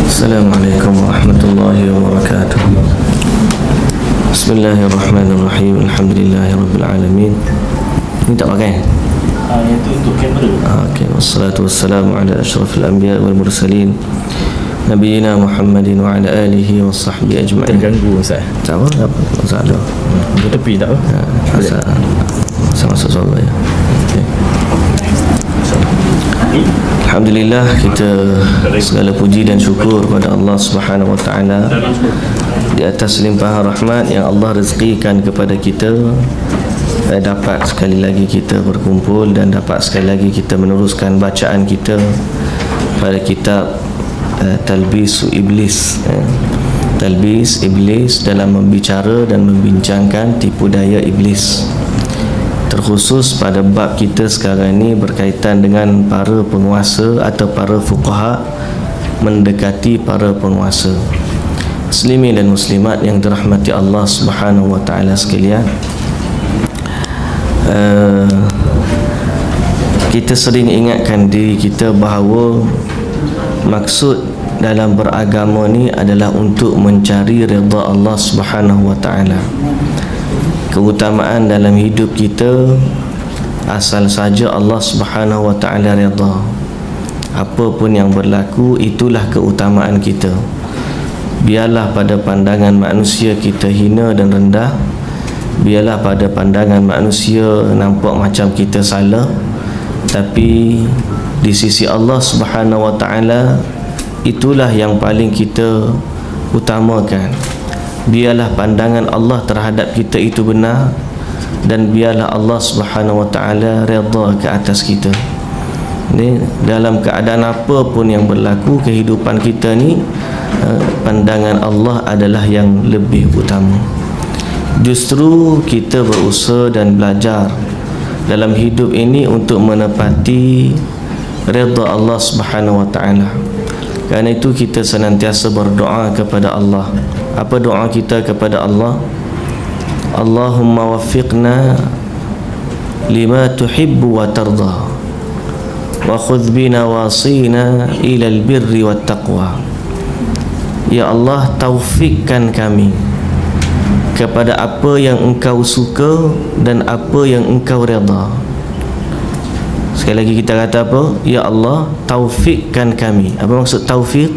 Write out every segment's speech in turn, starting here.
Assalamualaikum warahmatullahi wabarakatuh. Bismillahirrahmanirrahim. Alhamdulillahirabbil alamin. Ini tak pakai? Itu untuk kamera. Okey, wassalatu wassalamu ala asyrafil anbiya wal mursalin nabiyina Muhammadin wa ala alihi wa sahbihi ajma'in. Terganggu Ustaz. Tak apa, masalah. Untuk tepi tak apa? Sama masuk soal ya. Okey. Alhamdulillah, kita segala puji dan syukur kepada Allah Subhanahu wa taala di atas limpahan rahmat yang Allah rezekikan kepada kita, dapat sekali lagi kita berkumpul dan dapat sekali lagi kita meneruskan bacaan kita pada kitab Talbis Iblis. Talbis Iblis dalam membicara dan membincangkan tipu daya iblis. Terkhusus pada bab kita sekarang ini berkaitan dengan para penguasa atau para fuqaha mendekati para penguasa. Muslimin dan muslimat yang dirahmati Allah Subhanahu wa taala sekalian, kita sering ingatkan diri kita bahawa maksud dalam beragama ni adalah untuk mencari redha Allah Subhanahu wa taala. Keutamaan dalam hidup kita asal saja Allah Subhanahu wa taala redha. Apa pun yang berlaku, itulah keutamaan kita. Biarlah pada pandangan manusia kita hina dan rendah, biarlah pada pandangan manusia nampak macam kita salah, tapi di sisi Allah Subhanahu wa taala itulah yang paling kita utamakan. Biarlah pandangan Allah terhadap kita itu benar, dan biarlah Allah Subhanahu wa taala redha ke atas kita. Ni dalam keadaan apa pun yang berlaku kehidupan kita ni, pandangan Allah adalah yang lebih utama. Justru kita berusaha dan belajar dalam hidup ini untuk menepati redha Allah Subhanahu wa taala. Kerana itu kita senantiasa berdoa kepada Allah. Apa doa kita kepada Allah? Allahumma waffiqna lima tuhibbu wa tarda wa khudh bina wasina ila albirri wat taqwa. Ya Allah, taufikkan kami kepada apa yang Engkau suka dan apa yang Engkau redha. Sekali lagi kita kata apa? Ya Allah, taufikkan kami. Apa maksud taufik?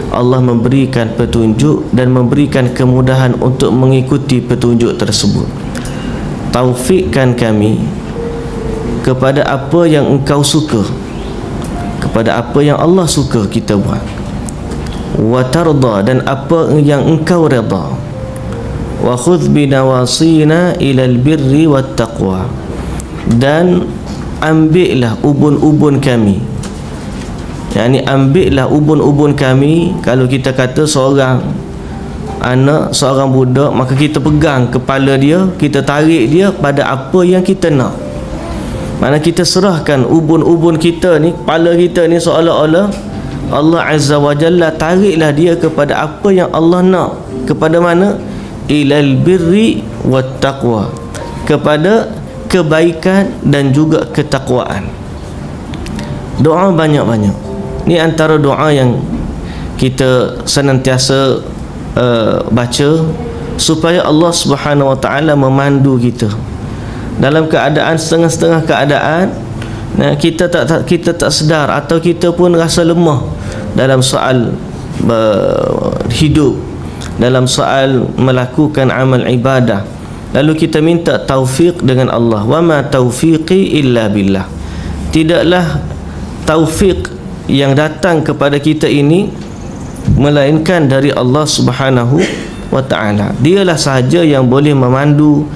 Allah memberikan petunjuk dan memberikan kemudahan untuk mengikuti petunjuk tersebut. Taufikkan kami kepada apa yang Engkau suka, kepada apa yang Allah suka kita buat. Wa tarda, dan apa yang Engkau redha. Wa khudh binawasina ilal birri wat taqwa, dan ambillah ubun-ubun kami. Yani ambillah ubun-ubun kami. Kalau kita kata seorang anak, seorang budak, maka kita pegang kepala dia, kita tarik dia pada apa yang kita nak. Mana kita serahkan ubun-ubun kita ni, kepala kita ni, seolah-olah Allah Azza wa Jalla tariklah dia kepada apa yang Allah nak. Kepada mana? Ilal birri wat taqwa, kepada kebaikan dan juga ketakwaan. Doa banyak-banyak. Ini antara doa yang kita senantiasa baca supaya Allah Subhanahu wa taala memandu kita dalam keadaan setengah-setengah keadaan. Kita tak sedar atau kita pun rasa lemah dalam soal hidup, dalam soal melakukan amal ibadah. Lalu kita minta taufik dengan Allah. Wa ma taufiqi illa billah. Tidaklah taufik yang datang kepada kita ini melainkan dari Allah Subhanahu wa taala. Dialah sahaja yang boleh memandu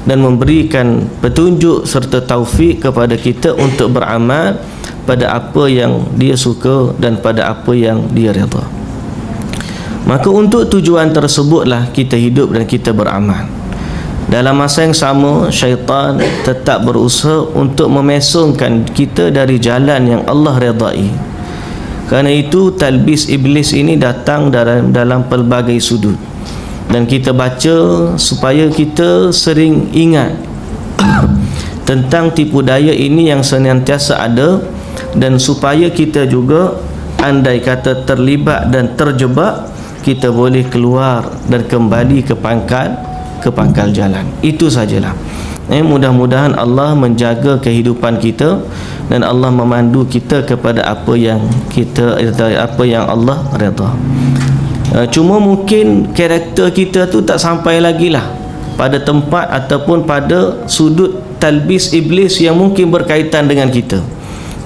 dan memberikan petunjuk serta taufik kepada kita untuk beramal pada apa yang Dia suka dan pada apa yang Dia redha. Maka untuk tujuan tersebutlah kita hidup dan kita beramal. Dalam masa yang sama, syaitan tetap berusaha untuk memesongkan kita dari jalan yang Allah redai. Kerana itu talbis iblis ini datang dalam pelbagai sudut, dan kita baca supaya kita sering ingat tentang tipu daya ini yang senantiasa ada, dan supaya kita juga andai kata terlibat dan terjebak, kita boleh keluar dan kembali ke pangkal jalan. Itu sajalah. Mudah-mudahan Allah menjaga kehidupan kita dan Allah memandu kita kepada apa yang Allah redha. Cuma mungkin karakter kita tu tak sampai lagi lah pada tempat ataupun pada sudut talbis iblis yang mungkin berkaitan dengan kita,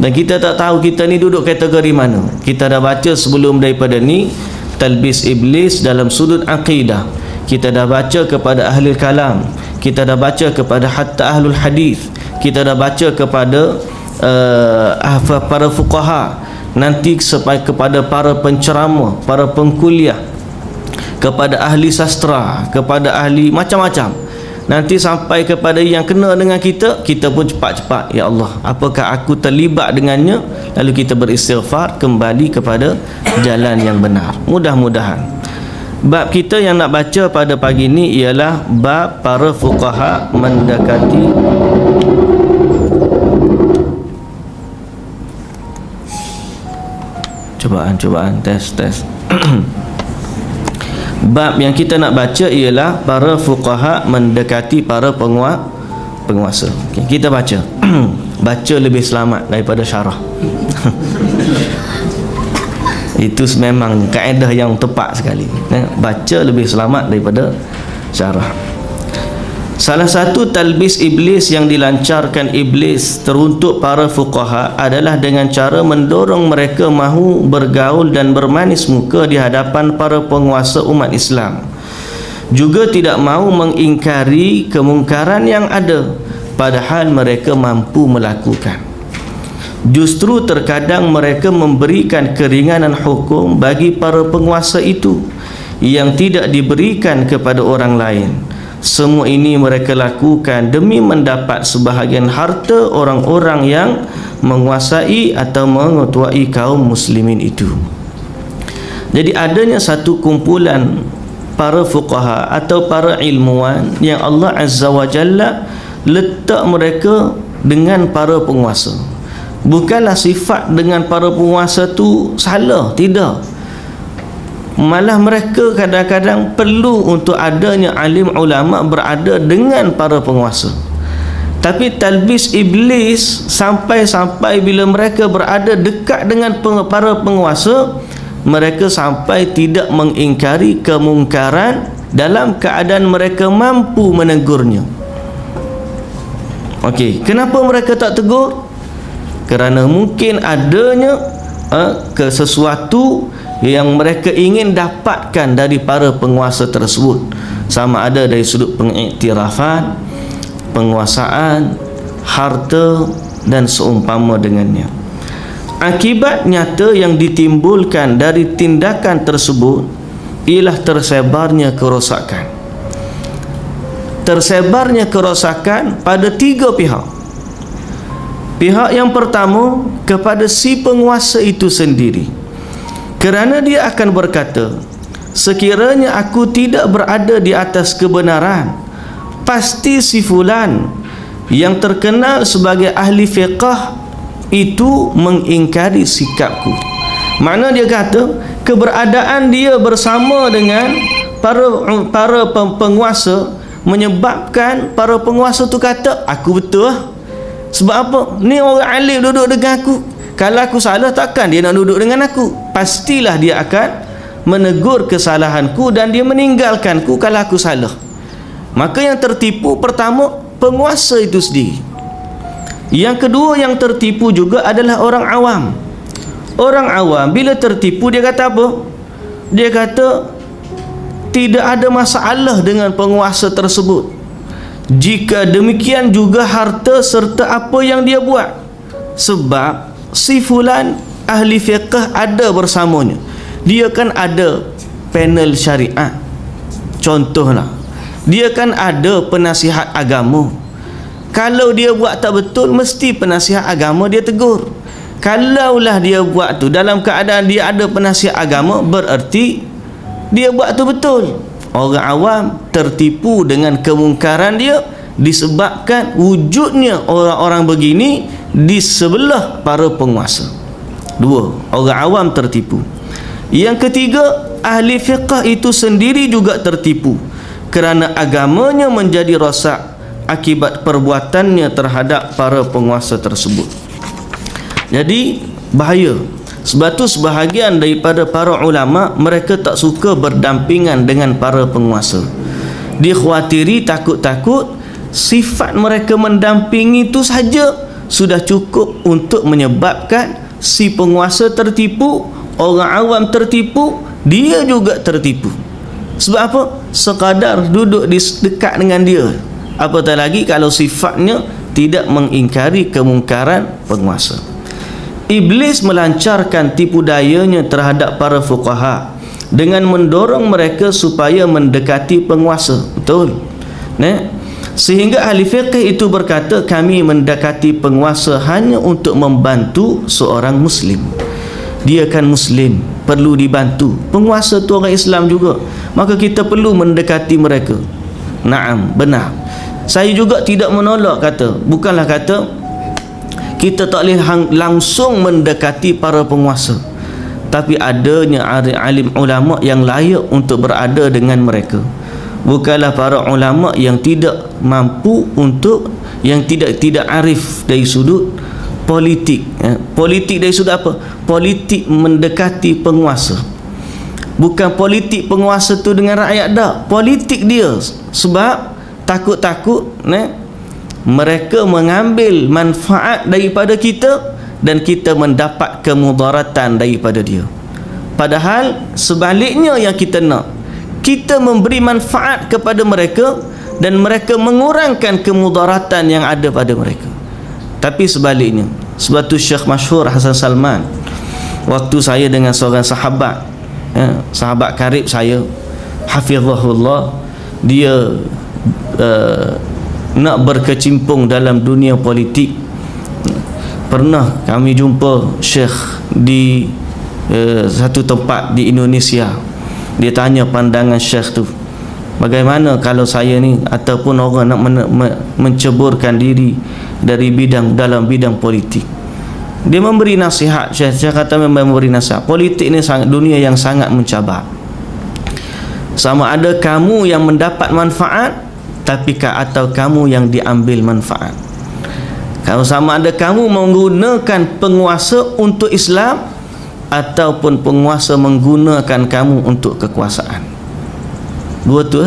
dan kita tak tahu kita ni duduk kategori mana. Kita dah baca sebelum daripada ni talbis iblis dalam sudut akidah, kita dah baca kepada ahli kalam, kita dah baca kepada hatta ahlul hadis, kita dah baca kepada para fuqaha, nanti sampai kepada para penceramah, para pengkuliah, kepada ahli sastra, kepada ahli macam-macam, nanti sampai kepada yang kena dengan kita. Kita pun cepat-cepat, ya Allah, apakah aku terlibat dengannya? Lalu kita beristighfar, kembali kepada jalan yang benar. Mudah-mudahan bab kita yang nak baca pada pagi ini ialah bab para fuqaha mendekati cubaan tes bab yang kita nak baca ialah para fuqaha mendekati para penguasa. Okay, kita baca baca lebih selamat daripada syarah. Itu memang kaedah yang tepat sekali. Baca lebih selamat daripada syarah. Salah satu talbis iblis yang dilancarkan iblis teruntuk para fuqaha adalah dengan cara mendorong mereka mahu bergaul dan bermanis muka di hadapan para penguasa umat Islam. Juga tidak mahu mengingkari kemungkaran yang ada, padahal mereka mampu melakukan. Justru terkadang mereka memberikan keringanan hukum bagi para penguasa itu yang tidak diberikan kepada orang lain. Semua ini mereka lakukan demi mendapat sebahagian harta orang-orang yang menguasai atau mengetuai kaum muslimin itu. Jadi adanya satu kumpulan para fuqaha atau para ilmuwan yang Allah Azza wa Jalla letak mereka dengan para penguasa. Bukanlah sifat dengan para penguasa tu salah, tidak. Malah mereka kadang-kadang perlu untuk adanya alim ulama berada dengan para penguasa. Tapi talbis iblis sampai-sampai bila mereka berada dekat dengan para penguasa, mereka sampai tidak mengingkari kemungkaran dalam keadaan mereka mampu menegurnya. Okey, kenapa mereka tak tegur? Kerana mungkin adanya sesuatu yang mereka ingin dapatkan dari para penguasa tersebut, sama ada dari sudut pengiktirafan, penguasaan, harta dan seumpama dengannya. Akibat nyata yang ditimbulkan dari tindakan tersebut ialah tersebarnya kerosakan. Tersebarnya kerosakan pada tiga pihak. Pihak yang pertama kepada si penguasa itu sendiri, kerana dia akan berkata, sekiranya aku tidak berada di atas kebenaran, pasti si fulan yang terkenal sebagai ahli fiqh itu mengingkari sikapku. Makna dia kata keberadaan dia bersama dengan para penguasa menyebabkan para penguasa tu kata aku betul lah. Sebab apa? Ni orang alim duduk dengan aku. Kalau aku salah, takkan dia nak duduk dengan aku. Pastilah dia akan menegur kesalahanku dan dia meninggalkanku kalau aku salah. Maka yang tertipu pertama penguasa itu sendiri. Yang kedua yang tertipu juga adalah orang awam. Orang awam bila tertipu dia kata apa? Dia kata tidak ada masalah dengan penguasa tersebut. Jika demikian juga harta serta apa yang dia buat, sebab si fulan ahli fiqh ada bersamanya. Dia kan ada panel syariat, contohlah. Dia kan ada penasihat agama. Kalau dia buat tak betul, mesti penasihat agama dia tegur. Kalaulah dia buat tu dalam keadaan dia ada penasihat agama, bererti dia buat tu betul. Orang awam tertipu dengan kemungkaran dia disebabkan wujudnya orang-orang begini di sebelah para penguasa. Dua, orang awam tertipu. Yang ketiga, ahli fiqh itu sendiri juga tertipu kerana agamanya menjadi rosak akibat perbuatannya terhadap para penguasa tersebut. Jadi bahaya. Sebab tu sebahagian daripada para ulama, mereka tak suka berdampingan dengan para penguasa. Dia khawatiri, takut-takut sifat mereka mendampingi itu saja sudah cukup untuk menyebabkan si penguasa tertipu, orang awam tertipu, dia juga tertipu. Sebab apa? Sekadar duduk di dekat dengan dia. Apatah lagi kalau sifatnya tidak mengingkari kemungkaran penguasa. Iblis melancarkan tipu dayanya terhadap para fuqaha dengan mendorong mereka supaya mendekati penguasa. Betul? Sehingga ahli fiqh itu berkata, kami mendekati penguasa hanya untuk membantu seorang muslim. Dia kan muslim, perlu dibantu. Penguasa tu orang Islam juga, maka kita perlu mendekati mereka. Naam, benar. Saya juga tidak menolak kata, bukanlah kata kita tak boleh langsung mendekati para penguasa, tapi adanya alim ulama yang layak untuk berada dengan mereka. Bukanlah para ulama yang tidak mampu untuk, yang tidak arif dari sudut politik. Politik dari sudut apa? Politik mendekati penguasa. Bukan politik penguasa tu dengan rakyat dah. Politik dia sebab takut-takut mereka mengambil manfaat daripada kita dan kita mendapat kemudaratan daripada dia. Padahal sebaliknya yang kita nak, kita memberi manfaat kepada mereka dan mereka mengurangkan kemudaratan yang ada pada mereka. Tapi sebaliknya, sebab tu Syekh masyhur Hasan Salman, waktu saya dengan seorang sahabat, sahabat karib saya, hafizahullah, dia nak berkecimpung dalam dunia politik. Pernah kami jumpa Syekh di satu tempat di Indonesia. Dia tanya pandangan Syekh tu, bagaimana kalau saya ni ataupun orang nak menceburkan diri dari dalam bidang politik. Dia memberi nasihat. Syekh kata memang memberi nasihat, politik ni sangat, dunia yang sangat mencabar. Sama ada kamu yang mendapat manfaat atau kamu yang diambil manfaat. Kalau sama ada kamu menggunakan penguasa untuk Islam ataupun penguasa menggunakan kamu untuk kekuasaan. Dua tu.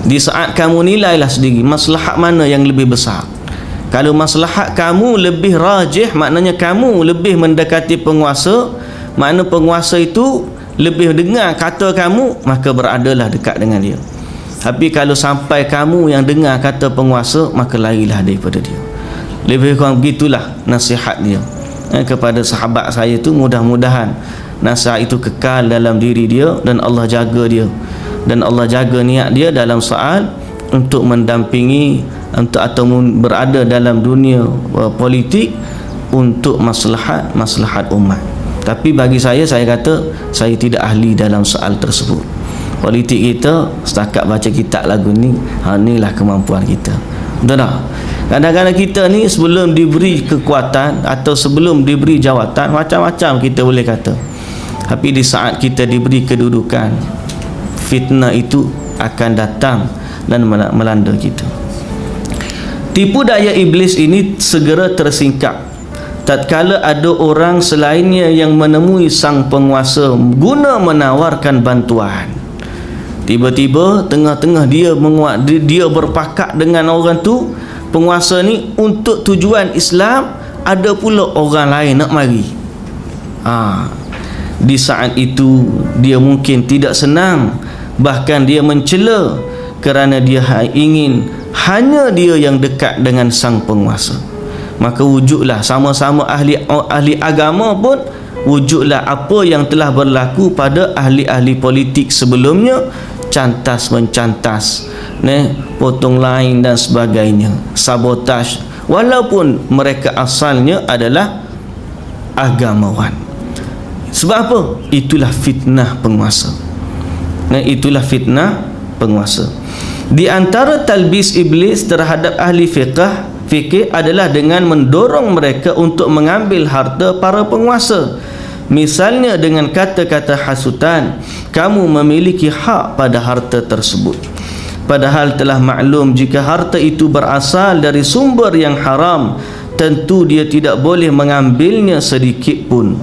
Di saat kamu nilailah sendiri maslahat mana yang lebih besar. Kalau maslahat kamu lebih rajih, maknanya kamu lebih mendekati penguasa, makna penguasa itu lebih dengar kata kamu, maka beradalah dekat dengan dia. Tapi kalau sampai kamu yang dengar kata penguasa, maka larilah daripada dia. Lebih kurang begitulah nasihat dia kepada sahabat saya tu. Mudah-mudahan nasihat itu kekal dalam diri dia dan Allah jaga dia, dan Allah jaga niat dia dalam soal untuk mendampingi atau berada dalam dunia politik untuk maslahat umat. Tapi bagi saya kata saya tidak ahli dalam soal tersebut. Politik kita setakat baca kitab lagu ni, inilah kemampuan kita. Betul tak? Kadang-kadang kita ni sebelum diberi kekuatan atau sebelum diberi jawatan, macam-macam kita boleh kata. Tapi di saat kita diberi kedudukan, fitnah itu akan datang dan melanda kita. Tipu daya iblis ini segera tersingkap tatkala ada orang selainnya yang menemui sang penguasa guna menawarkan bantuan. Tiba-tiba tengah-tengah dia berpakat dengan orang tu, penguasa ni, untuk tujuan Islam, ada pula orang lain nak mari. Di saat itu dia mungkin tidak senang, bahkan dia mencela kerana dia ingin hanya dia yang dekat dengan sang penguasa. Maka wujudlah sama-sama ahli agama pun, wujudlah apa yang telah berlaku pada ahli-ahli politik sebelumnya, cantas mencantas, potong lain dan sebagainya, sabotaj, walaupun mereka asalnya adalah agamawan. Sebab apa? Itulah fitnah penguasa. Itulah fitnah penguasa. Di antara talbis iblis terhadap ahli fikih adalah dengan mendorong mereka untuk mengambil harta para penguasa. Misalnya dengan kata-kata hasutan, kamu memiliki hak pada harta tersebut, padahal telah maklum jika harta itu berasal dari sumber yang haram, tentu dia tidak boleh mengambilnya sedikit pun.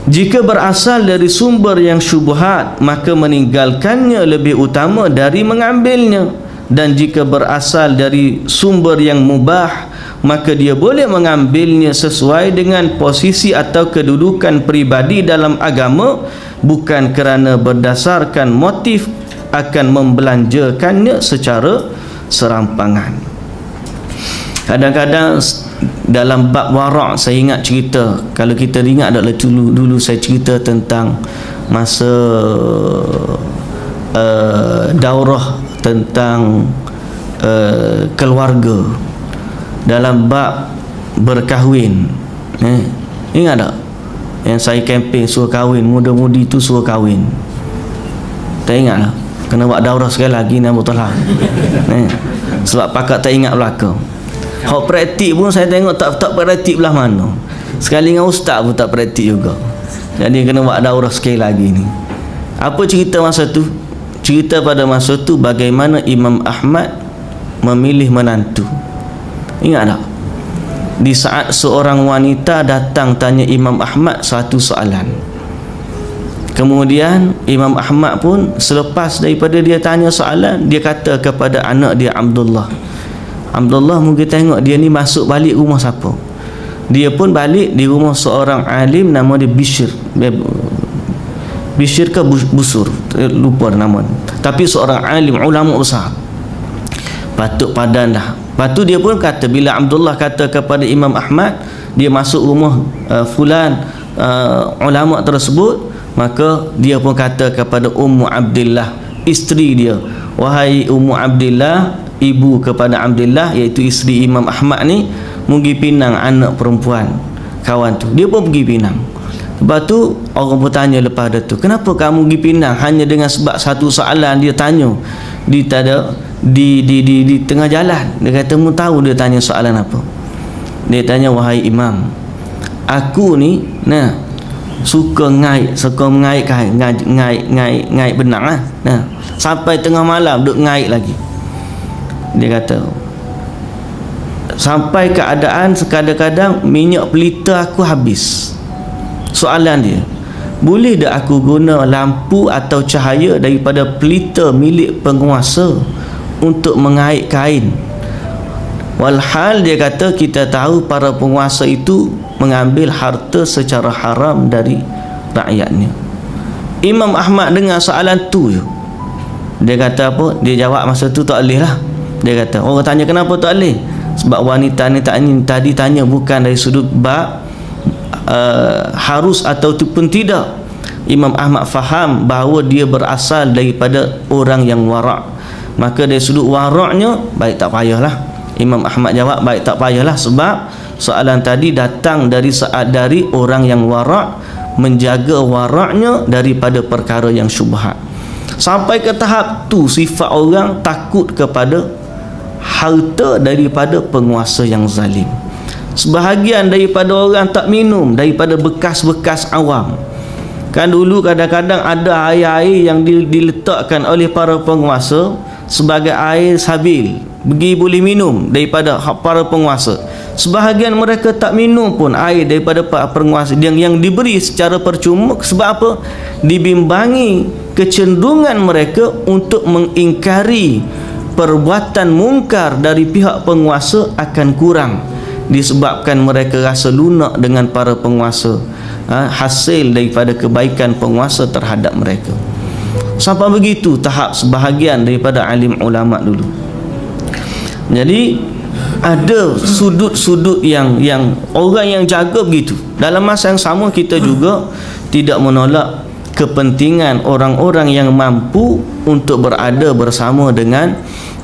Jika berasal dari sumber yang syubhat, maka meninggalkannya lebih utama dari mengambilnya. Dan jika berasal dari sumber yang mubah, maka dia boleh mengambilnya sesuai dengan posisi atau kedudukan pribadi dalam agama, bukan kerana berdasarkan motif akan membelanjakannya secara serampangan. Kadang-kadang dalam bab warak, saya ingat cerita, kalau kita ingat adalah dulu saya cerita tentang masa daurah tentang keluarga dalam bab berkahwin. Ingat tak yang saya kempen suruh kahwin, muda-mudi tu suruh kahwin? Tak ingat lah, kena buat daurah sekali lagi ni betul lah. Sebab pakak tak ingat belakang. Hak praktik pun saya tengok tak praktik belah mana. Sekali dengan ustaz pun tak praktik juga. Jadi kena buat daurah sekali lagi ni. Apa cerita masa tu? Cerita pada masa tu bagaimana Imam Ahmad memilih menantu. Ingat tak? Di saat seorang wanita datang tanya Imam Ahmad satu soalan, kemudian Imam Ahmad pun selepas daripada dia tanya soalan, dia kata kepada anak dia Abdullah, mungkin tengok dia ni masuk balik rumah siapa. Dia pun balik di rumah seorang alim nama dia Bishr ke Busur, lupa nama, tapi seorang alim, ulama besar, patut padan dah. Lepas tu dia pun kata, bila Abdullah kata kepada Imam Ahmad dia masuk rumah fulan ulama tersebut, maka dia pun kata kepada Ummu Abdillah, isteri dia, wahai Ummu Abdillah, ibu kepada Abdillah, iaitu isteri Imam Ahmad ni, pergi pinang anak perempuan kawan tu. Dia pun pergi pinang. Lepas tu orang bertanya lepas dia tu, kenapa kamu pergi pinang? Hanya dengan sebab satu soalan dia tanya di tengah jalan. Dia kata, mu tahu dia tanya soalan apa? Dia tanya, wahai Imam, aku ni suka ngait benang lah. Sampai tengah malam duk ngait lagi. Dia kata, sampai keadaan kadang-kadang minyak pelita aku habis. Soalan dia, boleh tak aku guna lampu atau cahaya daripada pelita milik penguasa untuk mengait kain? Walhal dia kata, kita tahu para penguasa itu mengambil harta secara haram dari rakyatnya. Imam Ahmad dengar soalan tu je, dia kata apa? Dia jawab masa tu, tak boleh lah. Dia kata, orang tanya kenapa tak boleh? Sebab wanita ni tadi tanya bukan dari sudut bab harus atau pun tidak. Imam Ahmad faham bahawa dia berasal daripada orang yang warak, maka dari sudut waraknya, baik tak payahlah. Imam Ahmad jawab, baik tak payahlah, sebab soalan tadi datang dari orang yang warak, menjaga waraknya daripada perkara yang syubhat. Sampai ke tahap tu sifat orang takut kepada harta daripada penguasa yang zalim. Sebahagian daripada orang tak minum daripada bekas-bekas awam. Kan dulu kadang-kadang ada air-air yang diletakkan oleh para penguasa sebagai air sabil, pergi boleh minum daripada para penguasa. Sebahagian mereka tak minum pun air daripada penguasa yang diberi secara percuma. Sebab apa? Dibimbangi kecenderungan mereka untuk mengingkari perbuatan mungkar dari pihak penguasa akan kurang, disebabkan mereka rasa lunak dengan para penguasa, hasil daripada kebaikan penguasa terhadap mereka. Sampai begitu tahap sebahagian daripada alim ulama dulu. Jadi ada sudut-sudut yang orang yang jaga begitu. Dalam masa yang sama, kita juga tidak menolak kepentingan orang-orang yang mampu untuk berada bersama dengan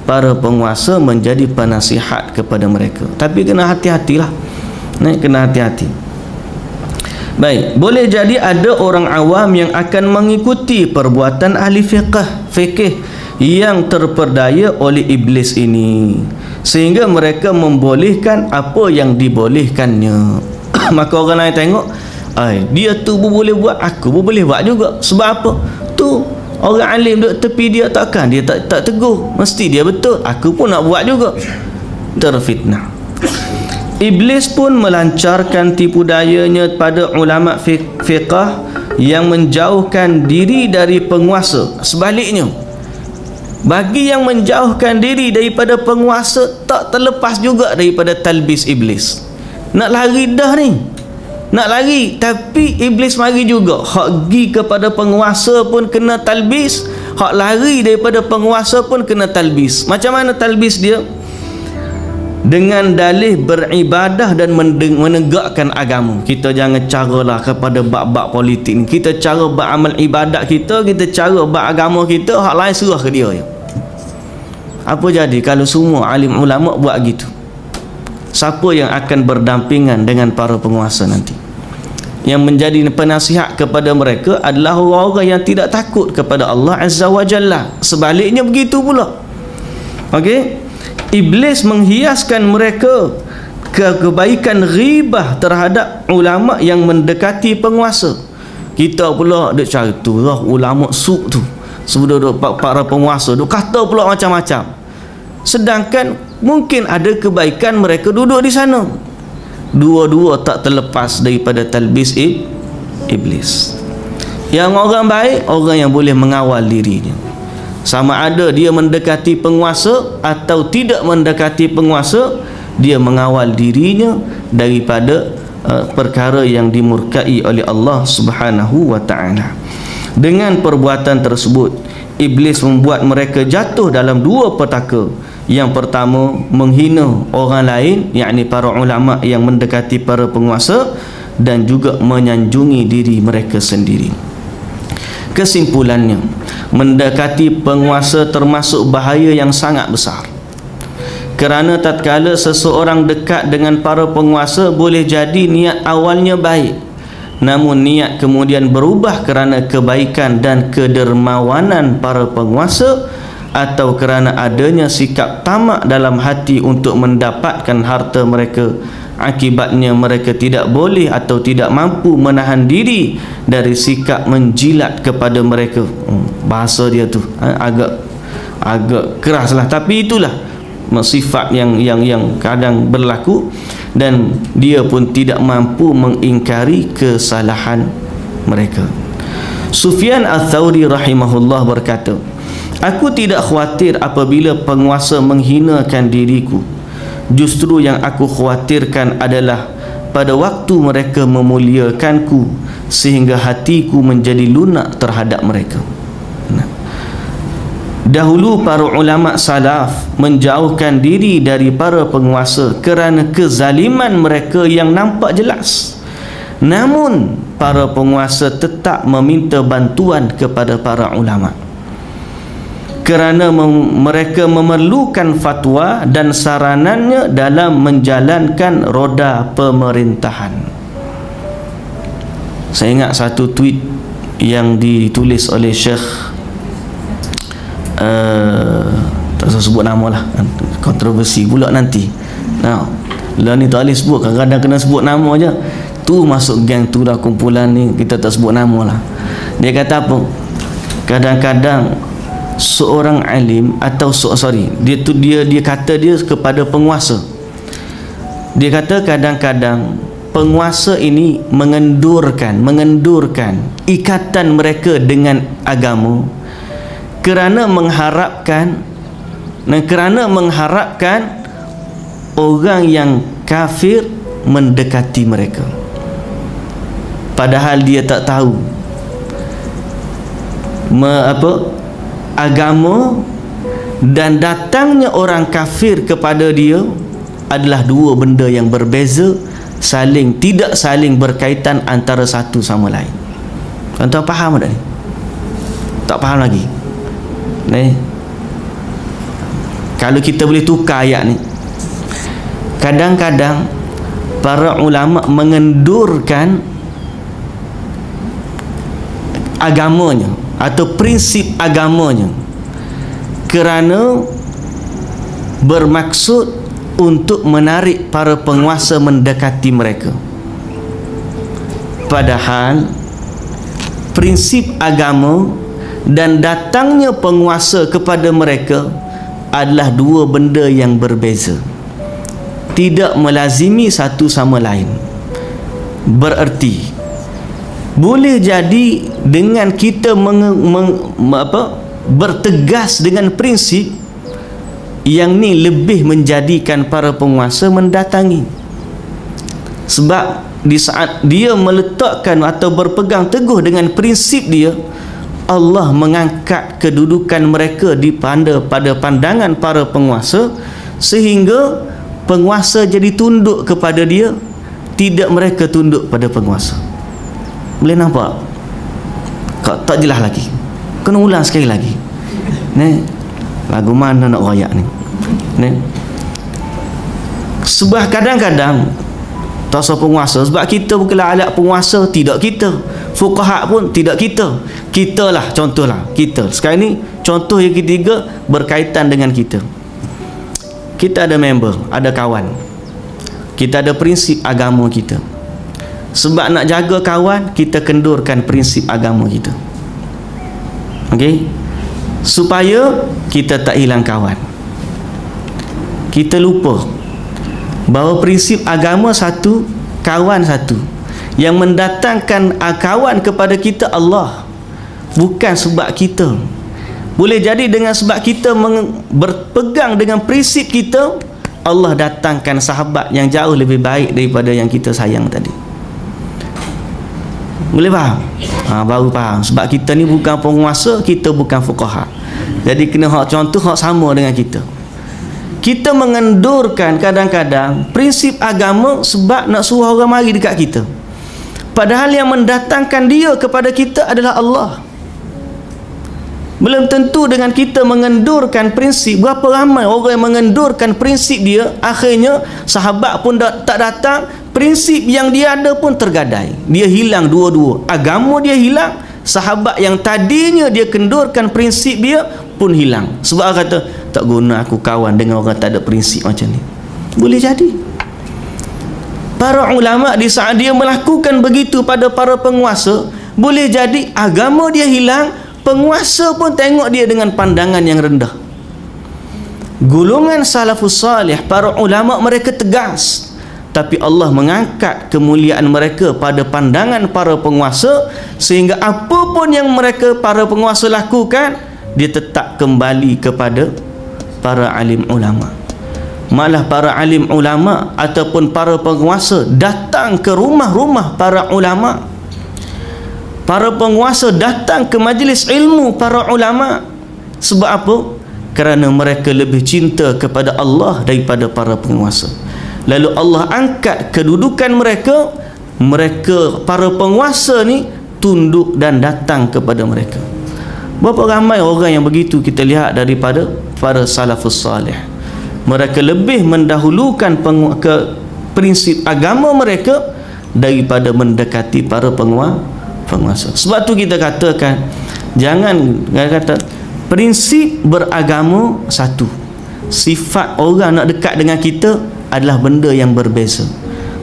para penguasa, menjadi penasihat kepada mereka. Tapi kena hati-hatilah, kena hati-hati. Baik, boleh jadi ada orang awam yang akan mengikuti perbuatan ahli fikih yang terperdaya oleh iblis ini, sehingga mereka membolehkan apa yang dibolehkannya. Maka orang lain tengok, dia tu boleh buat, aku pun boleh buat juga. Sebab apa? Tu orang alim duduk tepi dia, takkan dia tak tegur, mesti dia betul, aku pun nak buat juga. Terfitnah. Iblis pun melancarkan tipu dayanya pada ulama fiqh yang menjauhkan diri dari penguasa. Sebaliknya, bagi yang menjauhkan diri daripada penguasa, tak terlepas juga daripada talbis iblis. Nak lari dah ni, nak lari, tapi iblis mari juga. Hak gi kepada penguasa pun kena talbis, hak lari daripada penguasa pun kena talbis. Macam mana talbis dia? Dengan dalih beribadah dan menegakkan agama. Kita jangan caralah kepada bab-bab politik ni. Kita cara beramal ibadat kita, kita cara beragama kita, hak lain serah ke dia. Apa jadi kalau semua alim ulama buat gitu? Siapa yang akan berdampingan dengan para penguasa nanti? Yang menjadi penasihat kepada mereka adalah orang-orang yang tidak takut kepada Allah Azza wa Jalla. Sebaliknya begitu pula. Okey? Iblis menghiaskan mereka kebaikan ghibah terhadap ulama yang mendekati penguasa. Kita pula duk cari tu lah ulama suk tu, sebelum para penguasa duk kata pula macam-macam. Sedangkan mungkin ada kebaikan mereka duduk di sana. Dua-dua tak terlepas daripada talbis iblis. Yang orang baik, orang yang boleh mengawal dirinya. Sama ada dia mendekati penguasa atau tidak mendekati penguasa, dia mengawal dirinya daripada perkara yang dimurkai oleh Allah Subhanahu wa taala. Dengan perbuatan tersebut, iblis membuat mereka jatuh dalam dua petaka. Yang pertama, menghina orang lain, yakni para ulama yang mendekati para penguasa, dan juga menyanjungi diri mereka sendiri. Kesimpulannya, mendekati penguasa termasuk bahaya yang sangat besar. Kerana tatkala seseorang dekat dengan para penguasa, boleh jadi niat awalnya baik, namun niat kemudian berubah kerana kebaikan dan kedermawanan para penguasa, atau kerana adanya sikap tamak dalam hati untuk mendapatkan harta mereka. Akibatnya mereka tidak boleh atau tidak mampu menahan diri dari sikap menjilat kepada mereka. Bahasa dia tu agak keras lah, tapi itulah sifat yang kadang berlaku, dan dia pun tidak mampu mengingkari kesalahan mereka. Sufyan Ats-Tsauri rahimahullah berkata, aku tidak khawatir apabila penguasa menghinakan diriku. Justru yang aku khawatirkan adalah pada waktu mereka memuliakanku sehingga hatiku menjadi lunak terhadap mereka. Dahulu para ulama salaf menjauhkan diri dari para penguasa kerana kezaliman mereka yang nampak jelas. Namun para penguasa tetap meminta bantuan kepada para ulama kerana mereka memerlukan fatwa dan saranannya dalam menjalankan roda pemerintahan. Saya ingat satu tweet yang ditulis oleh Syekh tak usah sebut nama lah, kontroversi pula nanti. Lah ni tak boleh sebut, kadang-kadang kena sebut nama je. Tu masuk geng tu dah, kumpulan ni kita tak sebut nama lah. Dia kata apa? Kadang-kadang seorang alim atau dia kata dia kepada penguasa, dia kata kadang-kadang penguasa ini mengendurkan ikatan mereka dengan agama kerana mengharapkan orang yang kafir mendekati mereka, padahal dia tak tahu agama dan datangnya orang kafir kepada dia adalah dua benda yang berbeza, tidak saling berkaitan antara satu sama lain. Tuan-tuan faham tak ni? Tak faham lagi ni? Kalau kita boleh tukar ayat ni, kadang-kadang para ulama mengendurkan agamanya atau prinsip agamanya, kerana bermaksud untuk menarik para penguasa mendekati mereka. Padahal prinsip agama dan datangnya penguasa kepada mereka adalah dua benda yang berbeza, tidak melazimi satu sama lain. Bererti boleh jadi dengan kita bertegas dengan prinsip yang ni lebih menjadikan para penguasa mendatangi. Sebab di saat dia meletakkan atau berpegang teguh dengan prinsip dia, Allah mengangkat kedudukan mereka pada pandangan para penguasa, sehingga penguasa jadi tunduk kepada dia, tidak mereka tunduk pada penguasa. Boleh nampak? Tak jelas lagi. Kena ulang sekali lagi. Ni lagu mana nak royak ni? Sebab kadang-kadang tak usah penguasa, sebab kita bukanlah alat penguasa, tidak kita. Fuqaha pun tidak kita. Kita lah, contohlah kita. Sekarang ni contoh yang ketiga berkaitan dengan kita. Kita ada member, ada kawan. Kita ada prinsip agama kita. Sebab nak jaga kawan, kita kendurkan prinsip agama kita. Okey? Supaya kita tak hilang kawan. Kita lupa bahawa prinsip agama satu, kawan satu. Yang mendatangkan kawan kepada kita Allah, bukan sebab kita. Boleh jadi dengan sebab kita berpegang dengan prinsip kita, Allah datangkan sahabat yang jauh lebih baik daripada yang kita sayang tadi. Boleh faham? Baru faham. Sebab kita ni bukan penguasa, kita bukan fuqaha. Jadi kena contoh sama dengan kita. Kita mengendurkan kadang-kadang prinsip agama sebab nak suruh orang mari dekat kita, padahal yang mendatangkan dia kepada kita adalah Allah. Belum tentu dengan kita mengendurkan prinsip. Berapa ramai orang yang mengendurkan prinsip dia, akhirnya sahabat pun tak datang, prinsip yang dia ada pun tergadai, dia hilang dua-dua. Agama dia hilang, sahabat yang tadinya dia kendurkan prinsip dia pun hilang. Sebab orang kata, tak guna aku kawan dengan orang tak ada prinsip macam ni. Boleh jadi para ulama di saat dia melakukan begitu pada para penguasa, boleh jadi agama dia hilang, penguasa pun tengok dia dengan pandangan yang rendah. Golongan salafus salih, para ulama, mereka tegas, tapi Allah mengangkat kemuliaan mereka pada pandangan para penguasa, sehingga apa pun yang mereka para penguasa lakukan, dia tetap kembali kepada para alim ulama. Malah para alim ulama ataupun para penguasa datang ke rumah-rumah para ulama. Para penguasa datang ke majlis ilmu para ulama. Sebab apa? Kerana mereka lebih cinta kepada Allah daripada para penguasa. Lalu Allah angkat kedudukan mereka. Mereka, para penguasa ni, tunduk dan datang kepada mereka. Berapa ramai orang yang begitu kita lihat daripada para salafus salih. Mereka lebih mendahulukan prinsip agama mereka daripada mendekati para penguasa. Sebab tu kita katakan, jangan kata prinsip beragama satu, sifat orang nak dekat dengan kita adalah benda yang berbeza.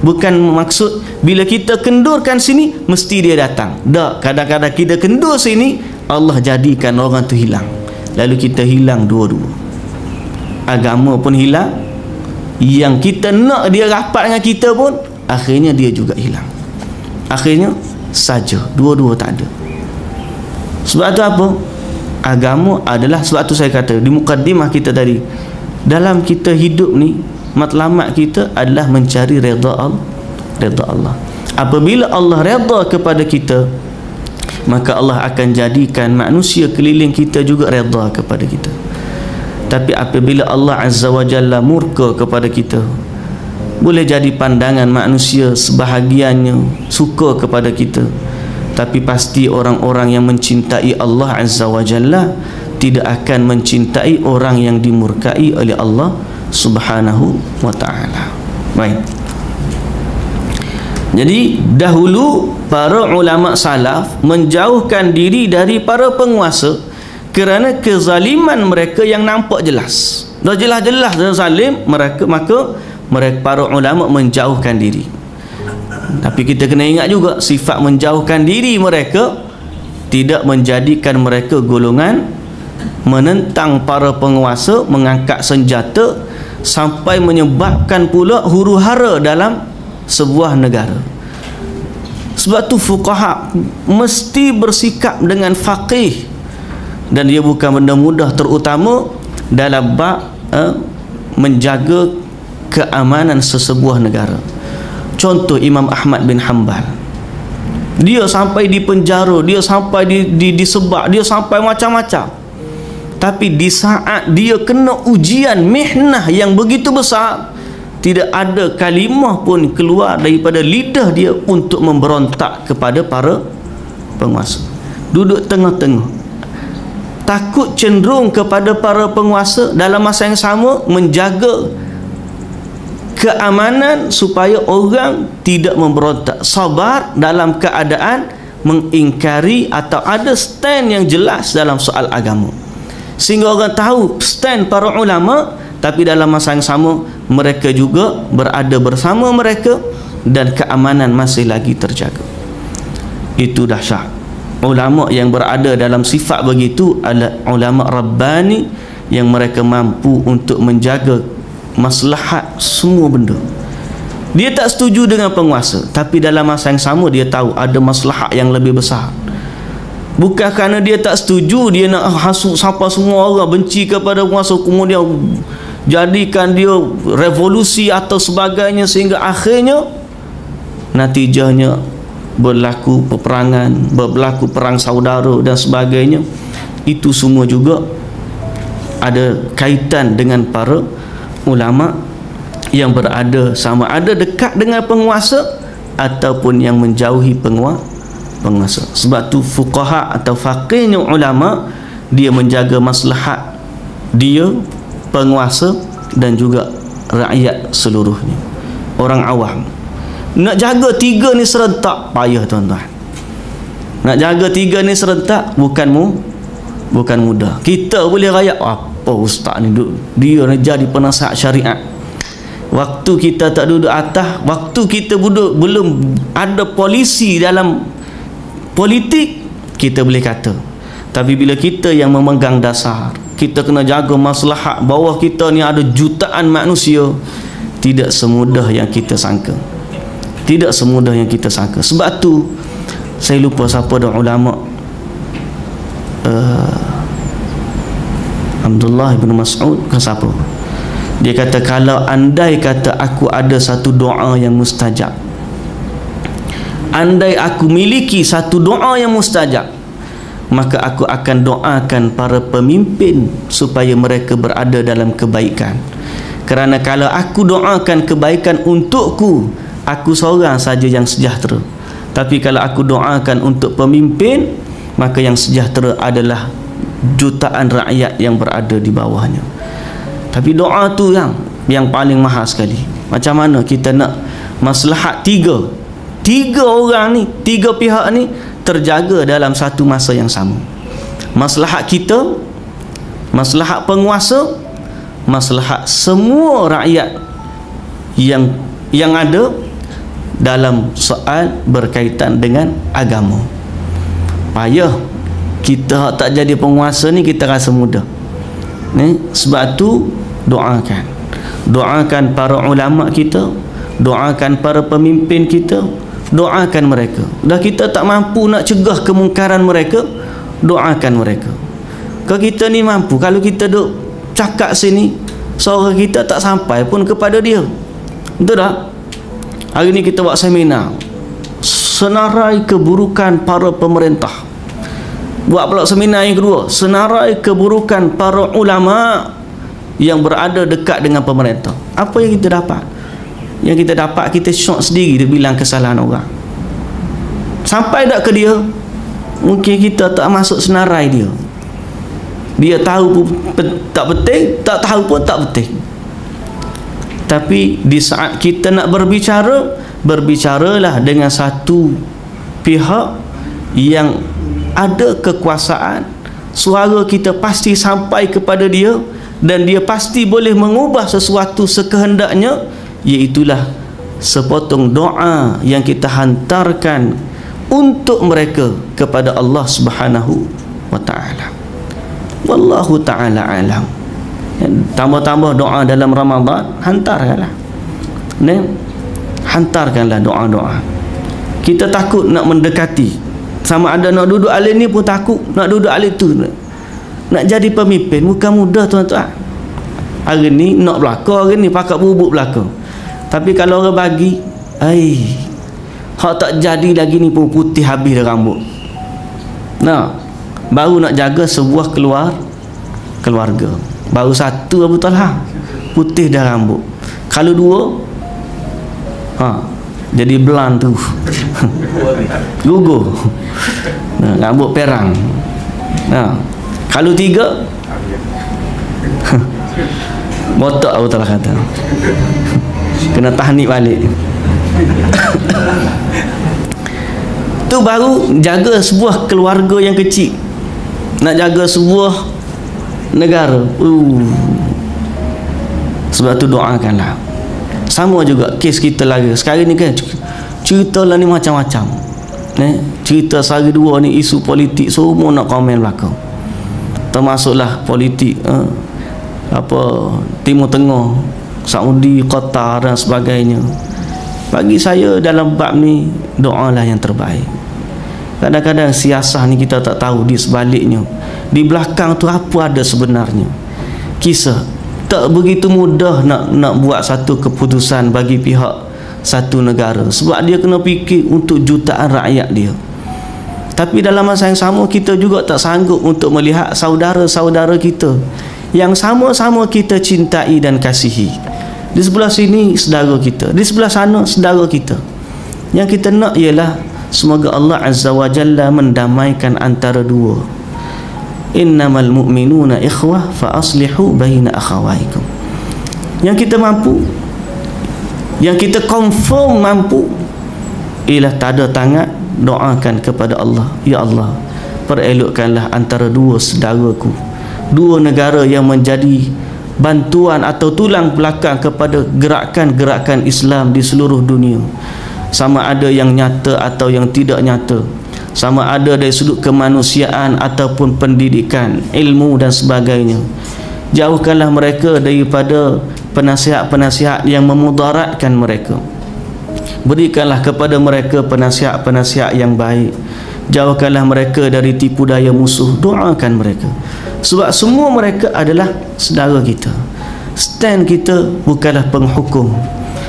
Bukan maksud bila kita kendurkan sini mesti dia datang. Tak, kadang-kadang kita kendur sini, Allah jadikan orang tu hilang, lalu kita hilang dua-dua. Agama pun hilang, yang kita nak dia rapat dengan kita pun akhirnya dia juga hilang. Akhirnya saja dua-dua tak ada. Sebab tu apa? Agama adalah, sebab tu saya kata di mukaddimah kita tadi, dalam kita hidup ni, matlamat kita adalah mencari redha Allah. Apabila Allah redha kepada kita, maka Allah akan jadikan manusia keliling kita juga redha kepada kita. Tapi apabila Allah Azza wa Jalla murka kepada kita, boleh jadi pandangan manusia sebahagiannya suka kepada kita, tapi pasti orang-orang yang mencintai Allah Azza wa Jalla tidak akan mencintai orang yang dimurkai oleh Allah Subhanahu wa ta'ala. Baik. Jadi dahulu para ulama salaf menjauhkan diri dari para penguasa kerana kezaliman mereka yang nampak jelas. Dah jelas-jelas zalim mereka, maka mereka para ulama menjauhkan diri. Tapi kita kena ingat juga, sifat menjauhkan diri mereka tidak menjadikan mereka golongan menentang para penguasa, mengangkat senjata sampai menyebabkan pula huru-hara dalam sebuah negara. Sebab tu fuqaha mesti bersikap dengan faqih, dan dia bukan benda mudah, terutama dalam bab menjaga keamanan sesebuah negara. Contoh Imam Ahmad bin Hanbal, dia sampai di penjara, dia sampai disebak, dia sampai macam-macam. Tapi di saat dia kena ujian mihnah yang begitu besar, tidak ada kalimah pun keluar daripada lidah dia untuk memberontak kepada para penguasa. Duduk tengah-tengah, takut cenderung kepada para penguasa, dalam masa yang sama menjaga keamanan supaya orang tidak memberontak, sabar dalam keadaan mengingkari atau ada stand yang jelas dalam soal agama, sehingga orang tahu stand para ulama. Tapi dalam masa yang sama mereka juga berada bersama mereka dan keamanan masih lagi terjaga. Itu dahsyat. Ulama yang berada dalam sifat begitu adalah ulama rabbani, yang mereka mampu untuk menjaga maslahat semua benda. Dia tak setuju dengan penguasa, tapi dalam masa yang sama dia tahu ada maslahat yang lebih besar. Bukan kerana dia tak setuju, dia nak hasut sampai semua orang benci kepada penguasa, kemudian jadikan dia revolusi atau sebagainya, sehingga akhirnya natijahnya berlaku peperangan, berlaku perang saudara dan sebagainya. Itu semua juga ada kaitan dengan para ulama yang berada sama ada dekat dengan penguasa ataupun yang menjauhi penguasa. Sebab tu fuqaha atau faqihnya ulama, dia menjaga maslahat dia, penguasa dan juga rakyat seluruhnya, orang awam. Nak jaga tiga ni serentak payah tuan-tuan. Nak jaga tiga ni serentak bukan mudah. Kita boleh rakyat apa ustaz ni dia ni jadi penasihat syariat. Waktu kita tak duduk atas, waktu kita duduk belum ada polisi dalam politik, kita boleh kata. Tapi bila kita yang memegang dasar, kita kena jaga maslahat bawah kita ni ada jutaan manusia, tidak semudah yang kita sangka. Tidak semudah yang kita sangka. Sebab tu saya lupa siapa dah ulama, Abdullah bin Mas'ud ke siapa, dia kata, kalau andai kata aku ada satu doa yang mustajab, andai aku miliki satu doa yang mustajab, maka aku akan doakan para pemimpin supaya mereka berada dalam kebaikan. Kerana kalau aku doakan kebaikan untukku, aku seorang saja yang sejahtera. Tapi kalau aku doakan untuk pemimpin, maka yang sejahtera adalah jutaan rakyat yang berada di bawahnya. Tapi doa tu yang paling mahal sekali. Macam mana kita nak maslahat tiga orang ni, tiga pihak ni terjaga dalam satu masa yang sama. Maslahat kita, maslahat penguasa, maslahat semua rakyat yang ada dalam soal berkaitan dengan agama. Payah kita tak jadi penguasa ni, kita rasa mudah ni. Sebab tu doakan para ulama kita, doakan para pemimpin kita, doakan mereka. Dah kita tak mampu nak cegah kemungkaran mereka, doakan mereka. Kalau kita ni mampu, kalau kita duk cakap sini, suara kita tak sampai pun kepada dia. Betul tak? Hari ni kita buat seminar senarai keburukan para pemerintah. Buat pula seminar yang kedua, senarai keburukan para ulama yang berada dekat dengan pemerintah. Apa yang kita dapat? Yang kita dapat, kita syok sendiri dia bilang kesalahan orang. Sampai tak ke dia, mungkin kita tak masuk senarai dia. Dia tahu pun tak penting, tak tahu pun tak penting. Tapi di saat kita nak berbicara, berbicaralah dengan satu pihak yang ada kekuasaan. Suara kita pasti sampai kepada dia dan dia pasti boleh mengubah sesuatu sekehendaknya, iaitulah sepotong doa yang kita hantarkan untuk mereka kepada Allah Subhanahu wa taala. Wallahu taala alam. Tambah-tambah doa dalam Ramadan, hantarkanlah. Hantarkanlah doa-doa. Kita takut nak mendekati, sama ada nak duduk alim ni pun takut, nak duduk alim tu nak jadi pemimpin bukan mudah tuan-tuan. Hari ni nak belaka, hari ni pakat bubuk belaka. Tapi kalau orang bagi, hak tak jadi lagi ni pun putih habis dah rambut. Nah, baru nak jaga sebuah keluarga. Baru satu Abu Talha putih dah rambut. Kalau dua, jadi belan tu. Gugur. Nah, rambut perang. Nah, kalau tiga, botak Abu Talha kata. Kena tahnik balik. Tu baru jaga sebuah keluarga yang kecil. Nak jaga sebuah negara. Sebab tu doakanlah. Sama juga kes kita lagi. Sekarang ni kan cerita lah ni macam-macam. Cerita sehari dua ni isu politik semua nak komen belakang. Termasuklah politik Timur Tengah, Saudi, Qatar dan sebagainya. Bagi saya dalam bab ni, doalah yang terbaik. Kadang-kadang siasah ni kita tak tahu di sebaliknya, di belakang tu apa ada sebenarnya. Kisah tak begitu mudah nak buat satu keputusan bagi pihak satu negara, sebab dia kena fikir untuk jutaan rakyat dia. Tapi dalam masa yang sama kita juga tak sanggup untuk melihat saudara-saudara kita yang sama-sama kita cintai dan kasihi. Di sebelah sini saudara kita, di sebelah sana saudara kita. Yang kita nak ialah semoga Allah Azza wa Jalla mendamaikan antara dua. Innamal mu'minuna ikhwah fa aslihu baina akhawaikum. Yang kita mampu, yang kita confirm mampu, ialah tanda tangan doakan kepada Allah, ya Allah, perelokkanlah antara dua saudaraku, dua negara yang menjadi bantuan atau tulang belakang kepada gerakan-gerakan Islam di seluruh dunia, sama ada yang nyata atau yang tidak nyata, sama ada dari sudut kemanusiaan ataupun pendidikan, ilmu dan sebagainya. Jauhkanlah mereka daripada penasihat-penasihat yang memudaratkan mereka. Berikanlah kepada mereka penasihat-penasihat yang baik. Jauhkanlah mereka dari tipu daya musuh. Doakan mereka, sebab semua mereka adalah saudara kita. Stand kita bukanlah penghukum.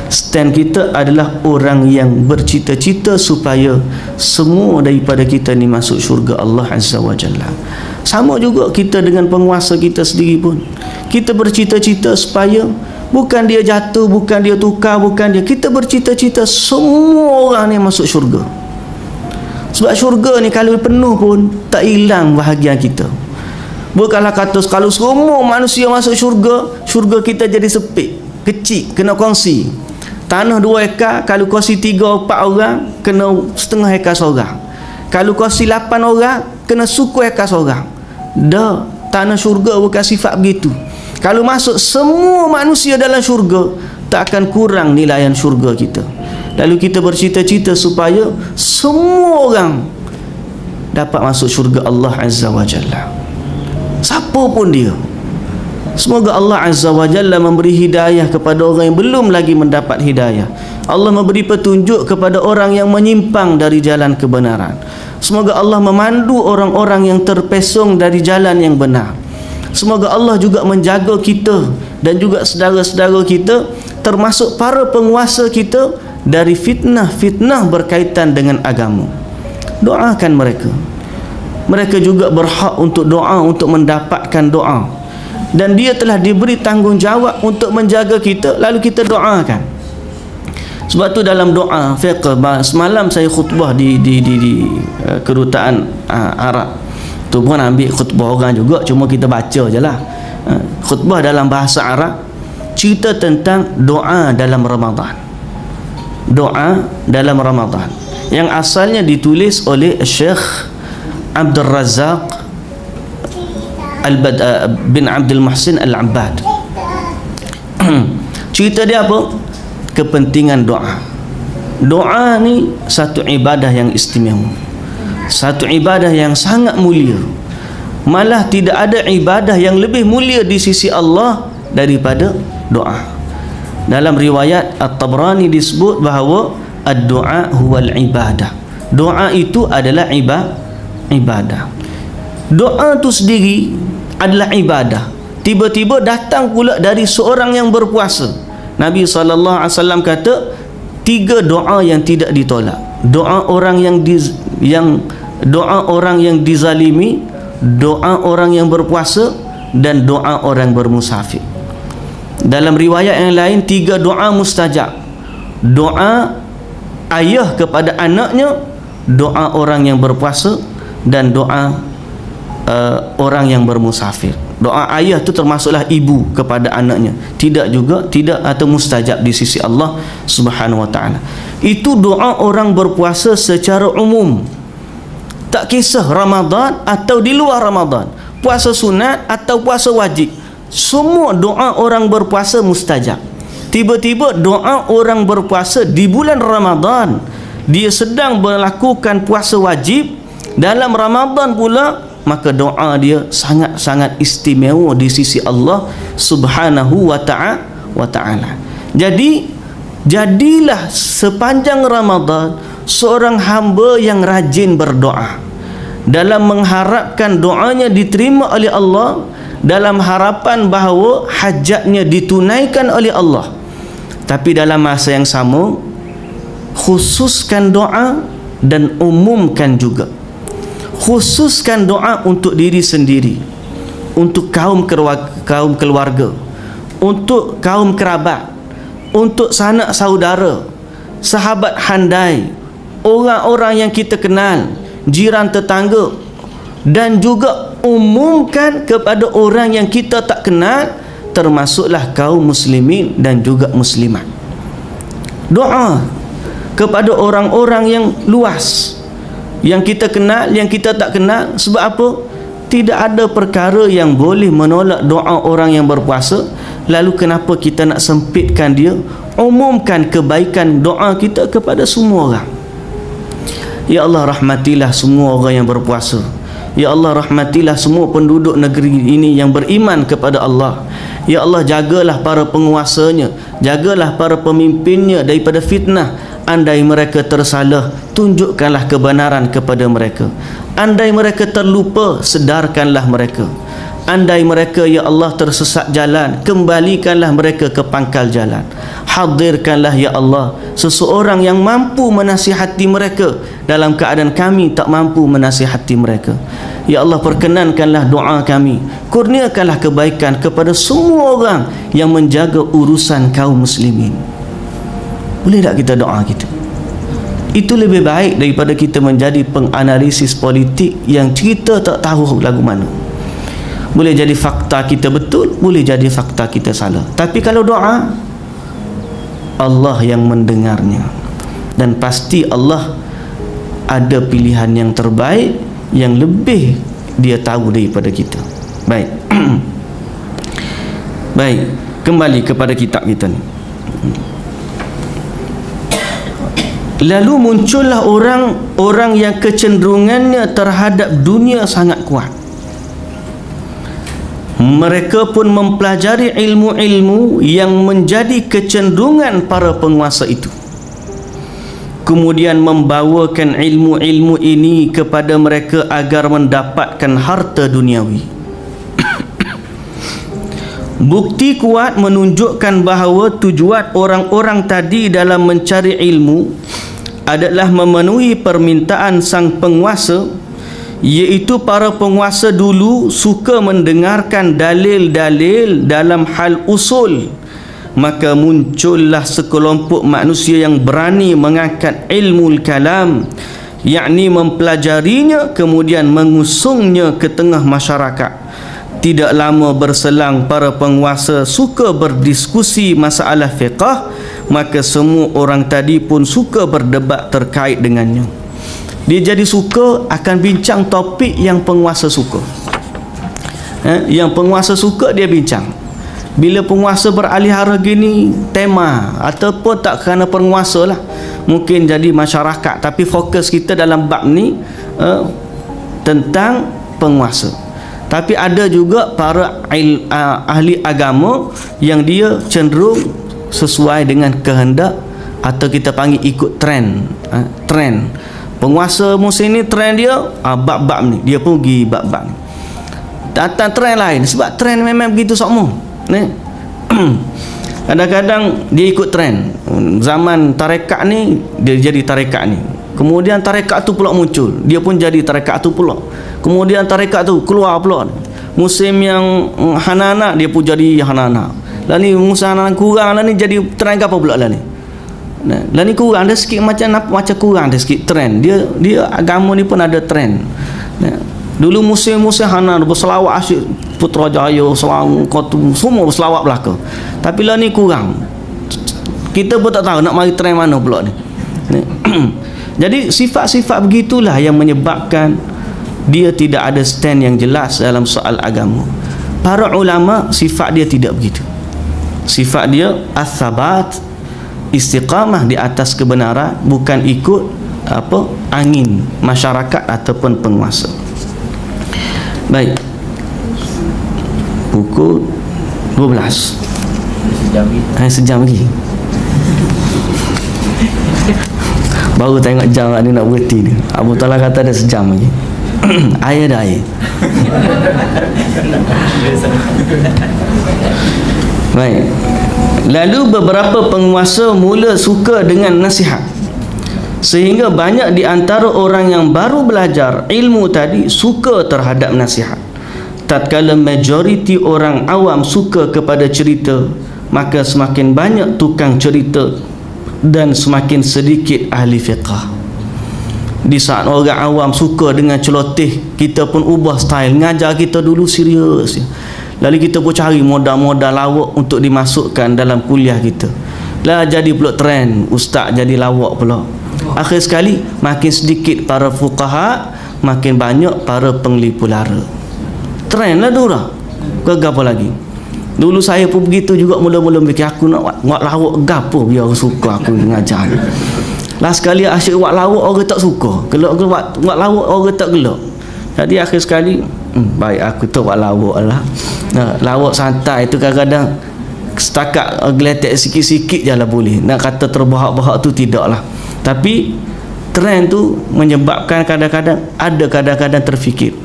Stand kita adalah orang yang bercita-cita supaya semua daripada kita ni masuk syurga Allah Azza wa Jalla. Sama juga kita dengan penguasa kita sendiri pun. Kita bercita-cita supaya bukan dia jatuh, bukan dia tukar, bukan dia. Kita bercita-cita semua orang ni masuk syurga. Sebab syurga ni kalau penuh pun tak hilang bahagian kita. Bukanlah kata kalau semua manusia masuk syurga, syurga kita jadi sempit, kecil, kena kongsi. Tanah 2 ekar, kalau kongsi 3-4 orang, kena setengah ekar seorang. Kalau kongsi 8 orang, kena suku ekar seorang. Dah, tanah syurga bukan sifat begitu. Kalau masuk semua manusia dalam syurga, tak akan kurang nilaian syurga kita. Lalu kita bercita-cita supaya semua orang dapat masuk syurga Allah Azza wa Jalla, siapa pun dia. Semoga Allah Azza wa Jalla memberi hidayah kepada orang yang belum lagi mendapat hidayah. Allah memberi petunjuk kepada orang yang menyimpang dari jalan kebenaran. Semoga Allah memandu orang-orang yang terpesong dari jalan yang benar. Semoga Allah juga menjaga kita dan juga saudara-saudara kita, termasuk para penguasa kita, dari fitnah-fitnah berkaitan dengan agama. Doakan mereka. Mereka juga berhak untuk doa, untuk mendapatkan doa. Dan dia telah diberi tanggungjawab untuk menjaga kita, lalu kita doakan. Sebab tu dalam doa fiqh, semalam saya khutbah di kedutaan Arab. Tu pun ambil khutbah orang juga, cuma kita baca je lah. Khutbah dalam bahasa Arab, cerita tentang doa dalam Ramadan. doa dalam Ramadan yang asalnya ditulis oleh Syekh Abdul Razak bin Abdul Muhsin Al-Abbad. Cerita dia apa? Kepentingan doa. Doa ni satu ibadah yang istimewa, satu ibadah yang sangat mulia. Malah tidak ada ibadah yang lebih mulia di sisi Allah daripada doa. Dalam riwayat At-Tabrani disebut bahawa ad-du'a huwal ibadah. Doa itu adalah ibadah. Doa itu sendiri adalah ibadah. Tiba-tiba datang pula dari seorang yang berpuasa. Nabi SAW kata 3 doa yang tidak ditolak. Doa orang yang doa orang yang dizalimi, doa orang yang berpuasa, dan doa orang bermusafir. Dalam riwayat yang lain 3 doa mustajab. Doa ayah kepada anaknya, doa orang yang berpuasa, dan doa orang yang bermusafir. Doa ayah itu termasuklah ibu kepada anaknya, tidak atau mustajab di sisi Allah Subhanahu wa taala. Itu doa orang berpuasa secara umum, tak kisah Ramadan atau di luar Ramadan, puasa sunat atau puasa wajib, semua doa orang berpuasa mustajab. Tiba-tiba doa orang berpuasa di bulan Ramadan, dia sedang melakukan puasa wajib dalam Ramadan pula, maka doa dia sangat-sangat istimewa di sisi Allah Subhanahu wa ta'ala. Jadi jadilah sepanjang Ramadan seorang hamba yang rajin berdoa, dalam mengharapkan doanya diterima oleh Allah, dalam harapan bahawa hajatnya ditunaikan oleh Allah. Tapi dalam masa yang sama, khususkan doa dan umumkan juga. Khususkan doa untuk diri sendiri, untuk kaum keluarga, untuk kaum kerabat, untuk sanak saudara, sahabat handai, orang-orang yang kita kenal, jiran tetangga, dan juga umumkan kepada orang yang kita tak kenal, termasuklah kaum muslimin dan juga muslimat. Doa kepada orang-orang yang luas, yang kita kenal, yang kita tak kenal. Sebab apa? Tidak ada perkara yang boleh menolak doa orang yang berpuasa. Lalu kenapa kita nak sempitkan dia? Umumkan kebaikan doa kita kepada semua orang. Ya Allah, rahmatilah semua orang yang berpuasa. Ya Allah, rahmatilah semua penduduk negeri ini yang beriman kepada Allah. Ya Allah, jagalah para penguasanya, jagalah para pemimpinnya daripada fitnah. Andai mereka tersalah, tunjukkanlah kebenaran kepada mereka. Andai mereka terlupa, sedarkanlah mereka. Andai mereka, ya Allah, tersesat jalan, kembalikanlah mereka ke pangkal jalan. Hadirkanlah, ya Allah, seseorang yang mampu menasihati mereka dalam keadaan kami tak mampu menasihati mereka. Ya Allah, perkenankanlah doa kami, kurniakanlah kebaikan kepada semua orang yang menjaga urusan kaum muslimin. Boleh tak kita doa kita? Itu lebih baik daripada kita menjadi penganalisis politik yang kita tak tahu lagu mana. Boleh jadi fakta kita betul, boleh jadi fakta kita salah. Tapi kalau doa, Allah yang mendengarnya, dan pasti Allah ada pilihan yang terbaik, yang lebih dia tahu daripada kita. Baik. Baik, kembali kepada kitab kita ni. Lalu muncullah orang yang kecenderungannya terhadap dunia sangat kuat. Mereka pun mempelajari ilmu-ilmu yang menjadi kecenderungan para penguasa itu, kemudian membawakan ilmu-ilmu ini kepada mereka agar mendapatkan harta duniawi. Bukti kuat menunjukkan bahawa tujuan orang-orang tadi dalam mencari ilmu adalah memenuhi permintaan sang penguasa, iaitu para penguasa dulu suka mendengarkan dalil-dalil dalam hal usul. Maka muncullah sekelompok manusia yang berani mengangkat ilmu kalam, yakni mempelajarinya kemudian mengusungnya ke tengah masyarakat. tidak lama berselang para penguasa suka berdiskusi masalah fiqh, maka semua orang tadi pun suka berdebat terkait dengannya. Dia jadi suka akan bincang topik yang penguasa suka. Yang penguasa suka dia bincang. Bila penguasa beralihara gini tema, ataupun tak kerana penguasa lah, mungkin jadi masyarakat, tapi fokus kita dalam bab ni tentang penguasa. Tapi ada juga para ahli agama yang dia cenderung sesuai dengan kehendak, atau kita panggil ikut trend. Trend penguasa musim ni, trend dia bab-bab ni, dia pun pergi bab-bab ni. Datang trend lain, sebab trend memang begitu semua ni. Kadang-kadang dia ikut trend. Zaman tarekat ni dia jadi tarekat ni, kemudian tarekat tu pula muncul, dia pun jadi tarekat tu pula, kemudian tarekat tu keluar pula. Musim yang Hanana dia pun jadi Hanana. Lah ni musim Hanana kurang, lah ni jadi trend apa pula lah ni. Lah ni kurang ada sikit, macam kurang ada sikit trend. Dia agama ni pun ada trend. Dulu musim-musim Hanana berselawat asyik, Putrajaya, Selangor, Kotu, semua berselawat belaka. Tapi lah ni kurang. Kita pun tak tahu nak mari trend mana pula ni. Jadi sifat-sifat begitulah yang menyebabkan dia tidak ada stand yang jelas dalam soal agama. Para ulama sifat dia tidak begitu. Sifat dia as-sabat, istiqamah di atas kebenaran, bukan ikut angin masyarakat ataupun penguasa. Baik. Pukul 12. Sejam lagi. Baru tengok jam ni nak berhenti ni. Abu Talha kata ada sejam lagi. Air dah air. Baik. Lalu beberapa penguasa mula suka dengan nasihat, sehingga banyak di antara orang yang baru belajar ilmu tadi suka terhadap nasihat. Tatkala majoriti orang awam suka kepada cerita, maka semakin banyak tukang cerita dan semakin sedikit ahli fiqh. Di saat orang awam suka dengan celoteh, kita pun ubah style ngajar kita dulu serius. Lalu kita pun cari modal-modal lawak untuk dimasukkan dalam kuliah kita. Lah jadi pula trend ustaz jadi lawak pula. Akhir sekali makin sedikit para fuqaha, makin banyak para penglipu lara. Trend lah tu dah. Apa lagi? Dulu saya pun begitu juga, mula-mula fikir aku nak buat lawak gapo biar orang suka aku mengajar. Lah sekali asyik buat lawak orang tak suka. Gelak buat lawak orang tak gelak. Jadi akhir sekali baik aku tu buat lawak lah. Nah, lawak santai tu kadang-kadang setakat geletek sikit-sikit je lah boleh. Nak kata terbahak-bahak tu tidak lah. Tapi trend tu menyebabkan kadang-kadang terfikir.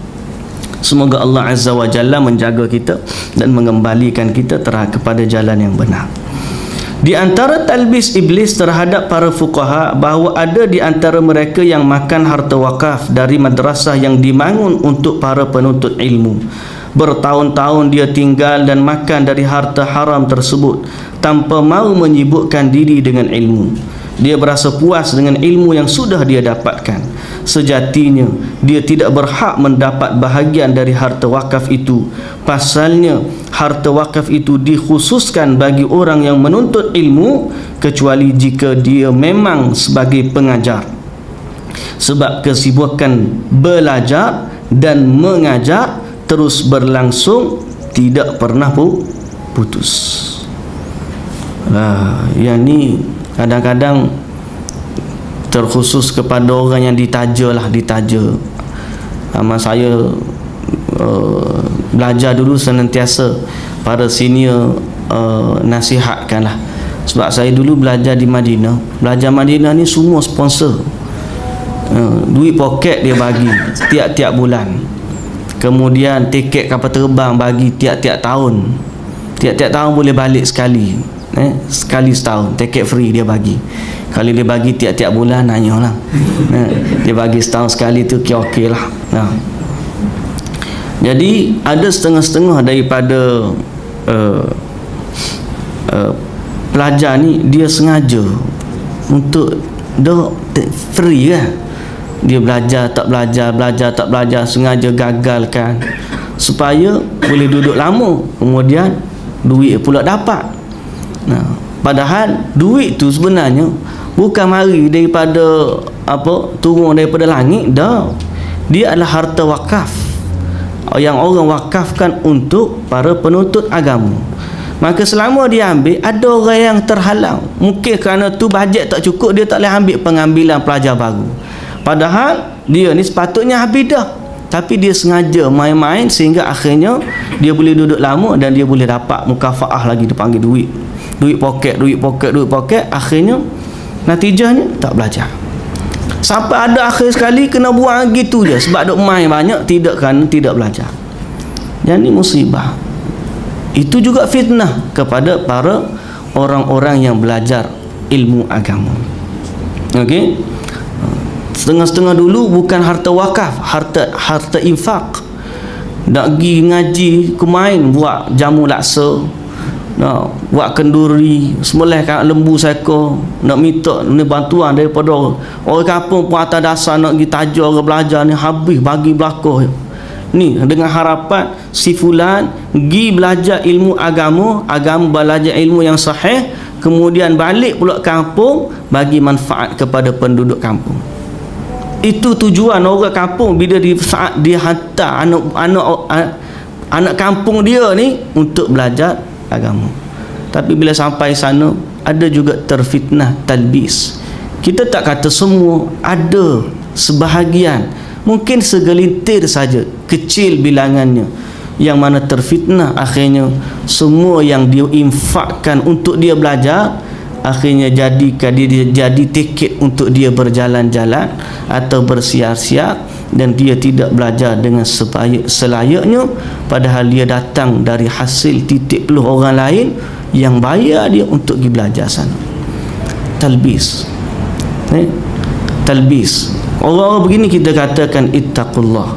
Semoga Allah Azza wa Jalla menjaga kita dan mengembalikan kita kepada jalan yang benar. Di antara talbis iblis terhadap para fuqaha, bahawa ada di antara mereka yang makan harta wakaf dari madrasah yang dibangun untuk para penuntut ilmu. Bertahun-tahun dia tinggal dan makan dari harta haram tersebut tanpa mahu menyibukkan diri dengan ilmu. Dia berasa puas dengan ilmu yang sudah dia dapatkan. Sejatinya dia tidak berhak mendapat bahagian dari harta wakaf itu. Pasalnya harta wakaf itu dikhususkan bagi orang yang menuntut ilmu, kecuali jika dia memang sebagai pengajar. Sebab kesibukan belajar dan mengajar terus berlangsung, tidak pernah putus. Yang ni kadang-kadang terkhusus kepada orang yang ditaja. Saya belajar dulu senantiasa para senior nasihatkan lah. Sebab saya dulu belajar di Madinah. Belajar Madinah ni semua sponsor. Duit poket dia bagi tiap-tiap bulan. Kemudian tiket kapal terbang bagi tiap-tiap tahun. Tiap-tiap tahun boleh balik sekali. Sekali setahun tiket free dia bagi. Kalau dia bagi tiap-tiap bulan, nanyalah. Dia bagi setahun sekali tu okey lah. Jadi ada setengah-setengah daripada pelajar ni, dia sengaja untuk free kan. Dia belajar tak belajar, sengaja gagalkan, supaya boleh duduk lama, kemudian duit pula dapat. Nah, padahal duit tu sebenarnya bukan mari daripada turun daripada langit dah. Dia adalah harta wakaf yang orang wakafkan untuk para penuntut agama. Maka selama dia ambil, ada orang yang terhalang. Mungkin kerana tu bajet tak cukup, dia tak boleh ambil pengambilan pelajar baru. Padahal dia ni sepatutnya habis dah, tapi dia sengaja main-main sehingga akhirnya dia boleh duduk lama dan dia boleh dapat mukafaah lagi, dipanggil duit poket, akhirnya natijahnya tak belajar. Sampai ada akhir sekali kena buang gitu je sebab duk main banyak, tidak belajar. Yang ni musibah. Itu juga fitnah kepada para orang-orang yang belajar ilmu agama. Okey? Setengah-setengah dulu bukan harta wakaf, harta infak. Nak pergi ngaji, kemain buat jamu laksa, nak buat kenduri, sembelih kat lembu seka, nak minta ni bantuan daripada orang kampung pun atas dasar nak pergi tajar orang belajar ni, habis bagi belakang ni dengan harapan si fulan pergi belajar ilmu agama, belajar ilmu yang sahih, kemudian balik pula kampung bagi manfaat kepada penduduk kampung. Itu tujuan orang kampung bila saat dia hantar anak kampung dia ni untuk belajar agama. Tapi bila sampai sana, ada juga terfitnah, talbis. Kita tak kata semua, ada sebahagian, mungkin segelintir saja, kecil bilangannya, yang mana terfitnah. Akhirnya semua yang dia infakkan untuk dia belajar, akhirnya jadikan dia jadi tiket untuk dia berjalan-jalan atau bersiar-siar, dan dia tidak belajar dengan selayaknya, padahal dia datang dari hasil titik peluh orang lain yang bayar dia untuk pergi belajar sana. Talbis. Talbis. Orang-orang begini kita katakan ittaqullah,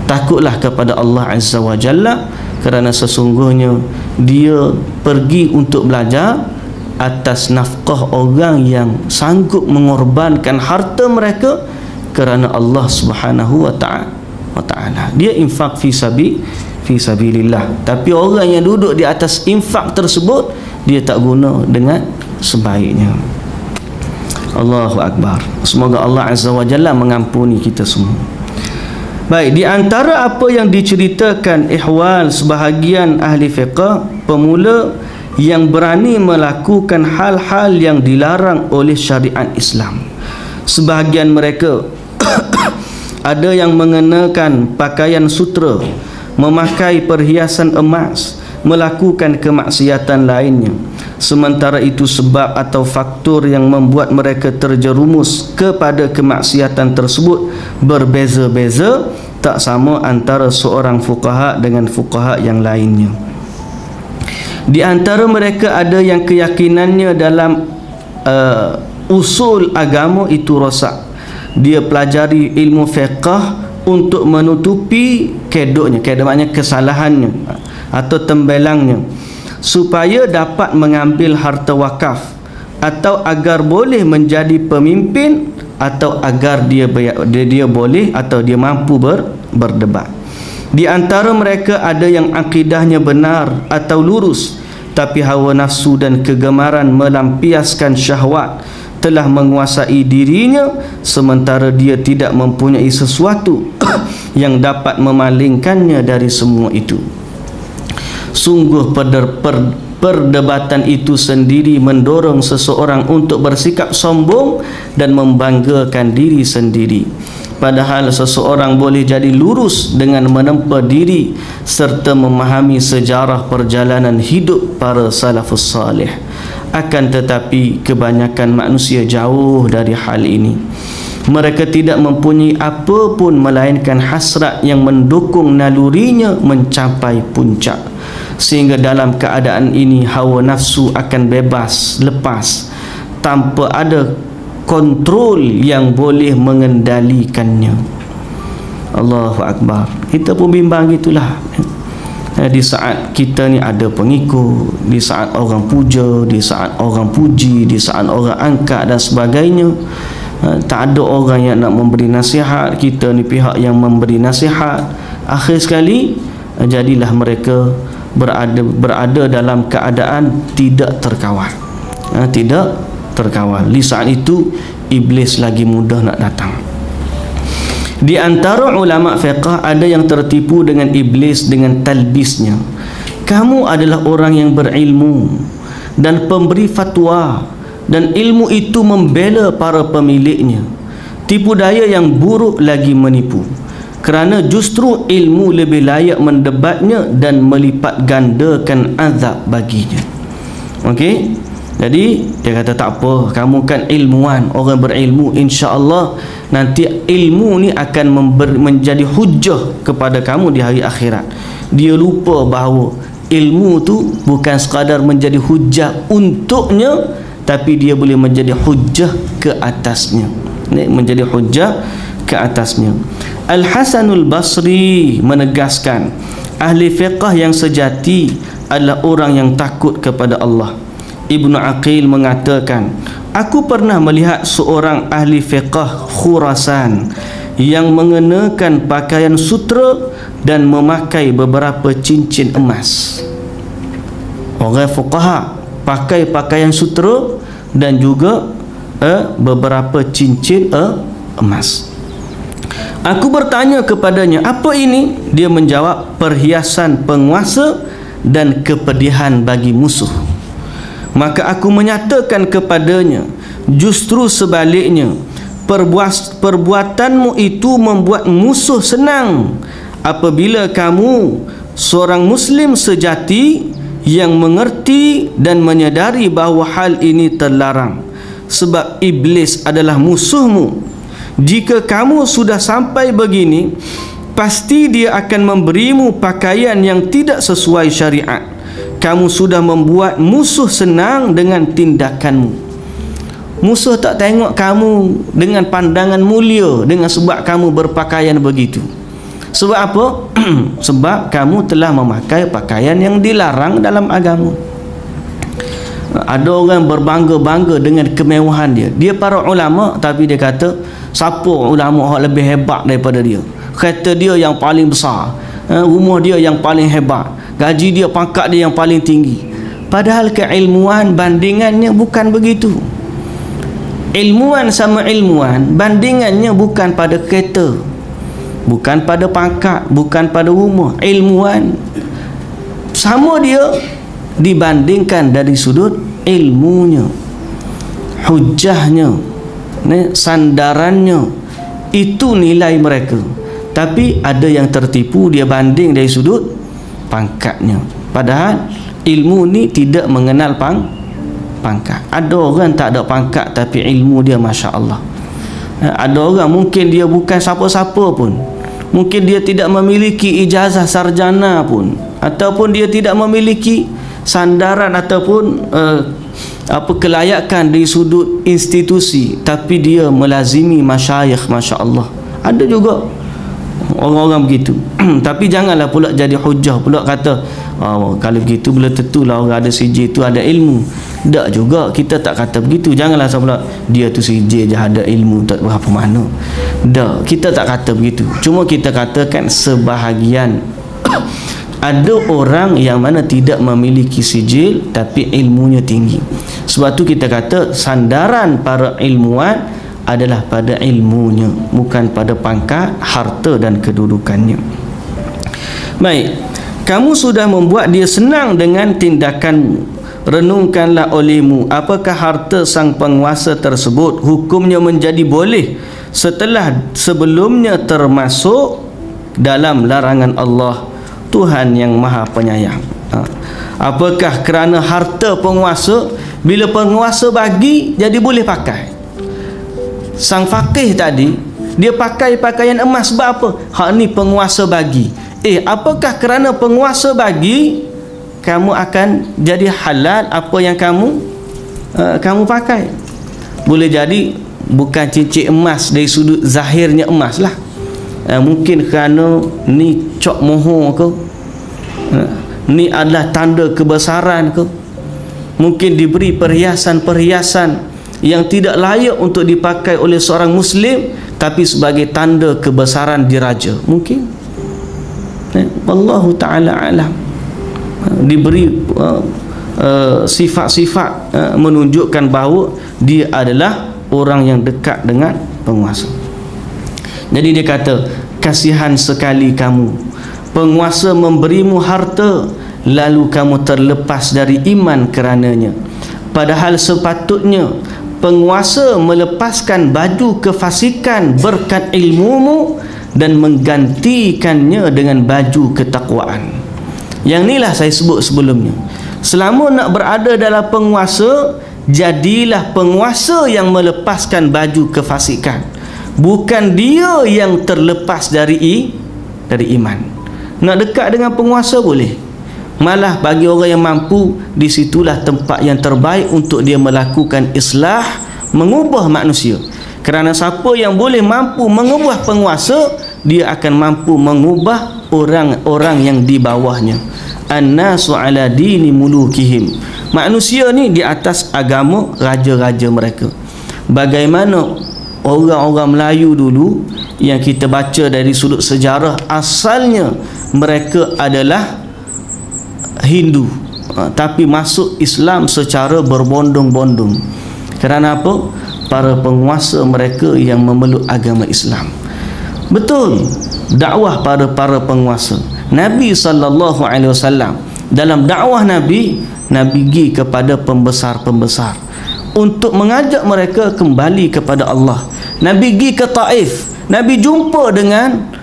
takutlah kepada Allah Azza wa Jalla, kerana sesungguhnya dia pergi untuk belajar atas nafkah orang yang sanggup mengorbankan harta mereka kerana Allah Subhanahu wa ta'ala. Dia infak fi sabilillah, tapi orang yang duduk di atas infak tersebut dia tak guna dengan sebaiknya. Allahu Akbar. Semoga Allah Azza wa Jalla mengampuni kita semua. Baik, di antara apa yang diceritakan ihwal sebahagian ahli fiqh, pemula yang berani melakukan hal-hal yang dilarang oleh syariat Islam. Sebahagian mereka ada yang mengenakan pakaian sutra, memakai perhiasan emas, melakukan kemaksiatan lainnya. Sementara itu sebab atau faktor yang membuat mereka terjerumus kepada kemaksiatan tersebut berbeza-beza, tak sama antara seorang fuqaha dengan fuqaha yang lainnya. Di antara mereka ada yang keyakinannya dalam usul agama itu rosak. Dia pelajari ilmu fiqh untuk menutupi kedoknya, kedok maknanya kesalahannya atau tembelangnya, supaya dapat mengambil harta wakaf, atau agar boleh menjadi pemimpin, atau agar dia boleh atau dia mampu berdebat. Di antara mereka ada yang akidahnya benar atau lurus, tapi hawa nafsu dan kegemaran melampiaskan syahwat telah menguasai dirinya, sementara dia tidak mempunyai sesuatu yang dapat memalingkannya dari semua itu. Sungguh perdebatan itu sendiri mendorong seseorang untuk bersikap sombong dan membanggakan diri sendiri. Padahal seseorang boleh jadi lurus dengan menempa diri serta memahami sejarah perjalanan hidup para salafus salih. Akan tetapi kebanyakan manusia jauh dari hal ini. Mereka tidak mempunyai apa pun melainkan hasrat yang mendukung nalurinya mencapai puncak. Sehingga dalam keadaan ini hawa nafsu akan bebas lepas tanpa ada kontrol yang boleh mengendalikannya. Allahu Akbar. Kita pun bimbang gitulah. Di saat kita ni ada pengikut, di saat orang puja, di saat orang puji, di saat orang angkat dan sebagainya, tak ada orang yang nak memberi nasihat. Kita ni pihak yang memberi nasihat. Akhir sekali jadilah mereka berada dalam keadaan tidak terkawal. Tidak terkawal. Di saat itu iblis lagi mudah nak datang. Di antara ulama fiqh ada yang tertipu dengan iblis dengan talbisnya. Kamu adalah orang yang berilmu dan pemberi fatwa, dan ilmu itu membela para pemiliknya. Tipu daya yang buruk lagi menipu, kerana justru ilmu lebih layak mendebatnya dan melipat gandakan azab baginya. Okey, jadi dia kata tak apa, kamu kan ilmuwan, orang berilmu, insya-Allah nanti ilmu ni akan menjadi hujah kepada kamu di hari akhirat. Dia lupa bahawa ilmu tu bukan sekadar menjadi hujah untuknya, tapi dia boleh menjadi hujah ke atasnya. Ini menjadi hujah ke atasnya. Al-Hasanul Basri menegaskan, ahli fiqh yang sejati adalah orang yang takut kepada Allah. Ibnu Aqil mengatakan, aku pernah melihat seorang ahli fiqh Khurasan yang mengenakan pakaian sutra dan memakai beberapa cincin emas. Orang fuqaha pakai pakaian sutra dan juga beberapa cincin emas. Aku bertanya kepadanya, apa ini? Dia menjawab, perhiasan penguasa dan kepedihan bagi musuh. Maka aku menyatakan kepadanya, justru sebaliknya, perbuatanmu itu membuat musuh senang apabila kamu seorang muslim sejati yang mengerti dan menyadari bahawa hal ini terlarang, sebab iblis adalah musuhmu. Jika kamu sudah sampai begini, pasti dia akan memberimu pakaian yang tidak sesuai syariat. Kamu sudah membuat musuh senang dengan tindakanmu. Musuh tak tengok kamu dengan pandangan mulia dengan sebab kamu berpakaian begitu. Sebab apa? Sebab kamu telah memakai pakaian yang dilarang dalam agama. Ada orang berbangga-bangga dengan kemewahan dia. Dia para ulama, tapi dia kata siapa ulama yang lebih hebat daripada dia? Kereta dia yang paling besar, rumah dia yang paling hebat, gaji dia, pangkat dia yang paling tinggi. Padahal keilmuan bandingannya bukan begitu. Ilmuwan sama ilmuwan bandingannya bukan pada kereta, bukan pada pangkat, bukan pada rumah. Ilmuwan sama dia dibandingkan dari sudut ilmunya, hujahnya, sandarannya, itu nilai mereka. Tapi ada yang tertipu, dia banding dari sudut pangkatnya, padahal ilmu ni tidak mengenal pangkat. Ada orang tak ada pangkat tapi ilmu dia Masya Allah. Ada orang mungkin dia bukan siapa-siapa pun, mungkin dia tidak memiliki ijazah sarjana pun, ataupun dia tidak memiliki sandaran ataupun kelayakan dari sudut institusi, tapi dia melazimi masyayikh, Masya Allah. Ada juga orang-orang begitu. Tapi janganlah pula jadi hujah pula kata, kalau begitu bila tentulah orang ada CJ itu ada ilmu. Tak juga, kita tak kata begitu. Janganlah pula dia tu CJ je ada ilmu tak berapa mana. Tak, kita tak kata begitu. Cuma kita katakan sebahagian ada orang yang mana tidak memiliki sijil tapi ilmunya tinggi. Sebab tu kita kata sandaran para ilmuwan adalah pada ilmunya, bukan pada pangkat, harta dan kedudukannya. Baik, kamu sudah membuat dia senang dengan tindakanmu. Renungkanlah olehmu, apakah harta sang penguasa tersebut hukumnya menjadi boleh setelah sebelumnya termasuk dalam larangan Allah, Tuhan yang Maha Penyayang. Apakah kerana harta penguasa, bila penguasa bagi jadi boleh pakai? Sang faqih tadi dia pakai pakaian emas sebab apa? Hak ni penguasa bagi. Apakah kerana penguasa bagi kamu akan jadi halal apa yang kamu pakai? Boleh jadi bukan cincin emas dari sudut zahirnya emas lah. Mungkin kerana ni cok mohon ke, ni adalah tanda kebesaran ke, mungkin diberi perhiasan-perhiasan yang tidak layak untuk dipakai oleh seorang muslim, tapi sebagai tanda kebesaran diraja. Mungkin wallahu ta'ala alam. Diberi sifat-sifat menunjukkan bahawa dia adalah orang yang dekat dengan penguasa. Jadi dia kata, kasihan sekali kamu, penguasa memberimu harta lalu kamu terlepas dari iman kerananya, padahal sepatutnya penguasa melepaskan baju kefasikan berkat ilmumu dan menggantikannya dengan baju ketakwaan. Yang inilah saya sebut sebelumnya. Selama nak berada dalam penguasa, jadilah penguasa yang melepaskan baju kefasikan, bukan dia yang terlepas dari iman. Nak dekat dengan penguasa boleh, malah bagi orang yang mampu, disitulah tempat yang terbaik untuk dia melakukan islah, mengubah manusia. Kerana siapa yang boleh mampu mengubah penguasa, dia akan mampu mengubah orang-orang yang di bawahnya. An-nasu ala dini mulukihim. Manusia ni di atas agama raja-raja mereka. Bagaimana orang-orang Melayu dulu yang kita baca dari sudut sejarah, asalnya mereka adalah Hindu, tapi masuk Islam secara berbondong-bondong. Kerana apa? Para penguasa mereka yang memeluk agama Islam. Betul, dakwah pada para penguasa. Nabi SAW dalam dakwah Nabi pergi kepada pembesar-pembesar untuk mengajak mereka kembali kepada Allah. Nabi pergi ke Taif, Nabi jumpa dengan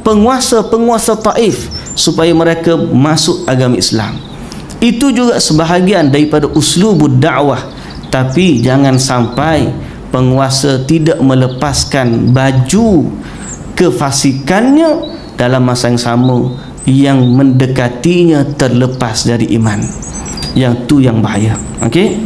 penguasa-penguasa Taif supaya mereka masuk agama Islam. Itu juga sebahagian daripada uslubud dakwah. Tapi jangan sampai penguasa tidak melepaskan baju kefasikannya dalam masa yang sama yang mendekatinya terlepas dari iman. Yang tu yang bahaya. Okey.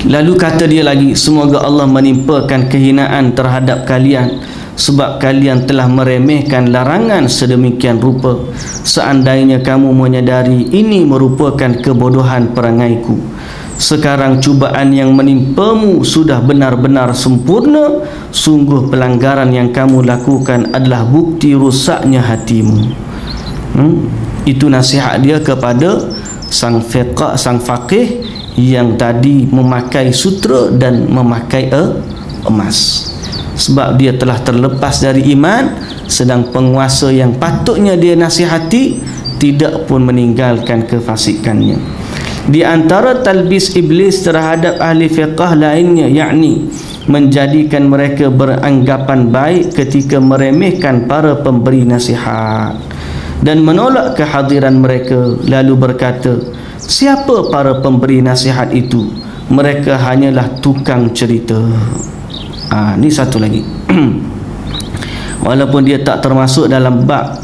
Lalu kata dia lagi, semoga Allah menimpakan kehinaan terhadap kalian sebab kalian telah meremehkan larangan sedemikian rupa. Seandainya kamu menyadari ini merupakan kebodohan perangaiku, sekarang cubaan yang menimpamu sudah benar-benar sempurna. Sungguh pelanggaran yang kamu lakukan adalah bukti rusaknya hatimu. Itu nasihat dia kepada sang faqih yang tadi memakai sutra dan memakai emas. Sebab dia telah terlepas dari iman, sedang penguasa yang patutnya dia nasihati tidak pun meninggalkan kefasikannya. Di antara talbis iblis terhadap ahli fiqh lainnya, yakni menjadikan mereka beranggapan baik ketika meremehkan para pemberi nasihat dan menolak kehadiran mereka, lalu berkata, siapa para pemberi nasihat itu? Mereka hanyalah tukang cerita. Ni satu lagi. Walaupun dia tak termasuk dalam bab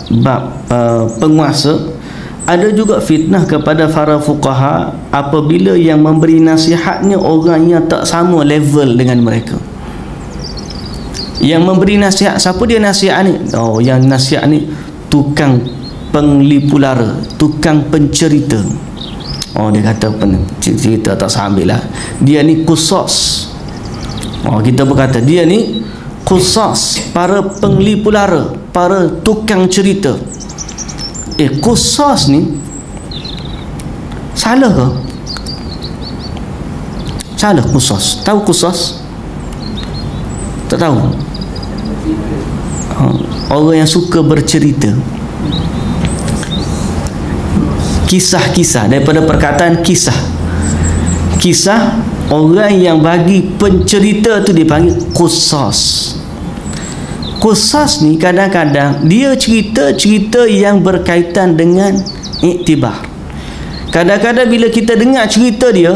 penguasa, ada juga fitnah kepada para fuqaha apabila yang memberi nasihatnya orang yang tak sama level dengan mereka. Yang memberi nasihat, siapa dia nasihat ni? Oh, yang nasihat ni tukang penglipu lara, tukang pencerita. Oh, dia kata cerita tak sambil lah. Dia ni qusas. Oh, kita berkata dia ni qusas, para penglipu lara, para tukang cerita. Qusas ni salah ke? Salah qusas. Tahu qusas? Tak tahu. Orang yang suka bercerita, kisah-kisah, daripada perkataan kisah. Kisah, orang yang bagi pencerita tu dipanggil qusas. Qusas ni kadang-kadang dia cerita-cerita yang berkaitan dengan iktibar. Kadang-kadang bila kita dengar cerita dia,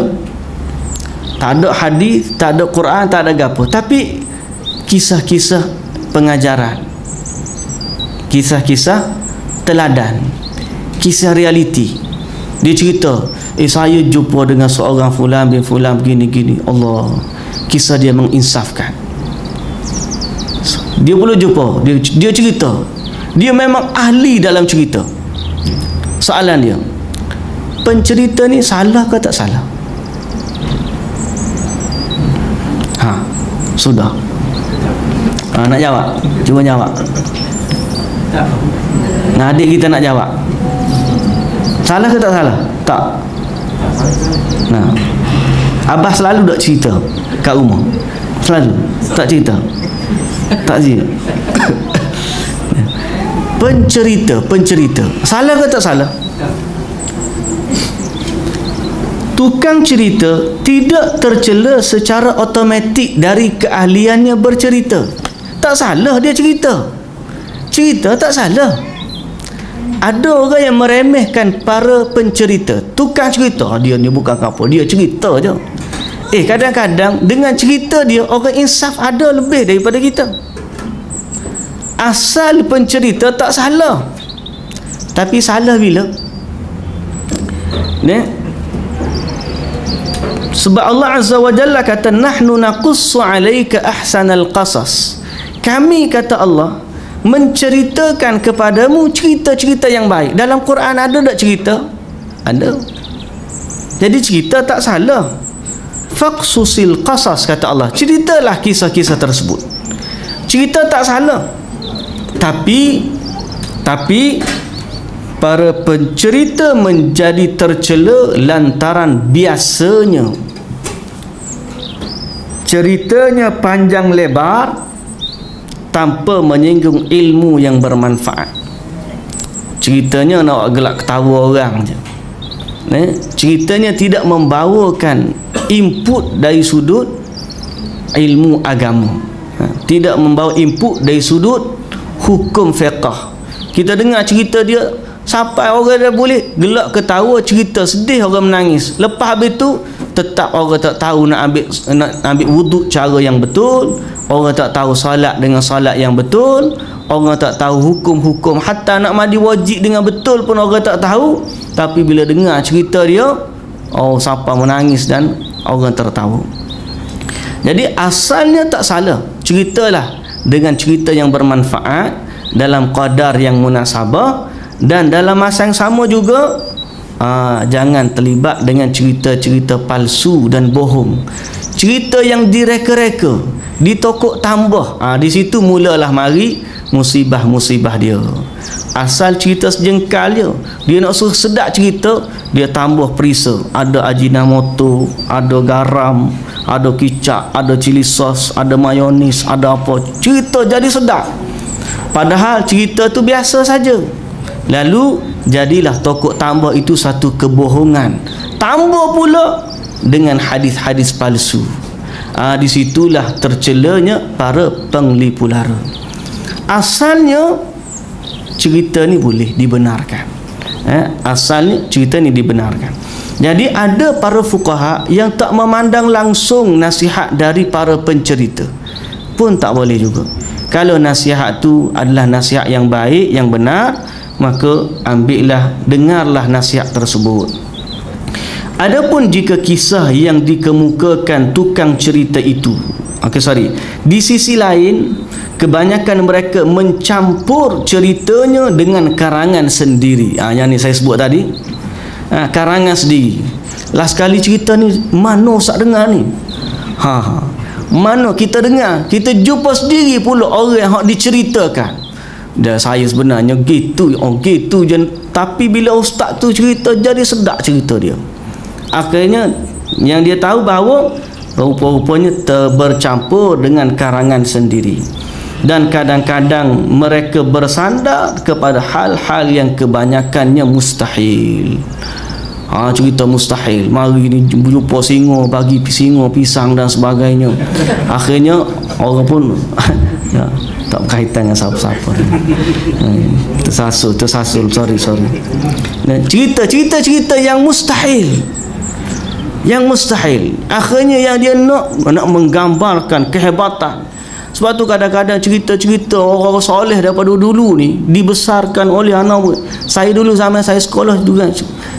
tak ada hadis, tak ada Quran, tak ada apa, tapi kisah-kisah pengajaran, kisah-kisah teladan, kisah realiti. Dia cerita, saya jumpa dengan seorang fulan bin fulan begini-gini. Allah, kisah dia menginsafkan. Dia perlu jumpa, dia cerita, dia memang ahli dalam cerita. Soalan dia, pencerita ni salah ke tak salah? Sudah. Nak jawab? Cuba jawab. Nah, adik kita nak jawab. Salah ke tak salah? Tak. Nah, abah selalu dok cerita kat rumah. Selalu. Tak cerita. Tak cerita. Pencerita. Salah ke tak salah? Tukang cerita tidak tercela secara automatik dari keahliannya bercerita. Tak salah dia cerita. Cerita tak salah. Ada orang yang meremehkan para pencerita. Tukang cerita, dia ni bukan apa, dia cerita je. Kadang-kadang dengan cerita dia, orang insaf ada lebih daripada kita. Asal pencerita tak salah. Tapi salah bila? Sebab Allah Azza wa Jalla kata, nahnu naqussu alayka ahsanal qasas. Kami, kata Allah, menceritakan kepadamu cerita-cerita yang baik. Dalam Quran ada tak cerita? Ada. Jadi cerita tak salah. Faqsusil qasas, kata Allah, ceritalah kisah-kisah tersebut. Cerita tak salah. Tapi para pencerita menjadi tercela lantaran biasanya ceritanya panjang lebar tanpa menyinggung ilmu yang bermanfaat. Ceritanya nak gelak ketawa orang je. Ceritanya tidak membawakan input dari sudut ilmu agama. Tidak membawa input dari sudut hukum fiqh. Kita dengar cerita dia sampai orang dah boleh gelak ketawa, cerita sedih orang menangis. Lepas habis tu tetap orang tak tahu nak ambil wuduk cara yang betul. Orang tak tahu salat dengan salat yang betul. Orang tak tahu hukum-hukum, hatta nak mandi wajib dengan betul pun orang tak tahu. Tapi bila dengar cerita dia, siapa menangis dan orang tertawa. Jadi asalnya tak salah. Ceritalah dengan cerita yang bermanfaat dalam qadar yang munasabah, dan dalam masa yang sama juga jangan terlibat dengan cerita-cerita palsu dan bohong. Cerita yang direka-reka, ditokok tambah, di situ mulalah mari musibah-musibah dia. Asal cerita sejengkal dia nak suruh sedap cerita, dia tambah perisa, ada ajinomoto, ada garam, ada kicap, ada cili sos, ada mayonis, ada apa, cerita jadi sedap. Padahal cerita tu biasa saja. Lalu jadilah tokok tambah itu satu kebohongan, tambah pula dengan hadis-hadis palsu. Disitulah tercelanya para penglipu lara. Asalnya cerita ni boleh dibenarkan. Asalnya cerita ni dibenarkan. Jadi ada para fuqaha yang tak memandang langsung nasihat dari para pencerita, pun tak boleh juga. Kalau nasihat tu adalah nasihat yang baik, yang benar, maka ambillah, dengarlah nasihat tersebut. Adapun jika kisah yang dikemukakan tukang cerita itu, di sisi lain kebanyakan mereka mencampur ceritanya dengan karangan sendiri. Yang ni saya sebut tadi, karangan sendiri. Last kali cerita ni mana Ustaz dengar ni? Mana kita dengar? Kita jumpa sendiri pula orang yang diceritakan. Dan saya sebenarnya gitu je. Tapi bila ustaz tu cerita, jadi sedap cerita dia. Akhirnya yang dia tahu bahawa rupa-rupanya bercampur dengan karangan sendiri. Dan kadang-kadang mereka bersandar kepada hal-hal yang kebanyakannya mustahil. Cerita mustahil, mari ni jumpa singa, bagi singa pisang dan sebagainya. Akhirnya orang pun tak berkaitan dengan siapa-siapa. Tersasul, sorry. Cerita yang mustahil. Akhirnya yang dia nak menggambarkan kehebatan. Sebab tu kadang-kadang cerita-cerita orang-orang soleh daripada dulu ni dibesarkan oleh anak. Saya dulu zaman saya sekolah juga,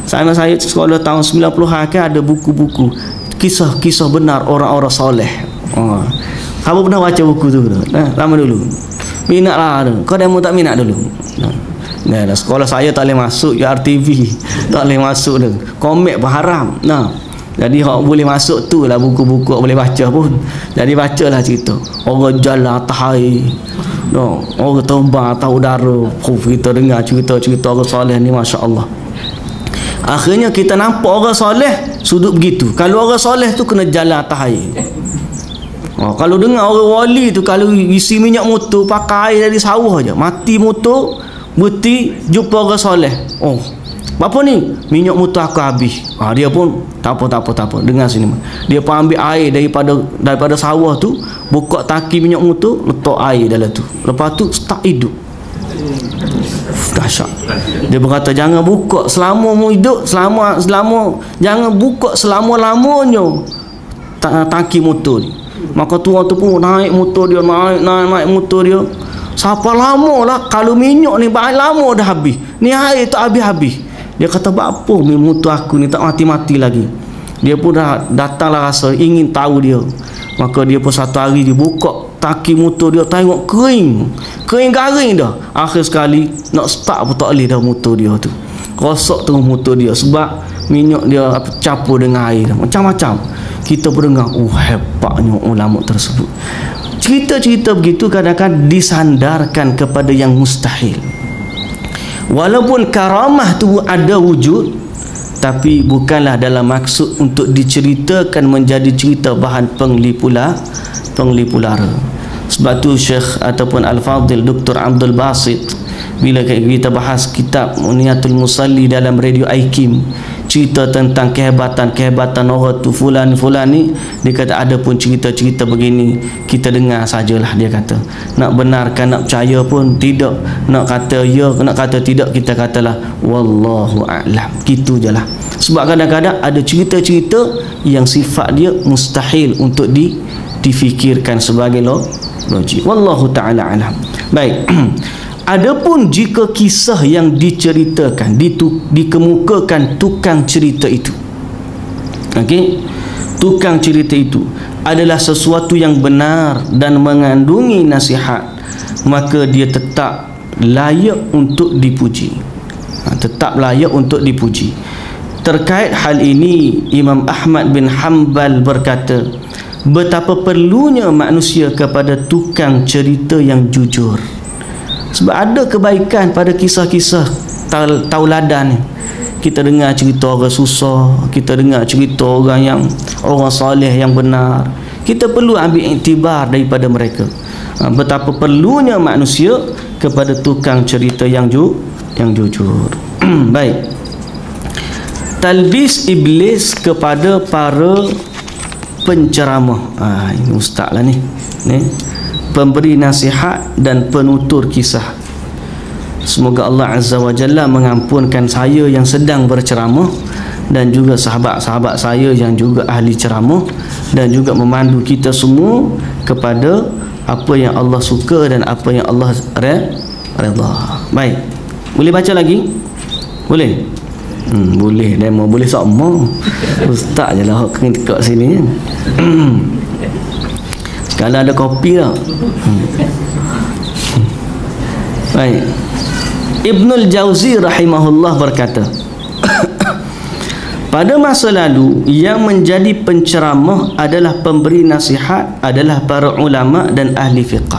zaman saya sekolah tahun 90-an kan, ada buku-buku kisah-kisah benar orang-orang soleh. Kamu pernah baca buku tu? Lama dulu. Minatlah tu. Kau demo tak minat dulu? Sekolah saya tak boleh masuk RTV, tak boleh masuk tu. Komik pun haram. Jadi hak boleh masuk tu lah buku-buku boleh baca pun. Jadi bacalah cerita. Orang jalan atas air. No, orang terbang atas udara. Kita dengar cerita-cerita orang soleh ni, masya-Allah. Akhirnya kita nampak orang soleh sudut begitu. Kalau orang soleh tu kena jalan atas air. Kalau dengar orang wali tu kalau isi minyak motor pakai air dari sawah je, mati motor, berhenti jumpa orang soleh. Apa ni? Minyak motor aku habis. Dia pun tak apa. Dengar sini. Dia pun ambil air daripada sawah tu, buka taki minyak motor, letak air dalam tu. Lepas tu start hidup. Dahsyat. Dia berkata jangan buka selama mu hidup, selama jangan buka selama-lamanya tangki motor ni. Maka tuan tu pun naik motor dia, naik motor dia. Siapa lama lah kalau minyak ni baik lama dah habis. Ni air tak habis-habis. Dia kata apa motor aku ni tak mati-mati lagi. Dia pun dah datanglah rasa ingin tahu dia. Maka dia pun satu hari dia buka taki motor dia, tengok kering garing dah. Akhir sekali nak start pun tak boleh dah motor dia tu. Rosak terus motor dia sebab minyak dia campur dengan air. Macam-macam. Kita berdengar, hebatnya ulama tersebut. Cerita-cerita begitu kadang-kadang disandarkan kepada yang mustahil. Walaupun karamah tu ada wujud, tapi bukanlah dalam maksud untuk diceritakan menjadi cerita bahan penglipulara. Sebab tu Syekh ataupun Al-Fadhil Dr. Abdul Basit bila kita bahas kitab Muniyatul Musalli dalam radio Aikim, cerita tentang kehebatan orang tu fulan ni, dia kata ada pun cerita-cerita begini, kita dengar sajalah. Dia kata nak benarkan, nak percaya pun tidak, nak kata ya, nak kata tidak, kita katalah wallahu a'lam. Gitu je lah. Sebab kadang-kadang ada cerita-cerita yang sifat dia mustahil untuk difikirkan sebagai logik. Wallahu ta'ala alam. Baik. Adapun jika kisah yang diceritakan, dikemukakan tukang cerita itu, tukang cerita itu adalah sesuatu yang benar dan mengandungi nasihat, maka dia tetap layak untuk dipuji. Tetap layak untuk dipuji. Terkait hal ini, Imam Ahmad bin Hanbal berkata, betapa perlunya manusia kepada tukang cerita yang jujur. Sebab ada kebaikan pada kisah-kisah tauladan ni. Kita dengar cerita orang susah, kita dengar cerita orang soleh yang benar. Kita perlu ambil iktibar daripada mereka. Betapa perlunya manusia kepada tukang cerita yang jujur. Baik. Talbis iblis kepada para penceramah. Ini ustaz lah ni. Pemberi nasihat dan penutur kisah. Semoga Allah Azza wa Jalla mengampunkan saya yang sedang berceramah dan juga sahabat-sahabat saya yang juga ahli ceramah, dan juga memandu kita semua kepada apa yang Allah suka dan apa yang Allah redha. Baik. Boleh baca lagi? Boleh? Boleh. Demo boleh sama. Ustaz je lah kena tekak sini. Kalau ada kopi tak? Baik. Ibnul Jauzi rahimahullah berkata, pada masa lalu yang menjadi penceramah adalah pemberi nasihat adalah para ulama dan ahli fiqh.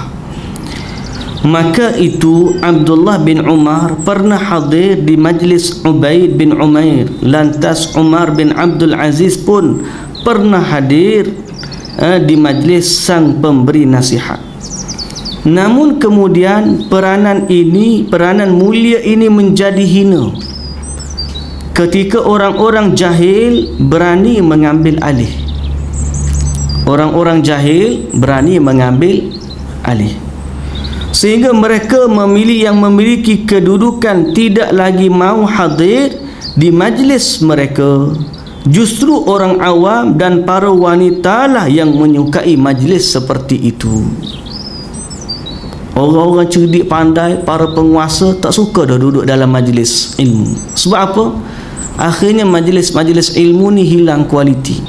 Maka itu Abdullah bin Umar pernah hadir di majlis Ubaid bin Umair. Lantas Umar bin Abdul Aziz pun pernah hadir di majlis sang pemberi nasihat. Namun kemudian peranan mulia ini menjadi hina ketika orang-orang jahil berani mengambil alih. Orang-orang jahil berani mengambil alih, sehingga mereka yang memiliki kedudukan tidak lagi mau hadir di majlis mereka. Justru orang awam dan para wanita lah yang menyukai majlis seperti itu. Orang-orang cerdik pandai, para penguasa tak suka dah duduk dalam majlis ilmu. Sebab apa? Akhirnya majlis ilmu ni hilang kualiti.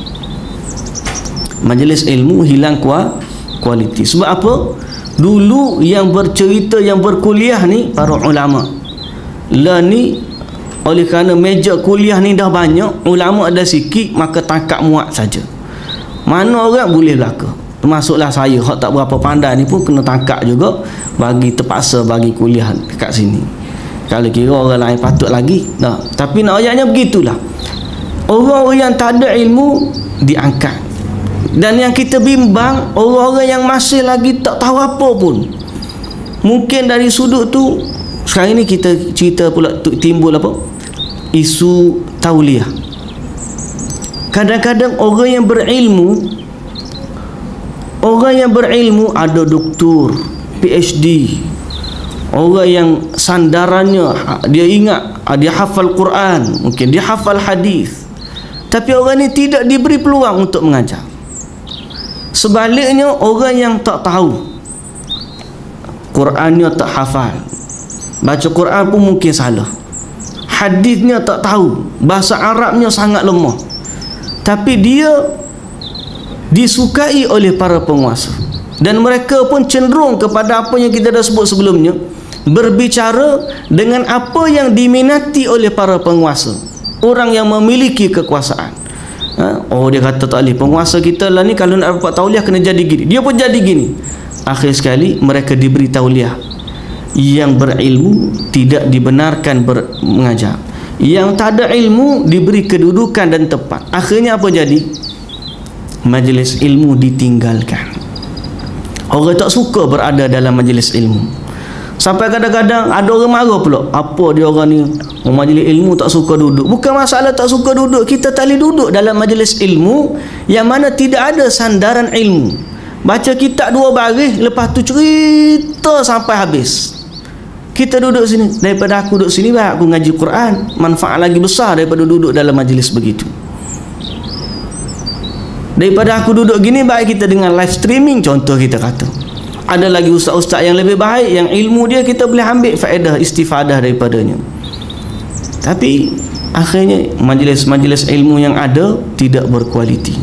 Majlis ilmu hilang kualiti. Sebab apa? Dulu yang bercerita, yang berkuliah ni para ulama. Lah ni Oleh kerana meja kuliah ni dah banyak, ulama ada sikit, maka tangkap muat saja. Mana orang boleh belaka, termasuklah saya, hak tak berapa pandai ni pun kena tangkap juga, bagi terpaksa bagi kuliah dekat sini. Kalau kira orang lain patut lagi. Nah, tapi nak ayatnya begitulah. Orang-orang yang tak ada ilmu diangkat. Dan yang kita bimbang, orang-orang yang masih lagi tak tahu apa pun. Mungkin dari sudut tu, sekarang ni kita cerita pula timbul apa? Isu tauliah. Kadang-kadang orang yang berilmu ada doktor, PhD, orang yang sandarannya dia ingat, dia hafal Quran, mungkin dia hafal hadis, tapi orang ni tidak diberi peluang untuk mengajar. Sebaliknya, orang yang tak tahu, Qurannya tak hafal, baca Quran pun mungkin salah, hadisnya tak tahu, bahasa Arabnya sangat lemah, tapi dia disukai oleh para penguasa, dan mereka pun cenderung kepada apa yang kita dah sebut sebelumnya, berbicara dengan apa yang diminati oleh para penguasa, orang yang memiliki kekuasaan. Oh, dia kata tak boleh, penguasa kita lah ni kalau nak dapat tauliah kena jadi gini, dia pun jadi gini. Akhir sekali mereka diberi tauliah. Yang berilmu tidak dibenarkan mengajar, yang tak ada ilmu diberi kedudukan dan tempat. Akhirnya apa jadi? Majlis ilmu ditinggalkan. Orang tak suka berada dalam majlis ilmu. Sampai kadang-kadang ada orang marah pula, apa dia orang ni, majlis ilmu tak suka duduk. Bukan masalah tak suka duduk, kita tak boleh duduk dalam majlis ilmu yang mana tidak ada sandaran ilmu. Baca kitab 2 baris, lepas tu cerita sampai habis. Kita duduk sini, daripada aku duduk sini baik aku ngaji Quran, manfaat lagi besar daripada duduk dalam majlis begitu. Daripada aku duduk gini, baik kita dengan live streaming, contoh kita kata. Ada lagi ustaz-ustaz yang lebih baik, yang ilmu dia kita boleh ambil faedah, istifadah daripadanya. Tapi akhirnya majlis-majlis ilmu yang ada tidak berkualiti.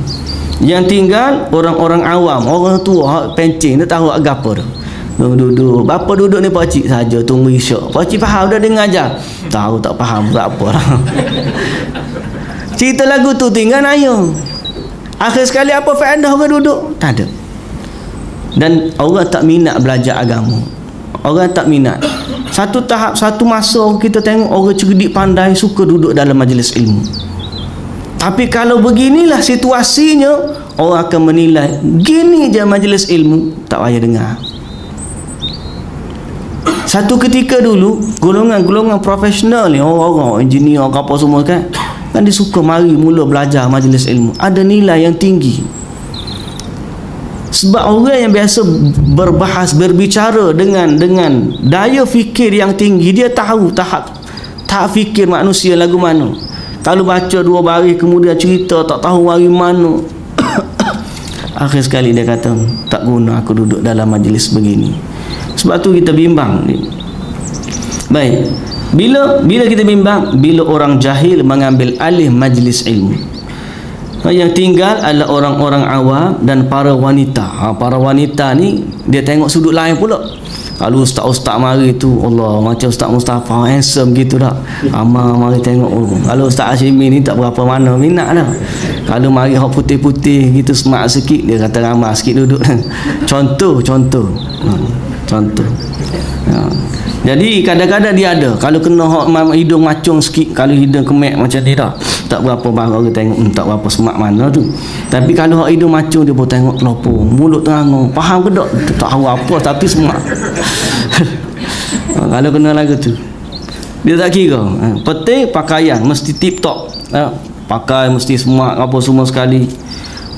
Yang tinggal orang-orang awam, orang tua pencing, dia tahu agak apa dah. Duduk, bapa duduk ni pakcik saja tunggu isyak. Pakcik faham dah dengar ajar. Tahu tak faham tak apalah. Cerita lagu tu tinggal ayo. Akhir sekali apa faedah orang duduk? Tak ada. Dan orang tak minat belajar agama. Orang tak minat. Satu tahap, satu masa kita tengok orang cerdik pandai suka duduk dalam majlis ilmu. Tapi kalau beginilah situasinya, orang akan menilai gini je majlis ilmu, tak payah dengar. Satu ketika dulu, golongan-golongan profesional ni, orang-orang engineer, apa semua kan dia suka mari mula belajar majlis ilmu, ada nilai yang tinggi. Sebab orang yang biasa berbicara dengan daya fikir yang tinggi, dia tahu tahap fikir manusia lagu mana. Kalau baca 2 baris kemudian cerita tak tahu hari mana, akhir sekali dia kata tak guna aku duduk dalam majlis begini. Sebab tu kita bimbang. Baik, bila kita bimbang, bila orang jahil mengambil alih majlis ilmu. Yang tinggal adalah orang-orang awam dan para wanita. Para wanita ni dia tengok sudut lain pula. Kalau ustaz-ustaz mari tu, Allah, macam Ustaz Mustafa handsome gitu dah. Mari tengok. Kalau Ustaz Hashimi ni tak berapa mana minat dah. Kalau mari hak putih-putih gitu smart sikit, dia kata ramah sikit duduk. Contoh. Jadi kadang-kadang dia ada, kalau kena hidung macung sikit, kalau hidung kemek macam dia tak berapa baru orang tengok tak berapa semak mana tu. Tapi kalau hidung macung, dia pun tengok telopor, mulut teranggung, faham ke tak? Tak tahu apa tapi semak. Kalau kena lagu tu dia tak kira. Penting pakaian mesti tip top, pakai mesti semak apa semua sekali.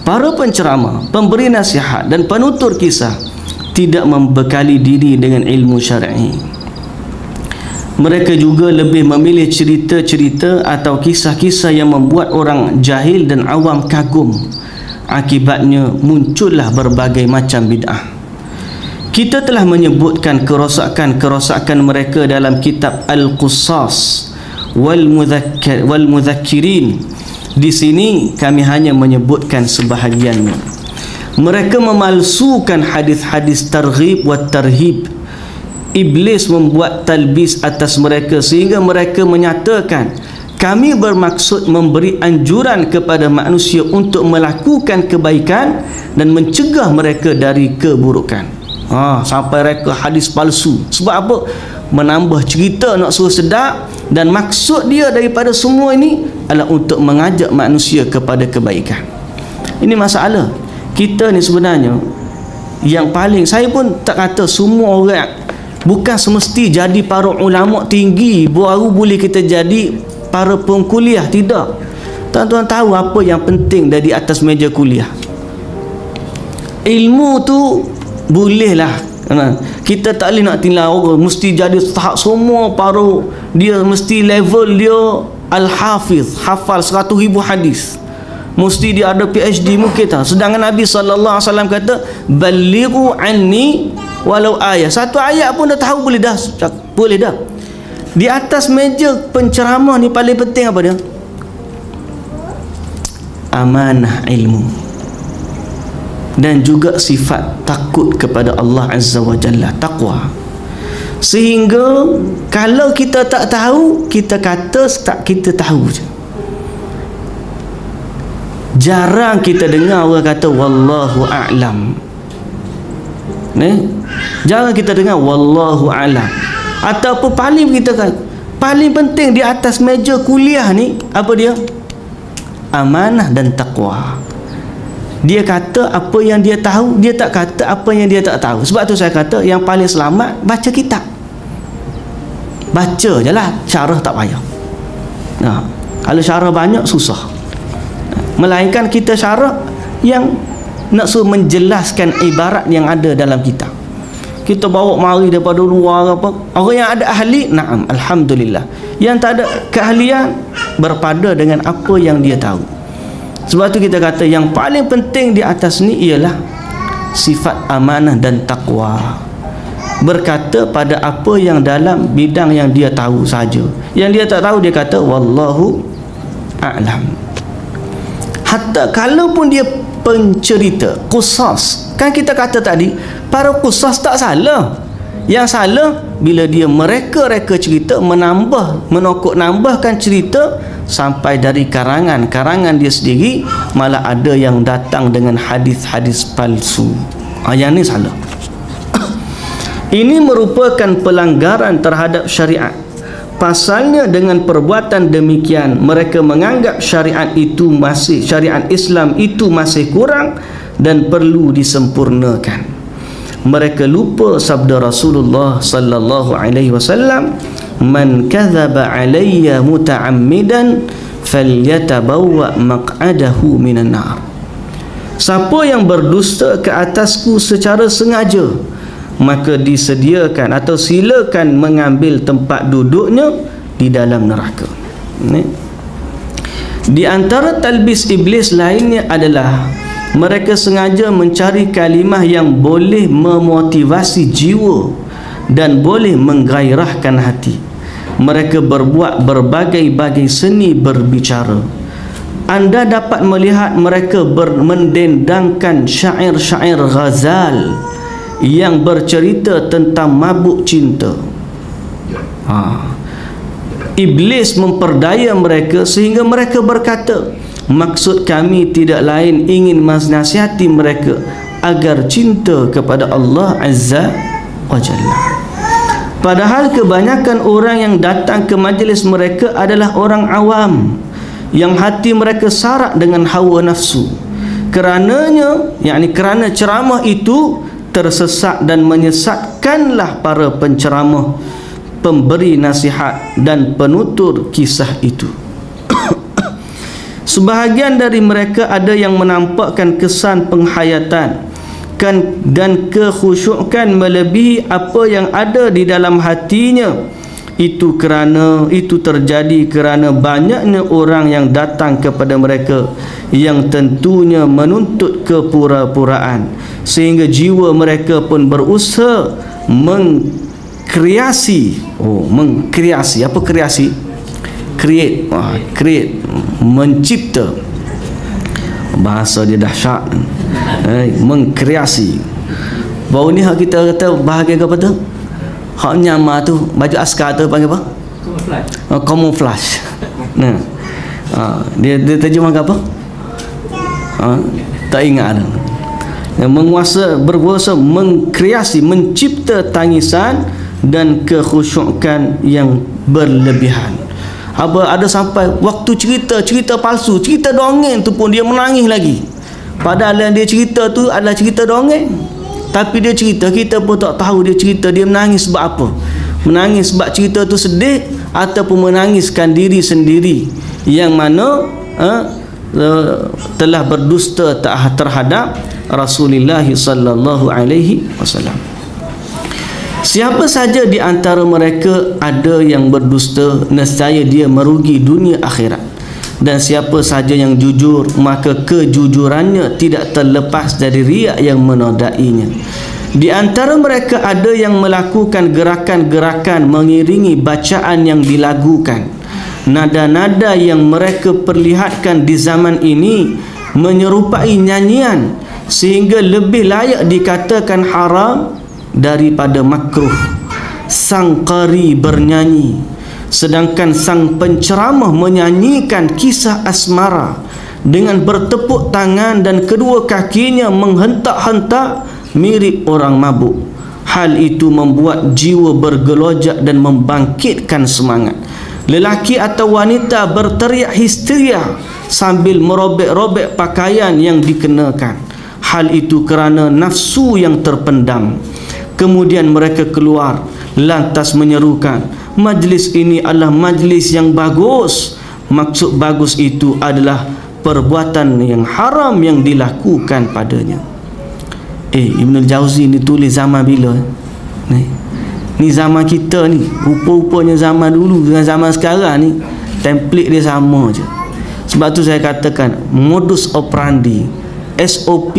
Para penceramah, pemberi nasihat dan penutur kisah tidak membekali diri dengan ilmu syar'i. Mereka juga lebih memilih cerita-cerita atau kisah-kisah yang membuat orang jahil dan awam kagum. Akibatnya muncullah berbagai macam bid'ah. Kita telah menyebutkan kerosakan mereka dalam kitab Al-Qussas wal Mudzakirin. Di sini kami hanya menyebutkan sebahagiannya. Mereka memalsukan hadis-hadis targhib wa tarhib iblis membuat talbis atas mereka sehingga mereka menyatakan, kami bermaksud memberi anjuran kepada manusia untuk melakukan kebaikan dan mencegah mereka dari keburukan. Sampai reka hadis palsu. Sebab apa? Menambah cerita nak suruh sedap, dan maksud dia daripada semua ini adalah untuk mengajak manusia kepada kebaikan. Ini masalah. Kita ni sebenarnya yang paling, saya pun tak kata semua orang bukan semesti jadi para ulama tinggi baru boleh kita jadi para pengkuliah. Tidak. Tuan-tuan tahu apa yang penting dari atas meja kuliah? Ilmu tu bolehlah, kita tak boleh nak tinggal orang mesti jadi tahap semua para, dia mesti level dia al-hafiz, hafal 100,000 hadis, mesti dia ada PhD mungkin tak. Sedangkan Nabi SAW kata, balighu anni walau ayat, satu ayat pun dah tahu boleh dah. Boleh dah. Di atas meja penceramah ni paling penting apa dia? Amanah ilmu dan juga sifat takut kepada Allah Azza wa Jalla, taqwa. Sehingga kalau kita tak tahu, kita kata tak kita tahu je. Jarang kita dengar orang kata wallahu a'lam. Jarang kita dengar wallahu a'lam. Ataupun paling kita kata, paling penting di atas meja kuliah ni apa dia? Amanah dan taqwa. Dia kata apa yang dia tahu, dia tak kata apa yang dia tak tahu. Sebab tu saya kata yang paling selamat baca kitab. Baca je lah, syarah tak payah. Kalau syarah banyak susah. Melainkan kita syarah yang nak suruh menjelaskan ibarat yang ada dalam kitab. Kita bawa mari daripada luar apa. Orang yang ada ahli, na'am, alhamdulillah. Yang tak ada keahlian, berpada dengan apa yang dia tahu. Sebab tu kita kata yang paling penting di atas ni ialah sifat amanah dan taqwa. Berkata pada apa yang dalam bidang yang dia tahu saja. Yang dia tak tahu dia kata wallahu a'lam. Hatta kalaupun dia pencerita, qusas, kan kita kata tadi para qusas tak salah. Yang salah bila dia mereka cerita, menambahkan cerita sampai dari karangan dia sendiri, malah ada yang datang dengan hadis-hadis palsu. Yang ni salah. Ini merupakan pelanggaran terhadap syariat. Pasalnya dengan perbuatan demikian mereka menganggap syariat Islam itu masih kurang dan perlu disempurnakan. Mereka lupa sabda Rasulullah sallallahu alaihi wasallam, man kadzaba alayya muta'ammidan falyatabawwa maq'adahu minan nar. Siapa yang berdusta ke atasku secara sengaja, maka disediakan atau silakan mengambil tempat duduknya di dalam neraka. Di antara talbis iblis lainnya adalah mereka sengaja mencari kalimah yang boleh memotivasi jiwa dan boleh menggairahkan hati. Mereka berbuat berbagai-bagai seni berbicara. Anda dapat melihat mereka mendendangkan syair-syair ghazal yang bercerita tentang mabuk cinta. Iblis memperdaya mereka sehingga mereka berkata, maksud kami tidak lain ingin menasihati mereka agar cinta kepada Allah Azza wa Jalla. Padahal kebanyakan orang yang datang ke majlis mereka adalah orang awam yang hati mereka sarak dengan hawa nafsu. Kerananya, kerana ceramah itu tersesat dan menyesatkanlah para penceramah, pemberi nasihat dan penutur kisah itu. Sebahagian dari mereka ada yang menampakkan kesan penghayatan dan kekhusyukan melebihi apa yang ada di dalam hatinya. Itu terjadi kerana banyaknya orang yang datang kepada mereka yang tentunya menuntut kepura-puraan, sehingga jiwa mereka pun berusaha mengkreasi. Apa kreasi? Create, mencipta. Bahasa dia dahsyat. Mengkreasi. Baru ni kita kata bahagian apa tu? Hak nyamar tu baju askar tu panggil apa? Camouflage. Nah. Dia terjemah apa? Tak ingat dah. Berkuasa mengkreasi, mencipta tangisan dan kekhusyukan yang berlebihan. Ada sampai waktu cerita palsu, cerita dongeng tu pun dia menangis lagi. Padahal yang dia cerita tu adalah cerita dongeng. Tapi dia cerita, kita pun tak tahu dia cerita, dia menangis sebab apa. Menangis sebab cerita tu sedih ataupun menangiskan diri sendiri yang mana telah berdusta terhadap Rasulullah sallallahu alaihi wasallam. Siapa saja di antara mereka ada yang berdusta, nescaya dia merugi dunia akhirat. Dan siapa saja yang jujur, maka kejujurannya tidak terlepas dari riya yang menodainya. Di antara mereka ada yang melakukan gerakan-gerakan mengiringi bacaan yang dilagukan. Nada-nada yang mereka perlihatkan di zaman ini menyerupai nyanyian, sehingga lebih layak dikatakan haram daripada makruh. Sang qari bernyanyi, sedangkan sang penceramah menyanyikan kisah asmara dengan bertepuk tangan dan kedua kakinya menghentak-hentak mirip orang mabuk. Hal itu membuat jiwa bergelojak dan membangkitkan semangat. Lelaki atau wanita berteriak histeria sambil merobek-robek pakaian yang dikenakan. Hal itu kerana nafsu yang terpendam. Kemudian mereka keluar lantas menyerukan, majlis ini adalah majlis yang bagus. Maksud bagus itu adalah perbuatan yang haram yang dilakukan padanya. Ibn Jauzi ni tulis zaman bila? Ni zaman kita ni, rupa-rupanya zaman dulu dengan zaman sekarang ni template dia sama je. Sebab tu saya katakan modus operandi, SOP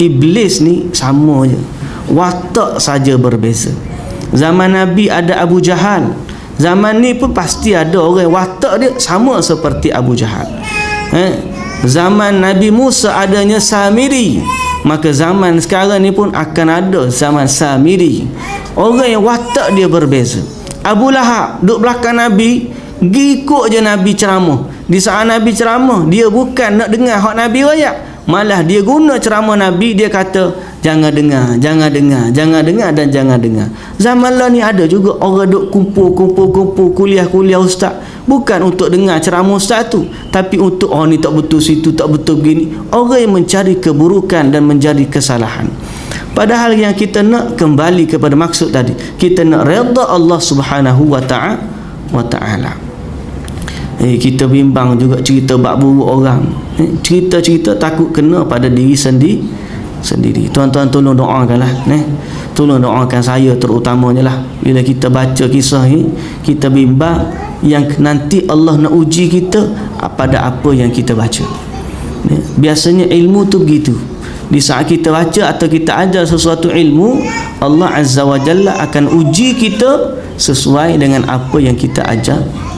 iblis ni sama je, watak saja berbeza. Zaman Nabi ada Abu Jahal, zaman ni pun pasti ada orang watak dia sama seperti Abu Jahal. Zaman Nabi Musa adanya Samiri, maka zaman sekarang ni pun akan ada zaman Samiri. Orang yang watak dia berbeza. Abu Lahab duduk belakang Nabi, ikut je Nabi ceramah. Di saat Nabi ceramah, dia bukan nak dengar hak Nabi rakyat, malah dia guna ceramah Nabi, dia kata jangan dengar, jangan dengar, jangan dengar dan jangan dengar. Zaman lah ni ada juga orang duk kumpul kuliah ustaz, bukan untuk dengar ceramah ustaz tu, tapi untuk ni tak betul situ, tak betul begini. Orang yang mencari keburukan dan menjadi kesalahan. Padahal yang kita nak kembali kepada maksud tadi, kita nak redha Allah Subhanahu wa ta'ala. Kita bimbang juga cerita bab buruk orang. Cerita-cerita takut kena pada diri sendiri. Tuan-tuan tolong doakanlah, tolong doakan saya terutamanya lah. Bila kita baca kisah ni, kita bimbang yang nanti Allah nak uji kita pada apa yang kita baca. Biasanya ilmu tu begitu. Di saat kita baca atau kita ajar sesuatu ilmu, Allah Azza wa Jalla akan uji kita sesuai dengan apa yang kita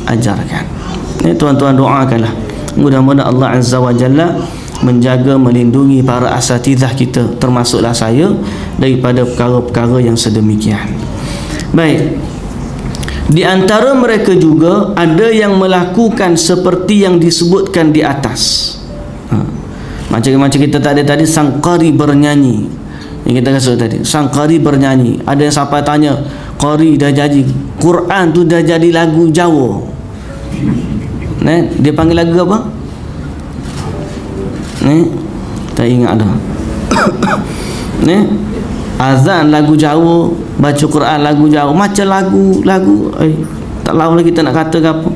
ajarkan. Tuan-tuan doakanlah, mudah-mudahan Allah Azza wa Jalla menjaga, melindungi para asatidzah kita, termasuklah saya, daripada perkara-perkara yang sedemikian. Baik, di antara mereka juga ada yang melakukan seperti yang disebutkan di atas. Macam kita tadi sang qari bernyanyi, yang kita kata tadi, sang qari bernyanyi. Ada yang sampai tanya, qari dah jadi Quran tu dah jadi lagu Jawa. Dia panggil lagu apa? Tak ingat dah. Azan lagu Jawa, baca Quran lagu Jawa, macam lagu tak tahu lagi kita nak kata ke apa.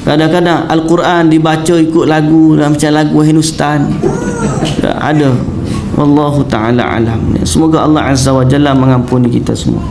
Kadang-kadang Al-Quran dibaca ikut lagu macam lagu Hindustan. Ada. Wallahu ta'ala alam. Semoga Allah Azza wa Jalla mengampuni kita semua.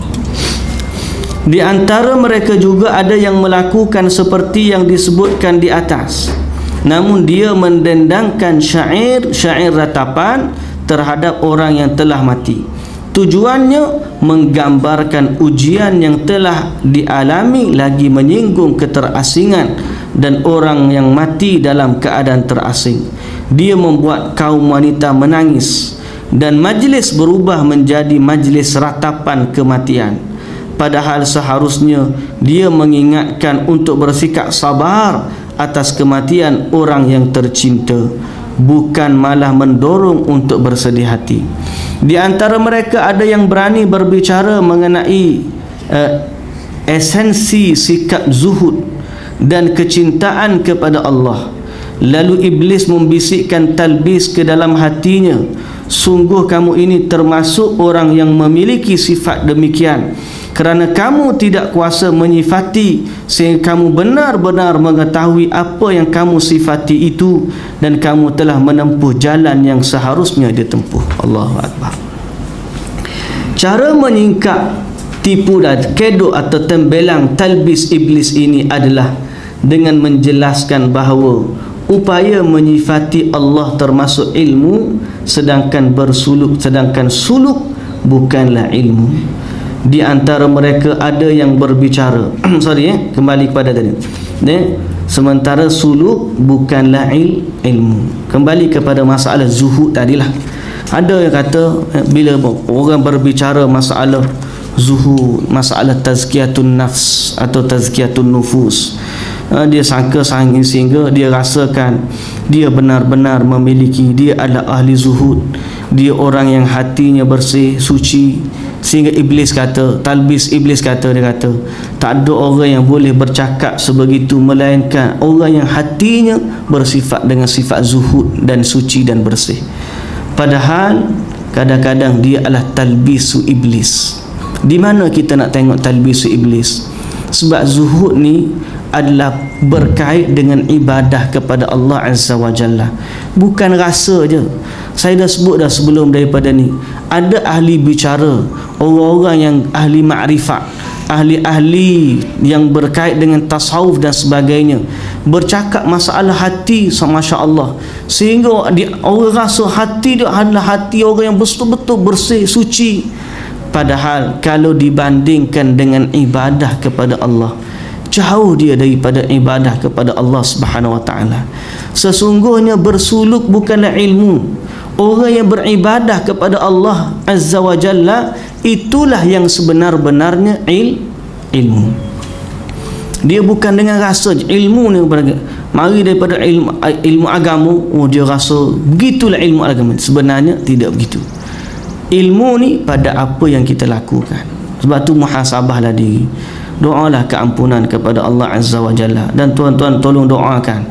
Di antara mereka juga ada yang melakukan seperti yang disebutkan di atas, namun dia mendendangkan syair ratapan terhadap orang yang telah mati. Tujuannya menggambarkan ujian yang telah dialami, lagi menyinggung keterasingan dan orang yang mati dalam keadaan terasing. Dia membuat kaum wanita menangis dan majlis berubah menjadi majlis ratapan kematian. Padahal seharusnya dia mengingatkan untuk bersikap sabar atas kematian orang yang tercinta, bukan malah mendorong untuk bersedih hati. Di antara mereka ada yang berani berbicara mengenai esensi sikap zuhud dan kecintaan kepada Allah. Lalu iblis membisikkan talbis ke dalam hatinya, sungguh kamu ini termasuk orang yang memiliki sifat demikian, kerana kamu tidak kuasa menyifati sehingga kamu benar-benar mengetahui apa yang kamu sifati itu, dan kamu telah menempuh jalan yang seharusnya ditempuh. Allahu Akbar. Cara menyingkap tipu dan kedok atau tembelang talbis iblis ini adalah dengan menjelaskan bahawa upaya menyifati Allah termasuk ilmu, sedangkan suluk bukanlah ilmu. Di antara mereka ada yang berbicara kembali kepada tadi, sementara suluk bukanlah ilmu. Kembali kepada masalah zuhud tadilah. Ada yang kata bila orang berbicara masalah zuhud, masalah tazkiyatun nafs atau tazkiyatun nufus, dia sangka sehingga dia rasakan dia benar-benar memiliki, dia adalah ahli zuhud, dia orang yang hatinya bersih, suci, sehingga iblis kata, talbis iblis kata, dia kata tak ada orang yang boleh bercakap sebegitu melainkan orang yang hatinya bersifat dengan sifat zuhud dan suci dan bersih. Padahal kadang-kadang dia adalah talbisu iblis. Di mana kita nak tengok talbisu iblis? Sebab zuhud ni adalah berkait dengan ibadah kepada Allah Azza wa Jalla, bukan rasa je. Saya dah sebut dah sebelum daripada ni, ada ahli bicara, orang-orang yang ahli makrifat, ahli-ahli yang berkait dengan tasawuf dan sebagainya, bercakap masalah hati, Masya Allah, sehingga orang rasa hati dia adalah hati orang yang betul-betul bersih, suci. Padahal kalau dibandingkan dengan ibadah kepada Allah, jauh dia daripada ibadah kepada Allah Subhanahu wa taala. Sesungguhnya bersuluk bukanlah ilmu. Orang yang beribadah kepada Allah Azza wa Jalla, itulah yang sebenar-benarnya ilmu. Dia bukan dengan rasa. Ilmu ni mari daripada ilmu agama, dia rasa begitulah ilmu agama. Sebenarnya tidak begitu. Ilmu ni pada apa yang kita lakukan. Sebab tu muhasabahlah diri, doalah keampunan kepada Allah Azza wa Jalla. Dan tuan-tuan tolong doakan,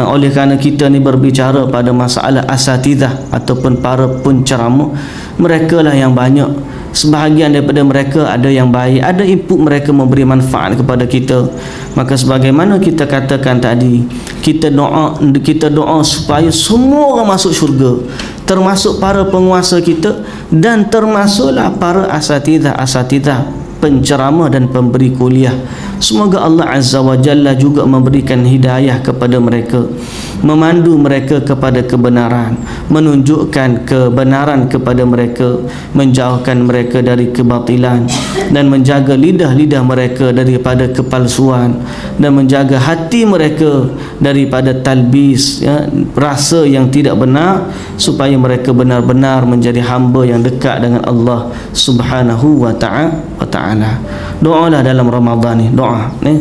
oleh kerana kita ni berbicara pada masalah asatidah ataupun para penceramah, mereka lah yang banyak, sebahagian daripada mereka ada yang baik, ada input mereka memberi manfaat kepada kita. Maka sebagaimana kita katakan tadi, kita doa supaya semua orang masuk syurga, termasuk para penguasa kita, dan termasuklah para asatidah penceramah dan pemberi kuliah. Semoga Allah Azza wa Jalla juga memberikan hidayah kepada mereka, memandu mereka kepada kebenaran, menunjukkan kebenaran kepada mereka, menjauhkan mereka dari kebatilan, dan menjaga lidah-lidah mereka daripada kepalsuan, dan menjaga hati mereka daripada talbis, rasa yang tidak benar, supaya mereka benar-benar menjadi hamba yang dekat dengan Allah Subhanahu wa ta'ala. Doalah dalam Ramadan ni, doa ni.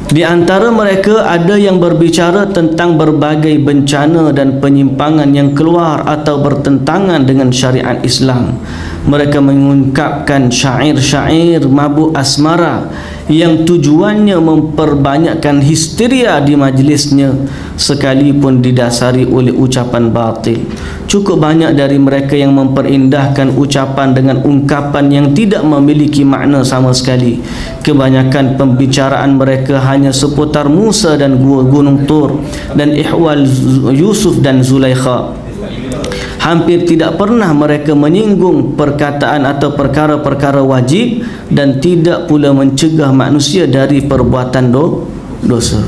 Di antara mereka ada yang berbicara tentang berbagai bencana dan penyimpangan yang keluar atau bertentangan dengan syariat Islam. Mereka mengungkapkan syair-syair mabuk asmara yang tujuannya memperbanyakkan histeria di majlisnya, sekalipun didasari oleh ucapan batil. Cukup banyak dari mereka yang memperindahkan ucapan dengan ungkapan yang tidak memiliki makna sama sekali. Kebanyakan pembicaraan mereka hanya seputar Musa dan Gunung Tur dan ihwal Yusuf dan Zulaikha. Hampir tidak pernah mereka menyinggung perkataan atau perkara-perkara wajib, dan tidak pula mencegah manusia dari perbuatan dosa.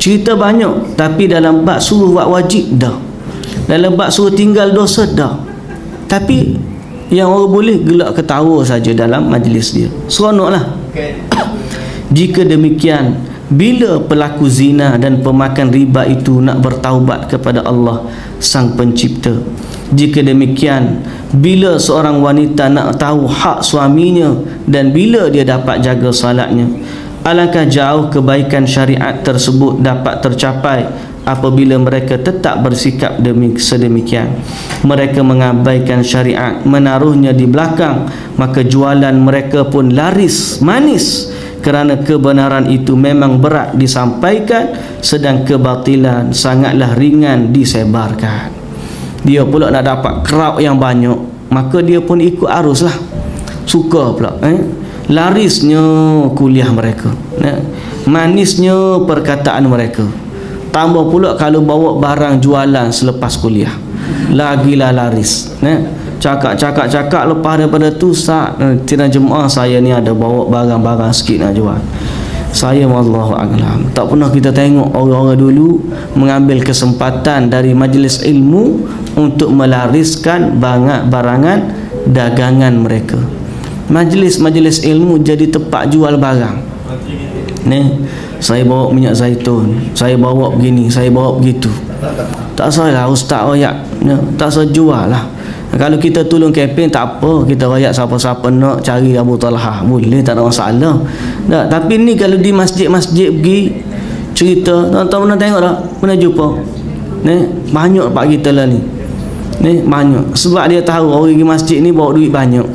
Cerita banyak, tapi dalam bab suruh buat wajib dah, dalam bab suruh tinggal dosa dah. Tapi yang orang boleh gelak ketawa saja dalam majlis dia, seronoklah. Jika demikian, Bila pelaku zina dan pemakan riba itu nak bertaubat kepada Allah Sang Pencipta? Jika demikian, bila seorang wanita nak tahu hak suaminya dan bila dia dapat jaga salatnya? Alangkah jauh kebaikan syariat tersebut dapat tercapai apabila mereka tetap bersikap sedemikian. Mereka mengabaikan syariat, menaruhnya di belakang, maka jualan mereka pun laris manis, kerana kebenaran itu memang berat disampaikan, sedang kebatilan sangatlah ringan disebarkan. Dia pula nak dapat crowd yang banyak, maka dia pun ikut arus lah, suka pula larisnya kuliah mereka, manisnya perkataan mereka. Tambah pula kalau bawa barang jualan selepas kuliah, lagilah laris. Cakap lepas daripada tu, Tina jemaah saya ni ada bawa barang-barang sikit nak jual. Saya wallahu a'lam, tak pernah kita tengok orang-orang dulu mengambil kesempatan dari majlis ilmu untuk melariskan barangan dagangan mereka. Majlis-majlis ilmu jadi tempat jual barang. Saya bawa minyak zaitun, saya bawa begini, saya bawa begitu. Tak salah ustaz royak, tak salah jual lah. Kalau kita tolong kempen tak apa, kita royak siapa-siapa nak cari Abu Talha, boleh, tak ada masalah. Tak, tapi ni kalau di masjid-masjid pergi cerita, tuan-tuan pernah tengok tak? Pernah jumpa? Banyak pak kita lah ni. Banyak. Sebab dia tahu orang pergi masjid ni bawa duit banyak.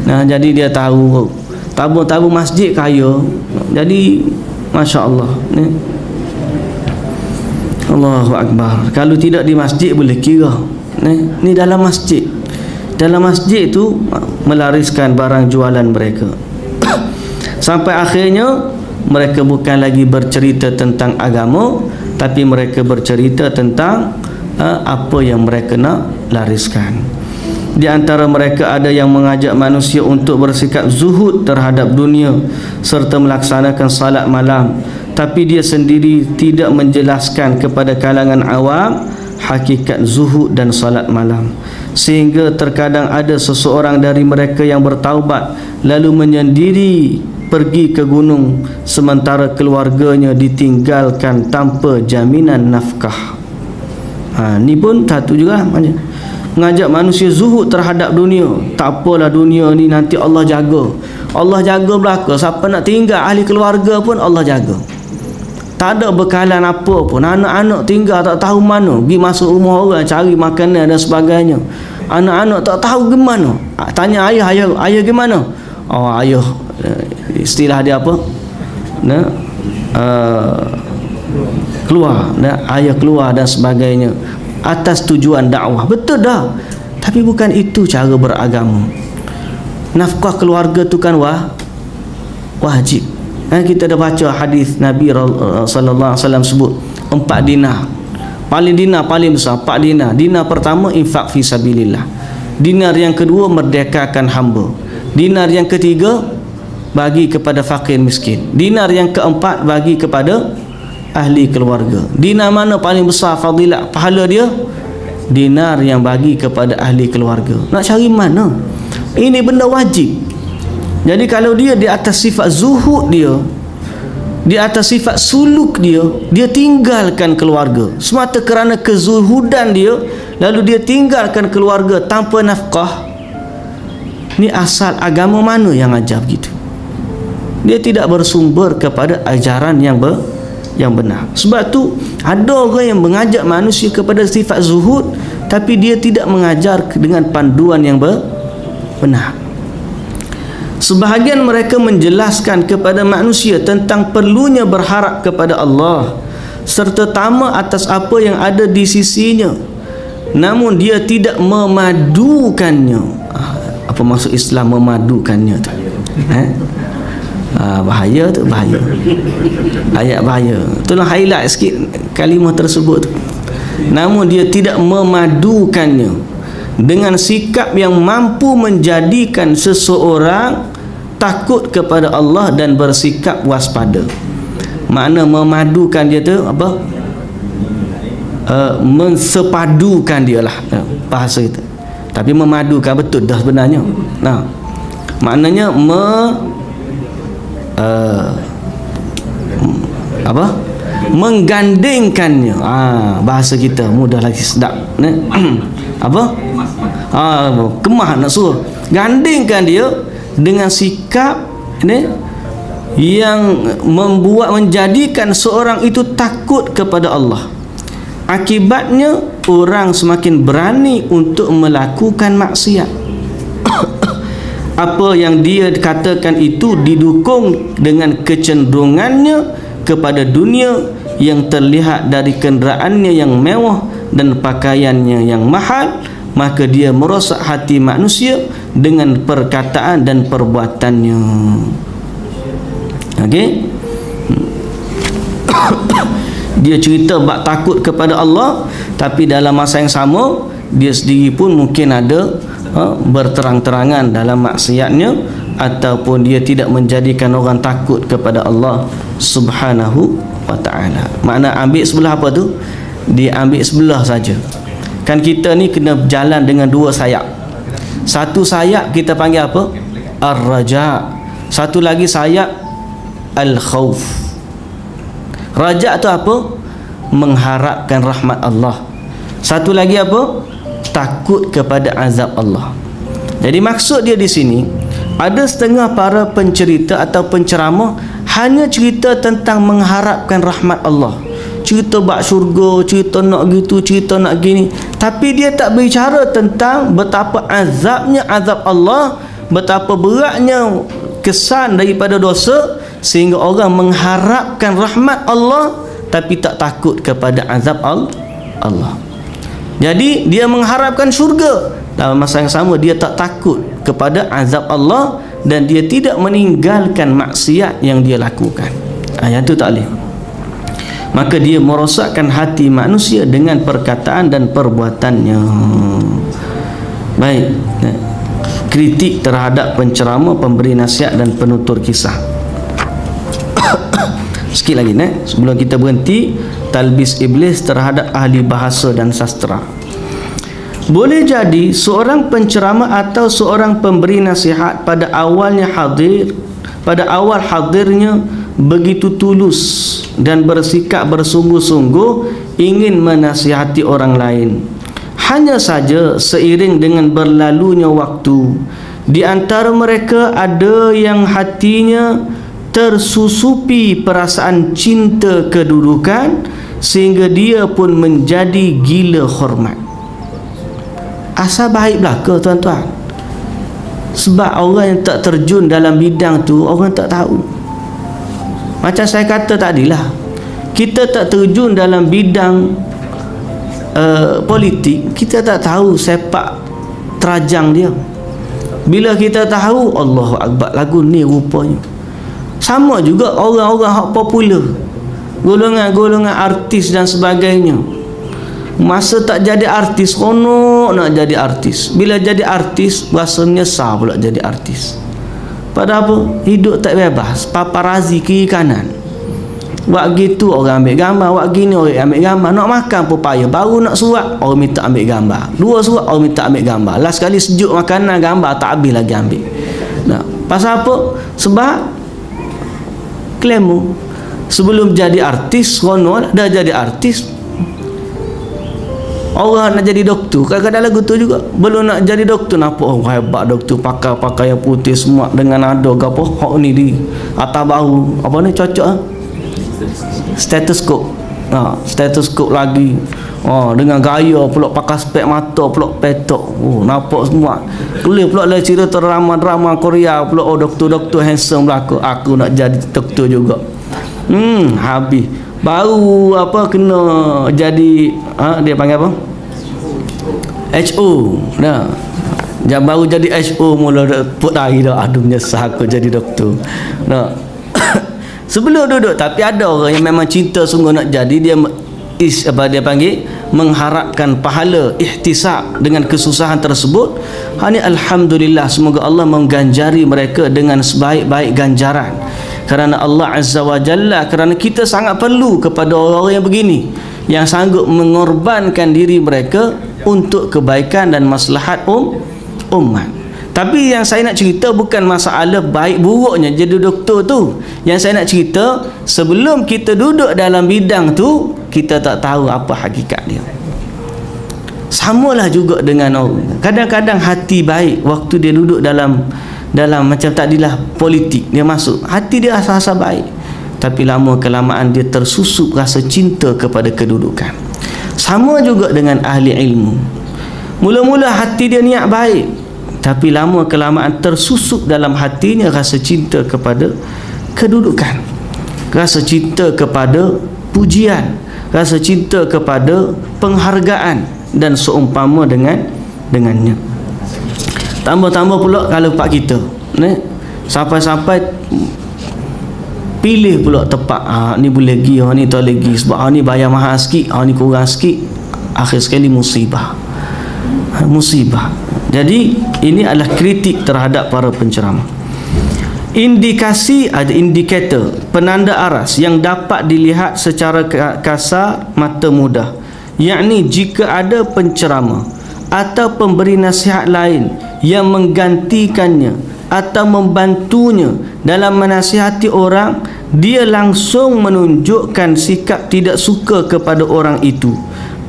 Jadi dia tahu tabu-tabu masjid kaya. Jadi masya-Allah. Allahu Akbar. Kalau tidak di masjid boleh kira. Ni dalam masjid. Dalam masjid tu melariskan barang jualan mereka. Sampai akhirnya mereka bukan lagi bercerita tentang agama, tapi mereka bercerita tentang apa yang mereka nak lariskan. Di antara mereka ada yang mengajak manusia untuk bersikap zuhud terhadap dunia serta melaksanakan salat malam, tapi dia sendiri tidak menjelaskan kepada kalangan awam hakikat zuhud dan salat malam, sehingga terkadang ada seseorang dari mereka yang bertaubat lalu menyendiri pergi ke gunung sementara keluarganya ditinggalkan tanpa jaminan nafkah. Ni pun satu juga mengajak manusia zuhud terhadap dunia. Tak apalah dunia ni nanti Allah jaga. Allah jaga belaka. Siapa nak tinggal ahli keluarga pun Allah jaga. Tak ada bekalan apa pun. Anak-anak tinggal tak tahu mana, pergi masuk rumah orang cari makanan dan sebagainya. Anak-anak tak tahu gimana. Tanya ayah gimana? Ayah, istilah dia apa? Keluar, ayah keluar dan sebagainya atas tujuan dakwah. Betul dah, tapi bukan itu cara beragama. Nafkah keluarga tu kan wajib. Kita dah baca hadis Nabi sallallahu alaihi wasallam sebut 4 dinar. Paling besar 4 dinar. Dinar pertama infak fi sabilillah. Dinar yang kedua merdekakan hamba. Dinar yang ketiga bagi kepada fakir miskin. Dinar yang keempat bagi kepada ahli keluarga. Dinar mana paling besar fadilah pahala dia? Dinar yang bagi kepada ahli keluarga. Nak cari mana? Ini benda wajib. Jadi kalau dia di atas sifat zuhud dia, di atas sifat suluk dia, dia tinggalkan keluarga semata kerana kezuhudan dia, lalu dia tinggalkan keluarga tanpa nafkah. Ni asal agama mana yang ajar begitu? Dia tidak bersumber kepada ajaran yang benar. Sebab tu ada orang yang mengajak manusia kepada sifat zuhud, tapi dia tidak mengajar dengan panduan yang benar. Sebahagian mereka menjelaskan kepada manusia tentang perlunya berharap kepada Allah serta tamak atas apa yang ada di sisinya, namun dia tidak memadukannya. Apa maksud Islam memadukannya tu? Bahaya tu, bahaya. Ayat bahaya. Tolong highlight sikit kalimah tersebut tu. Namun dia tidak memadukannya dengan sikap yang mampu menjadikan seseorang takut kepada Allah dan bersikap waspada. Makna memadukan dia tu apa? Mensepadukan dia lah bahasa itu. Tapi memadukan betul dah sebenarnya. apa? Menggandingkannya. Bahasa kita mudah lagi sedap. Apa? Kemah nak suruh gandingkan dia dengan sikap yang menjadikan seorang itu takut kepada Allah. Akibatnya orang semakin berani untuk melakukan maksiat. Apa yang dia katakan itu didukung dengan kecenderungannya kepada dunia yang terlihat dari kenderaannya yang mewah dan pakaiannya yang mahal, maka dia merosak hati manusia dengan perkataan dan perbuatannya. Okey. Dia cerita bab takut kepada Allah, tapi dalam masa yang sama dia sendiri pun mungkin ada berterang-terangan dalam maksiatnya, ataupun dia tidak menjadikan orang takut kepada Allah Subhanahu wa ta'ala. Makna ambil sebelah apa tu? Dia ambil sebelah saja. Kan kita ni kena jalan dengan dua sayap. Satu sayap kita panggil apa? Ar-raja. Satu lagi sayap al-khauf. Raja tu apa? Mengharapkan rahmat Allah. Satu lagi apa? Takut kepada azab Allah. Jadi maksud dia di sini, ada setengah para pencerita atau penceramah hanya cerita tentang mengharapkan rahmat Allah, cerita bab syurga, cerita nak gitu, cerita nak gini, tapi dia tak berbicara tentang betapa azabnya azab Allah, betapa beratnya kesan daripada dosa, sehingga orang mengharapkan rahmat Allah tapi tak takut kepada azab Allah. Jadi dia mengharapkan syurga, dalam masa yang sama dia tak takut kepada azab Allah, dan dia tidak meninggalkan maksiat yang dia lakukan. Yang tu tak boleh. Maka dia merosakkan hati manusia dengan perkataan dan perbuatannya. Baik. Kritik terhadap penceramah, pemberi nasihat dan penutur kisah. Sikit lagi sebelum kita berhenti. Talbis iblis terhadap ahli bahasa dan sastra. Boleh jadi seorang penceramah atau seorang pemberi nasihat pada awal hadirnya begitu tulus dan bersikap bersungguh-sungguh ingin menasihati orang lain. Hanya saja seiring dengan berlalunya waktu, di antara mereka ada yang hatinya tersusupi perasaan cinta kedudukan, sehingga dia pun menjadi gila hormat. Asal baik belaka tuan-tuan. Sebab orang yang tak terjun dalam bidang tu, orang tak tahu. Macam saya kata tadilah, kita tak terjun dalam bidang politik, kita tak tahu sepak terajang dia. Bila kita tahu, Allahu Akbar, lagu ni rupanya. Sama juga orang-orang hak popular, golongan-golongan artis dan sebagainya. Masa tak jadi artis, kono nak jadi artis. Bila jadi artis, rasa menyesal pula jadi artis. Padahal apa? Hidup tak bebas, paparazi kiri kanan. Wak gitu orang ambil gambar, wak gini orang ambil gambar. Nak makan pun payah, baru nak suap orang minta ambil gambar, dua suap orang minta ambil gambar. Last kali sejuk makanan, gambar tak habis lagi ambil. Nah, pasal apa? Sebab klemu sebelum jadi artis, kono dah jadi artis. Orang nak jadi doktor, kadang-kadang lagu tu juga. Belum nak jadi doktor, nampak oh hebat doktor, pakai pakaian putih semua dengan nado gapo hok ni di atas bahu apa ni cocok stetoskop. Stetoskop lagi. Dengan gaya pula pakai spek mata pula petok. Nampak semua. Kelih pula lah cerita drama Korea pula, doktor-doktor handsome belaka. Aku nak jadi doktor juga. Habis. Baru apa kena jadi dia panggil apa? HO. Nah. Baru jadi HO mula put lagi dah. Aduh menyesal aku jadi doktor. Nah. Sebelum duduk, tapi ada orang yang memang cinta sungguh nak jadi, dia panggil mengharapkan pahala, ihtisab dengan kesusahan tersebut. Ini alhamdulillah, semoga Allah mengganjari mereka dengan sebaik-baik ganjaran. Kerana Allah Azza wa Jalla, kerana kita sangat perlu kepada orang-orang yang begini, yang sanggup mengorbankan diri mereka untuk kebaikan dan maslahat umat. Tapi yang saya nak cerita bukan masalah baik buruknya jadi doktor tu. Yang saya nak cerita, sebelum kita duduk dalam bidang tu, kita tak tahu apa hakikat dia. Samalah juga dengan orang. Kadang-kadang hati baik waktu dia duduk dalam macam tadilah politik, dia masuk, hati dia asa-asa baik. Tapi lama kelamaan dia tersusup rasa cinta kepada kedudukan. Sama juga dengan ahli ilmu. Mula-mula hati dia niat baik, tapi lama kelamaan tersusup dalam hatinya rasa cinta kepada kedudukan, rasa cinta kepada pujian, rasa cinta kepada penghargaan dan seumpama dengannya. Tambah-tambah pula kalau pak kita sampai-sampai pilih pula tepat, ni boleh pergi, ni tak boleh pergi sebab ni bayar mahal sikit, ni kurang sikit, akhir sekali musibah. Jadi ini adalah kritik terhadap para penceramah. Indikasi, ada indikator, penanda aras yang dapat dilihat secara kasar mata mudah, yakni jika ada penceramah atau pemberi nasihat lain yang menggantikannya atau membantunya dalam menasihati orang, dia langsung menunjukkan sikap tidak suka kepada orang itu.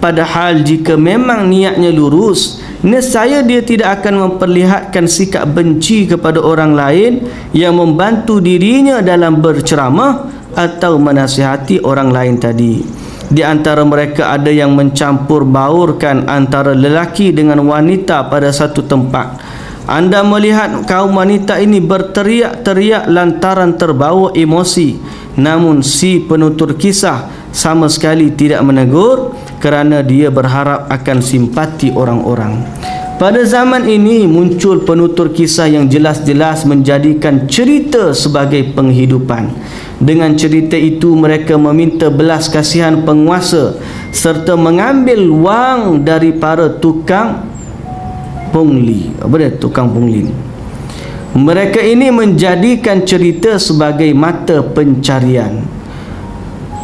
Padahal jika memang niatnya lurus, nescaya dia tidak akan memperlihatkan sikap benci kepada orang lain yang membantu dirinya dalam berceramah atau menasihati orang lain tadi. Di antara mereka ada yang mencampur baurkan antara lelaki dengan wanita pada satu tempat. Anda melihat kaum wanita ini berteriak-teriak lantaran terbawa emosi, namun si penutur kisah sama sekali tidak menegur kerana dia berharap akan simpati orang-orang. Pada zaman ini muncul penutur kisah yang jelas-jelas menjadikan cerita sebagai penghidupan. Dengan cerita itu mereka meminta belas kasihan penguasa serta mengambil wang dari para tukang pungli. Apa dia tukang pungli? Mereka ini menjadikan cerita sebagai mata pencarian.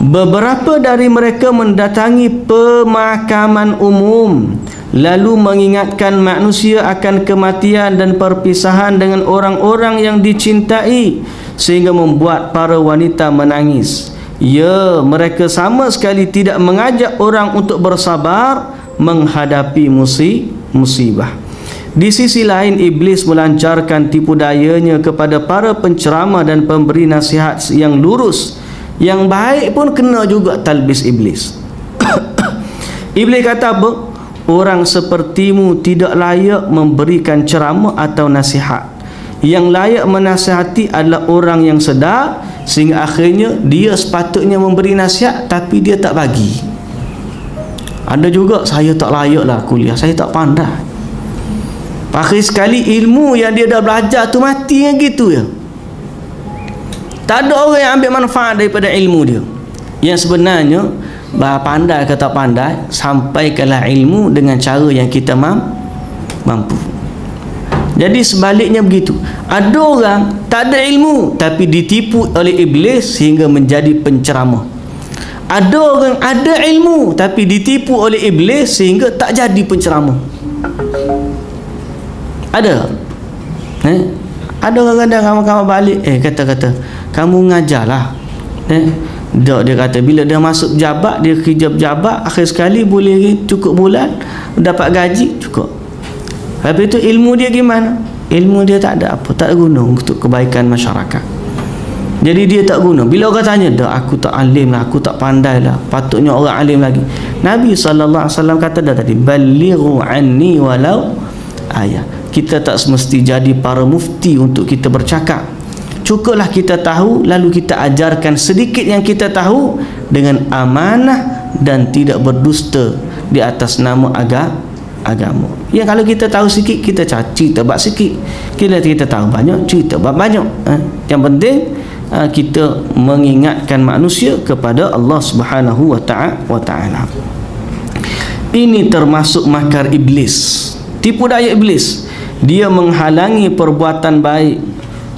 Beberapa dari mereka mendatangi pemakaman umum lalu mengingatkan manusia akan kematian dan perpisahan dengan orang-orang yang dicintai sehingga membuat para wanita menangis. Ya, mereka sama sekali tidak mengajak orang untuk bersabar menghadapi musibah. Di sisi lain, iblis melancarkan tipu dayanya kepada para penceramah dan pemberi nasihat yang lurus. Yang baik pun kena juga talbis iblis. Iblis kata apa? Orang sepertimu tidak layak memberikan ceramah atau nasihat. Yang layak menasihati adalah orang yang sedar, sehingga akhirnya dia sepatutnya memberi nasihat tapi dia tak bagi. Ada juga, saya tak layak lah kuliah, saya tak pandai. Akhir sekali ilmu yang dia dah belajar tu mati yang gitu ya. Tak ada orang yang ambil manfaat daripada ilmu dia. Yang sebenarnya pandai ke tak pandai, sampaikanlah ilmu dengan cara yang kita mampu. Jadi sebaliknya begitu. Ada orang tak ada ilmu tapi ditipu oleh iblis sehingga menjadi penceramah. Ada orang ada ilmu tapi ditipu oleh iblis sehingga tak jadi penceramah. Ada. Ada kadang-kadang kawan-kawan balik kata kamu ngajarlah. Dia kata bila dia masuk pejabat, dia kerja pejabat, akhir sekali boleh cukup bulan, dapat gaji cukup. Habis itu ilmu dia gimana? Ilmu dia tak ada apa, tak ada guna untuk kebaikan masyarakat. Jadi dia tak guna. Bila orang tanya, dah aku tak alim lah, aku tak pandai lah, patutnya orang alim lagi. Nabi SAW kata dah tadi, balighu anni walau ayah. Kita tak semesti jadi para mufti untuk kita bercakap. Cukuplah kita tahu, lalu kita ajarkan sedikit yang kita tahu dengan amanah dan tidak berdusta di atas nama agama. Ya, kalau kita tahu sikit, kita cerita bab sikit. Kita tahu banyak, cerita bab banyak. Yang penting kita mengingatkan manusia kepada Allah Subhanahu wa ta'ala. Ini termasuk makar iblis, tipu daya iblis. Dia menghalangi perbuatan baik.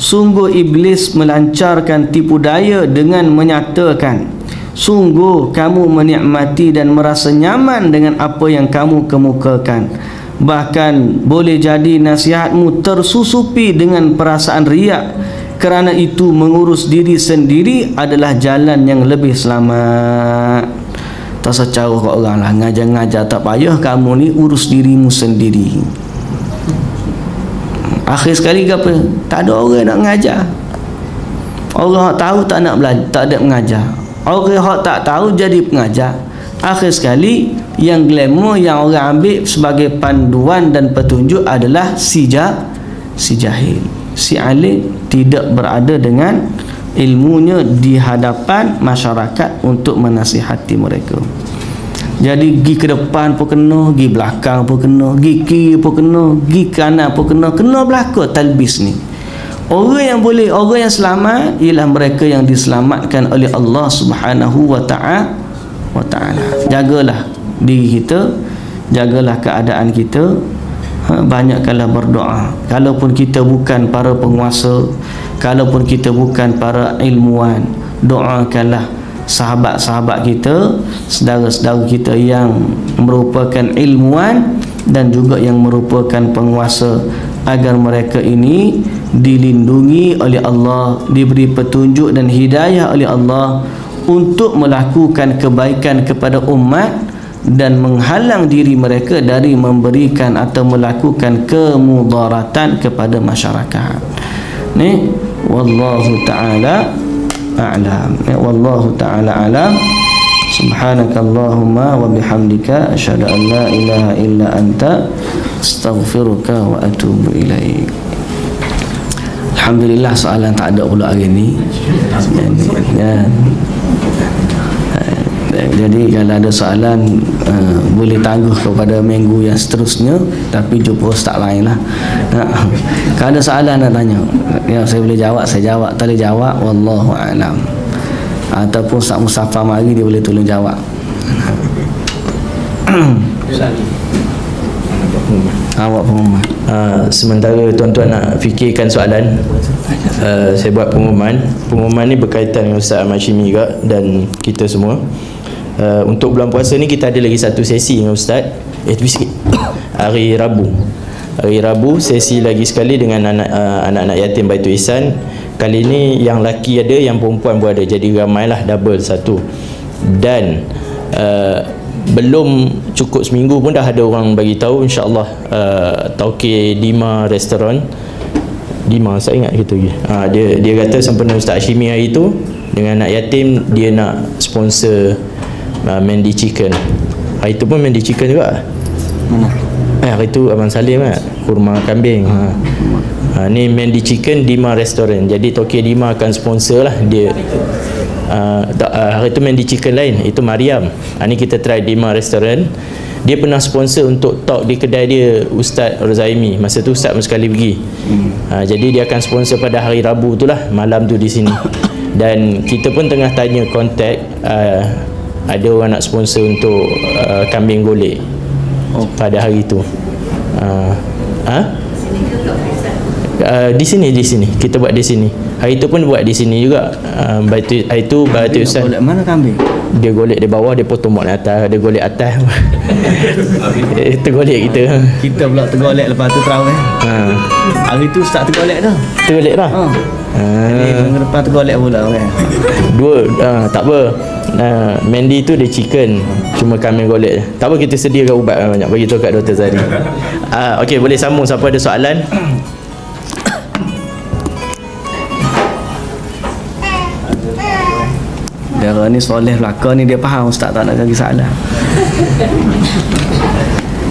Sungguh iblis melancarkan tipu daya dengan menyatakan, sungguh kamu menikmati dan merasa nyaman dengan apa yang kamu kemukakan. Bahkan boleh jadi nasihatmu tersusupi dengan perasaan riak. Kerana itu mengurus diri sendiri adalah jalan yang lebih selamat. Tak secara kat orang lah, ngajar-ngajar tak payah, kamu ni urus dirimu sendiri. Akhir sekali ke apa? Tak ada orang nak mengajar. Orang tahu tak nak belajar, tak ada mengajar. Orang tak tahu jadi pengajar. Akhir sekali yang glamour yang orang ambil sebagai panduan dan petunjuk adalah si jahil. Si alim tidak berada dengan ilmunya di hadapan masyarakat untuk menasihati mereka. Jadi gi ke depan pun kena, gi belakang pun kena, gi kiri pun kena, gi kanan pun kena berlaku talbis ni. Orang yang boleh, orang yang selamat ialah mereka yang diselamatkan oleh Allah Subhanahu wa ta'ala. Jagalah diri kita, jagalah keadaan kita. Banyakkanlah berdoa. Kalaupun kita bukan para penguasa, kalaupun kita bukan para ilmuwan, doakanlah sahabat-sahabat kita, saudara-saudara kita yang merupakan ilmuwan dan juga yang merupakan penguasa, agar mereka ini dilindungi oleh Allah, diberi petunjuk dan hidayah oleh Allah untuk melakukan kebaikan kepada umat dan menghalang diri mereka dari memberikan atau melakukan kemudaratan kepada masyarakat. Ni wallahu taala a'lam. Wallahu taala a'lam. Subhanakallahumma wa bihamdika asyhadu an la ilaha illa anta astaghfiruka wa atubu ilaik. Alhamdulillah soalan tak ada pula hari ni. Jadi kalau ada soalan boleh tangguh kepada minggu yang seterusnya, tapi jumpa ustaz lain lah. Kalau ada soalan nak tanya, yang saya boleh jawab saya jawab, tak boleh jawab wallahu a'lam. Ataupun Ustaz Mustafa mari dia boleh tolong jawab. Awak pengumuman. Sementara tuan-tuan nak fikirkan soalan, saya buat pengumuman. Pengumuman ni berkaitan dengan Ustaz Ahmad Syimi juga dan kita semua. Untuk bulan puasa ni kita ada lagi satu sesi dengan Ustaz. Hari Rabu. Hari Rabu sesi lagi sekali dengan anak-anak yatim Baitul Ihsan. Kali ni yang lelaki ada, yang perempuan pun ada. Jadi ramailah, double satu. Dan belum cukup seminggu pun dah ada orang bagi tahu, insya-Allah Tauke Dima Restoran. Dima saya ingat gitu. Dia kata sempena Ustaz Hashimi hari tu dengan anak yatim dia nak sponsor Mandy Chicken. Hari tu pun Mandy Chicken juga. Mana? Hari tu Abang Salim kan, kurma kambing. Ni Mandy Chicken Dima Restoran. Jadi Tokyo Dima akan sponsor lah dia. Hari tu Mandy Chicken lain, itu Mariam. Ni kita try Dima Restoran. Dia pernah sponsor untuk talk di kedai dia Ustaz Rozaimi. Masa tu Ustaz pun sekali pergi. Jadi dia akan sponsor pada hari Rabu tu lah, malam tu di sini. Dan kita pun tengah tanya kontak, ada orang nak sponsor untuk kambing golek pada hari tu. Di sini kita buat di sini. Hari tu pun buat di sini juga. Hari tu Baitul Ihsan. Golek mana kambing? Dia golek di bawah, dia potong mak atas, dia golek atas. Tergolek kita. Kita pula tergolek lepas tu terawih. Hari tu start tergolek dah. Tergolek dah. Jadi minggu depan tergolek pula kan. Dua tak apa. Mandy tu dia chicken, cuma kambing golek. Tak apa, kita sediakan ubat banyak, bagi tahu kat Dr. Zari. Okey, boleh sambung siapa ada soalan. Dia ni soleh belaka ni, dia faham ustaz tak nak bagi soalan.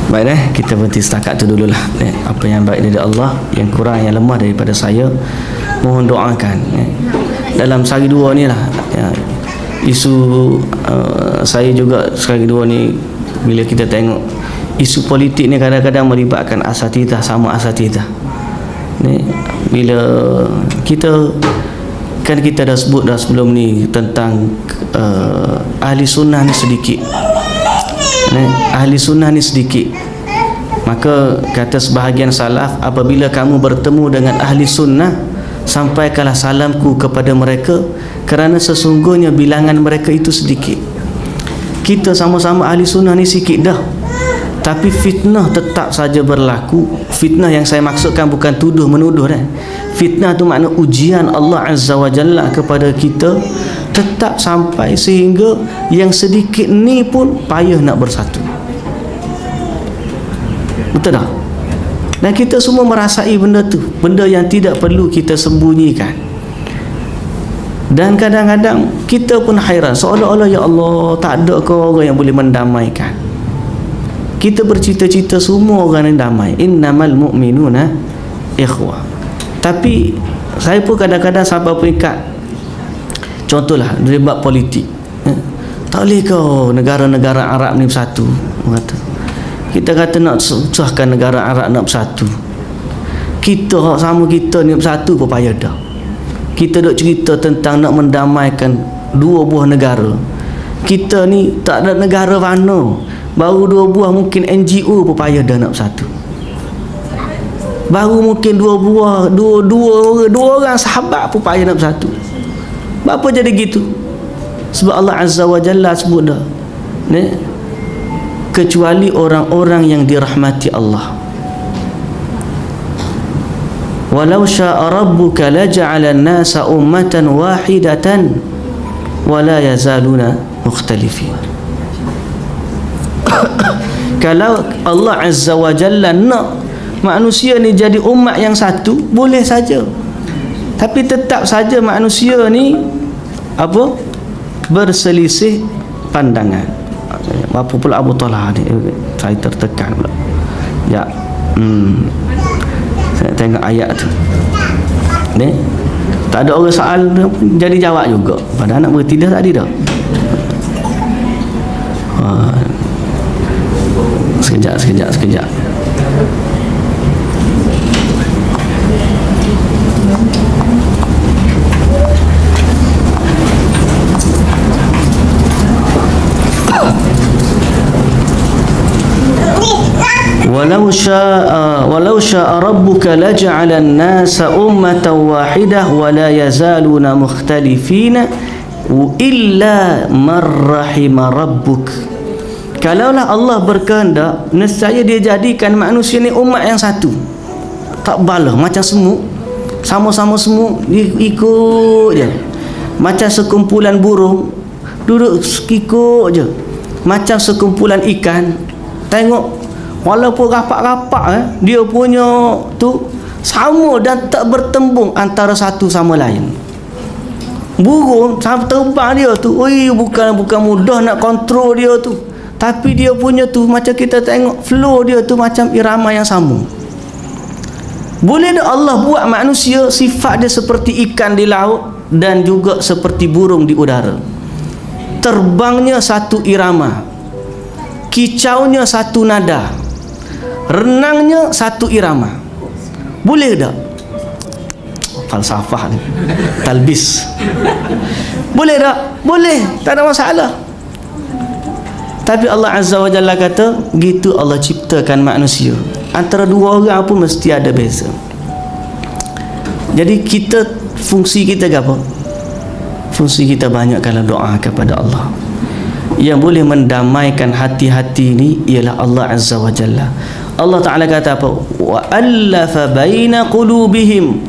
Baik kita berhenti setakat tu dululah. Apa yang baik dari Allah, yang kurang yang lemah daripada saya, mohon doakan. Dalam sehari dua ni lah isu saya juga sehari dua ni, bila kita tengok isu politik ni kadang-kadang melibatkan asatidah sama asatidah ni. Bila kita kan kita dah sebut dah sebelum ni tentang ahli sunnah ni sedikit. Ahli sunnah ni sedikit. Maka kata sebahagian salaf, apabila kamu bertemu dengan ahli sunnah, sampaikanlah salamku kepada mereka, kerana sesungguhnya bilangan mereka itu sedikit. Kita sama-sama ahli sunnah ni sikit dah. tapi fitnah tetap saja berlaku. Fitnah yang saya maksudkan bukan tuduh menuduh dah. Fitnah tu makna ujian Allah Azza wa Jalla kepada kita tetap sampai sehingga yang sedikit ni pun payah nak bersatu. Betul tak? Dan kita semua merasai benda tu, benda yang tidak perlu kita sembunyikan. Dan kadang-kadang kita pun hairan, seolah-olah ya Allah, tak ada ke orang yang boleh mendamaikan. Kita bercita-cita semua orang yang damai. Innamal mu'minuna ikhwah. Tapi saya pun kadang-kadang sampai peringkat, contohlah debat politik, tak boleh kau negara-negara Arab ni bersatu. Kita kata nak susahkan negara Arab nak bersatu, kita sama kita ni bersatu pun payah dah. Kita duk cerita tentang nak mendamaikan dua buah negara, kita ni tak ada negara mana, baru dua buah mungkin NGO pun payah dah nak bersatu. Baru mungkin dua orang sahabat pun payah nak bersatu. Kenapa jadi gitu? Sebab Allah Azza wa Jalla sebut dah, kecuali orang-orang yang dirahmati Allah. Walau syaa rabbuka laja'ala an-nasa ummatan wahidatan wa la yazaluna mukhtalifin. Kalau Allah Azza wa Jalla nak manusia ni jadi umat yang satu, boleh saja. Tapi tetap saja manusia ni apa? Berselisih pandangan. Apa pula Abu Talha ni? Saya tertekan pula. Ya. Saya tengok ayat tu. Ni tak ada orang soal jadi jawab juga. Padahal nak bertidak tadi dah. Sekejap. Walau syaa rabbuka laja'ala an-nasa ummatan wahidah wa la yazaluna mukhtalifina illa man rahima rabbuk. Kalaulah Allah berkehendak, nescaya dia jadikan manusia ni umat yang satu. Tak balah macam semut, sama-sama semut ikut je. Macam sekumpulan burung duduk ikut je. Macam sekumpulan ikan, tengok walaupun rapat-rapat dia punya tu sama dan tak bertembung antara satu sama lain. Burung sampai terbang dia tu, bukan mudah nak kontrol dia tu. Tapi dia punya tu macam kita tengok flow dia tu macam irama yang sama. Boleh tak Allah buat manusia sifat dia seperti ikan di laut dan juga seperti burung di udara? Terbangnya satu irama, kicaunya satu nada, renangnya satu irama. Boleh tak? Falsafah ni, talbis. Boleh tak? Boleh, tak ada masalah. Tapi Allah Azza wa Jalla kata, gitu Allah ciptakan manusia. Antara dua orang pun mesti ada beza. Jadi kita, fungsi kita apa? Fungsi kita banyakkanlah doa kepada Allah. Yang boleh mendamaikan hati-hati ni ialah Allah Azza wa Jalla. Allah Ta'ala kata apa? Wa allafa baina qulubihim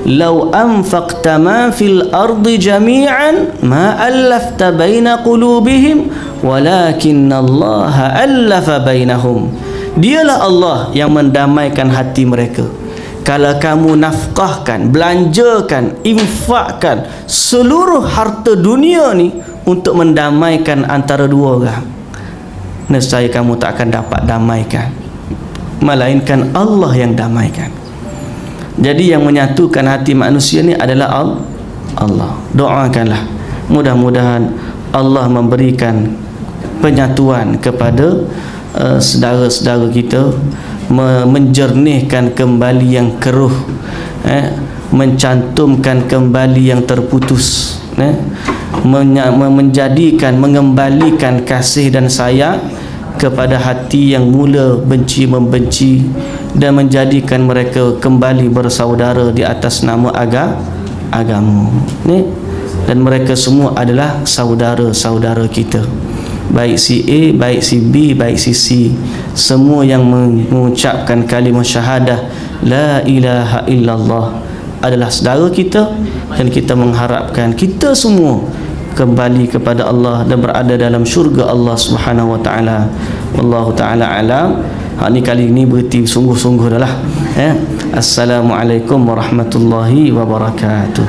law anfaqta ma fil ardi jami'an ma allafta baina qulubihim walakinna Allah allafa bainahum. Dialah Allah yang mendamaikan hati mereka. Kalau kamu nafkahkan, belanjakan, infakkan seluruh harta dunia ni untuk mendamaikan antara dua orang, nescaya kamu tak akan dapat damaikan, melainkan Allah yang damaikan. Jadi yang menyatukan hati manusia ni adalah Allah. Doakanlah, mudah-mudahan Allah memberikan penyatuan kepada saudara-saudara kita, menjernihkan kembali yang keruh, mencantumkan kembali yang terputus, menjadikan, mengembalikan kasih dan sayang kepada hati yang mula benci membenci, dan menjadikan mereka kembali bersaudara di atas nama agama ni. Dan mereka semua adalah saudara-saudara kita. baik si A, baik si B, baik si C, semua yang mengucapkan kalimah syahadah la ilaha illallah adalah saudara kita, dan kita mengharapkan kita semua kembali kepada Allah dan berada dalam syurga Allah Subhanahu wa taala. Wallahu taala alam. Ni kali ini berhenti sungguh-sungguh dah lah. Assalamualaikum warahmatullahi wabarakatuh.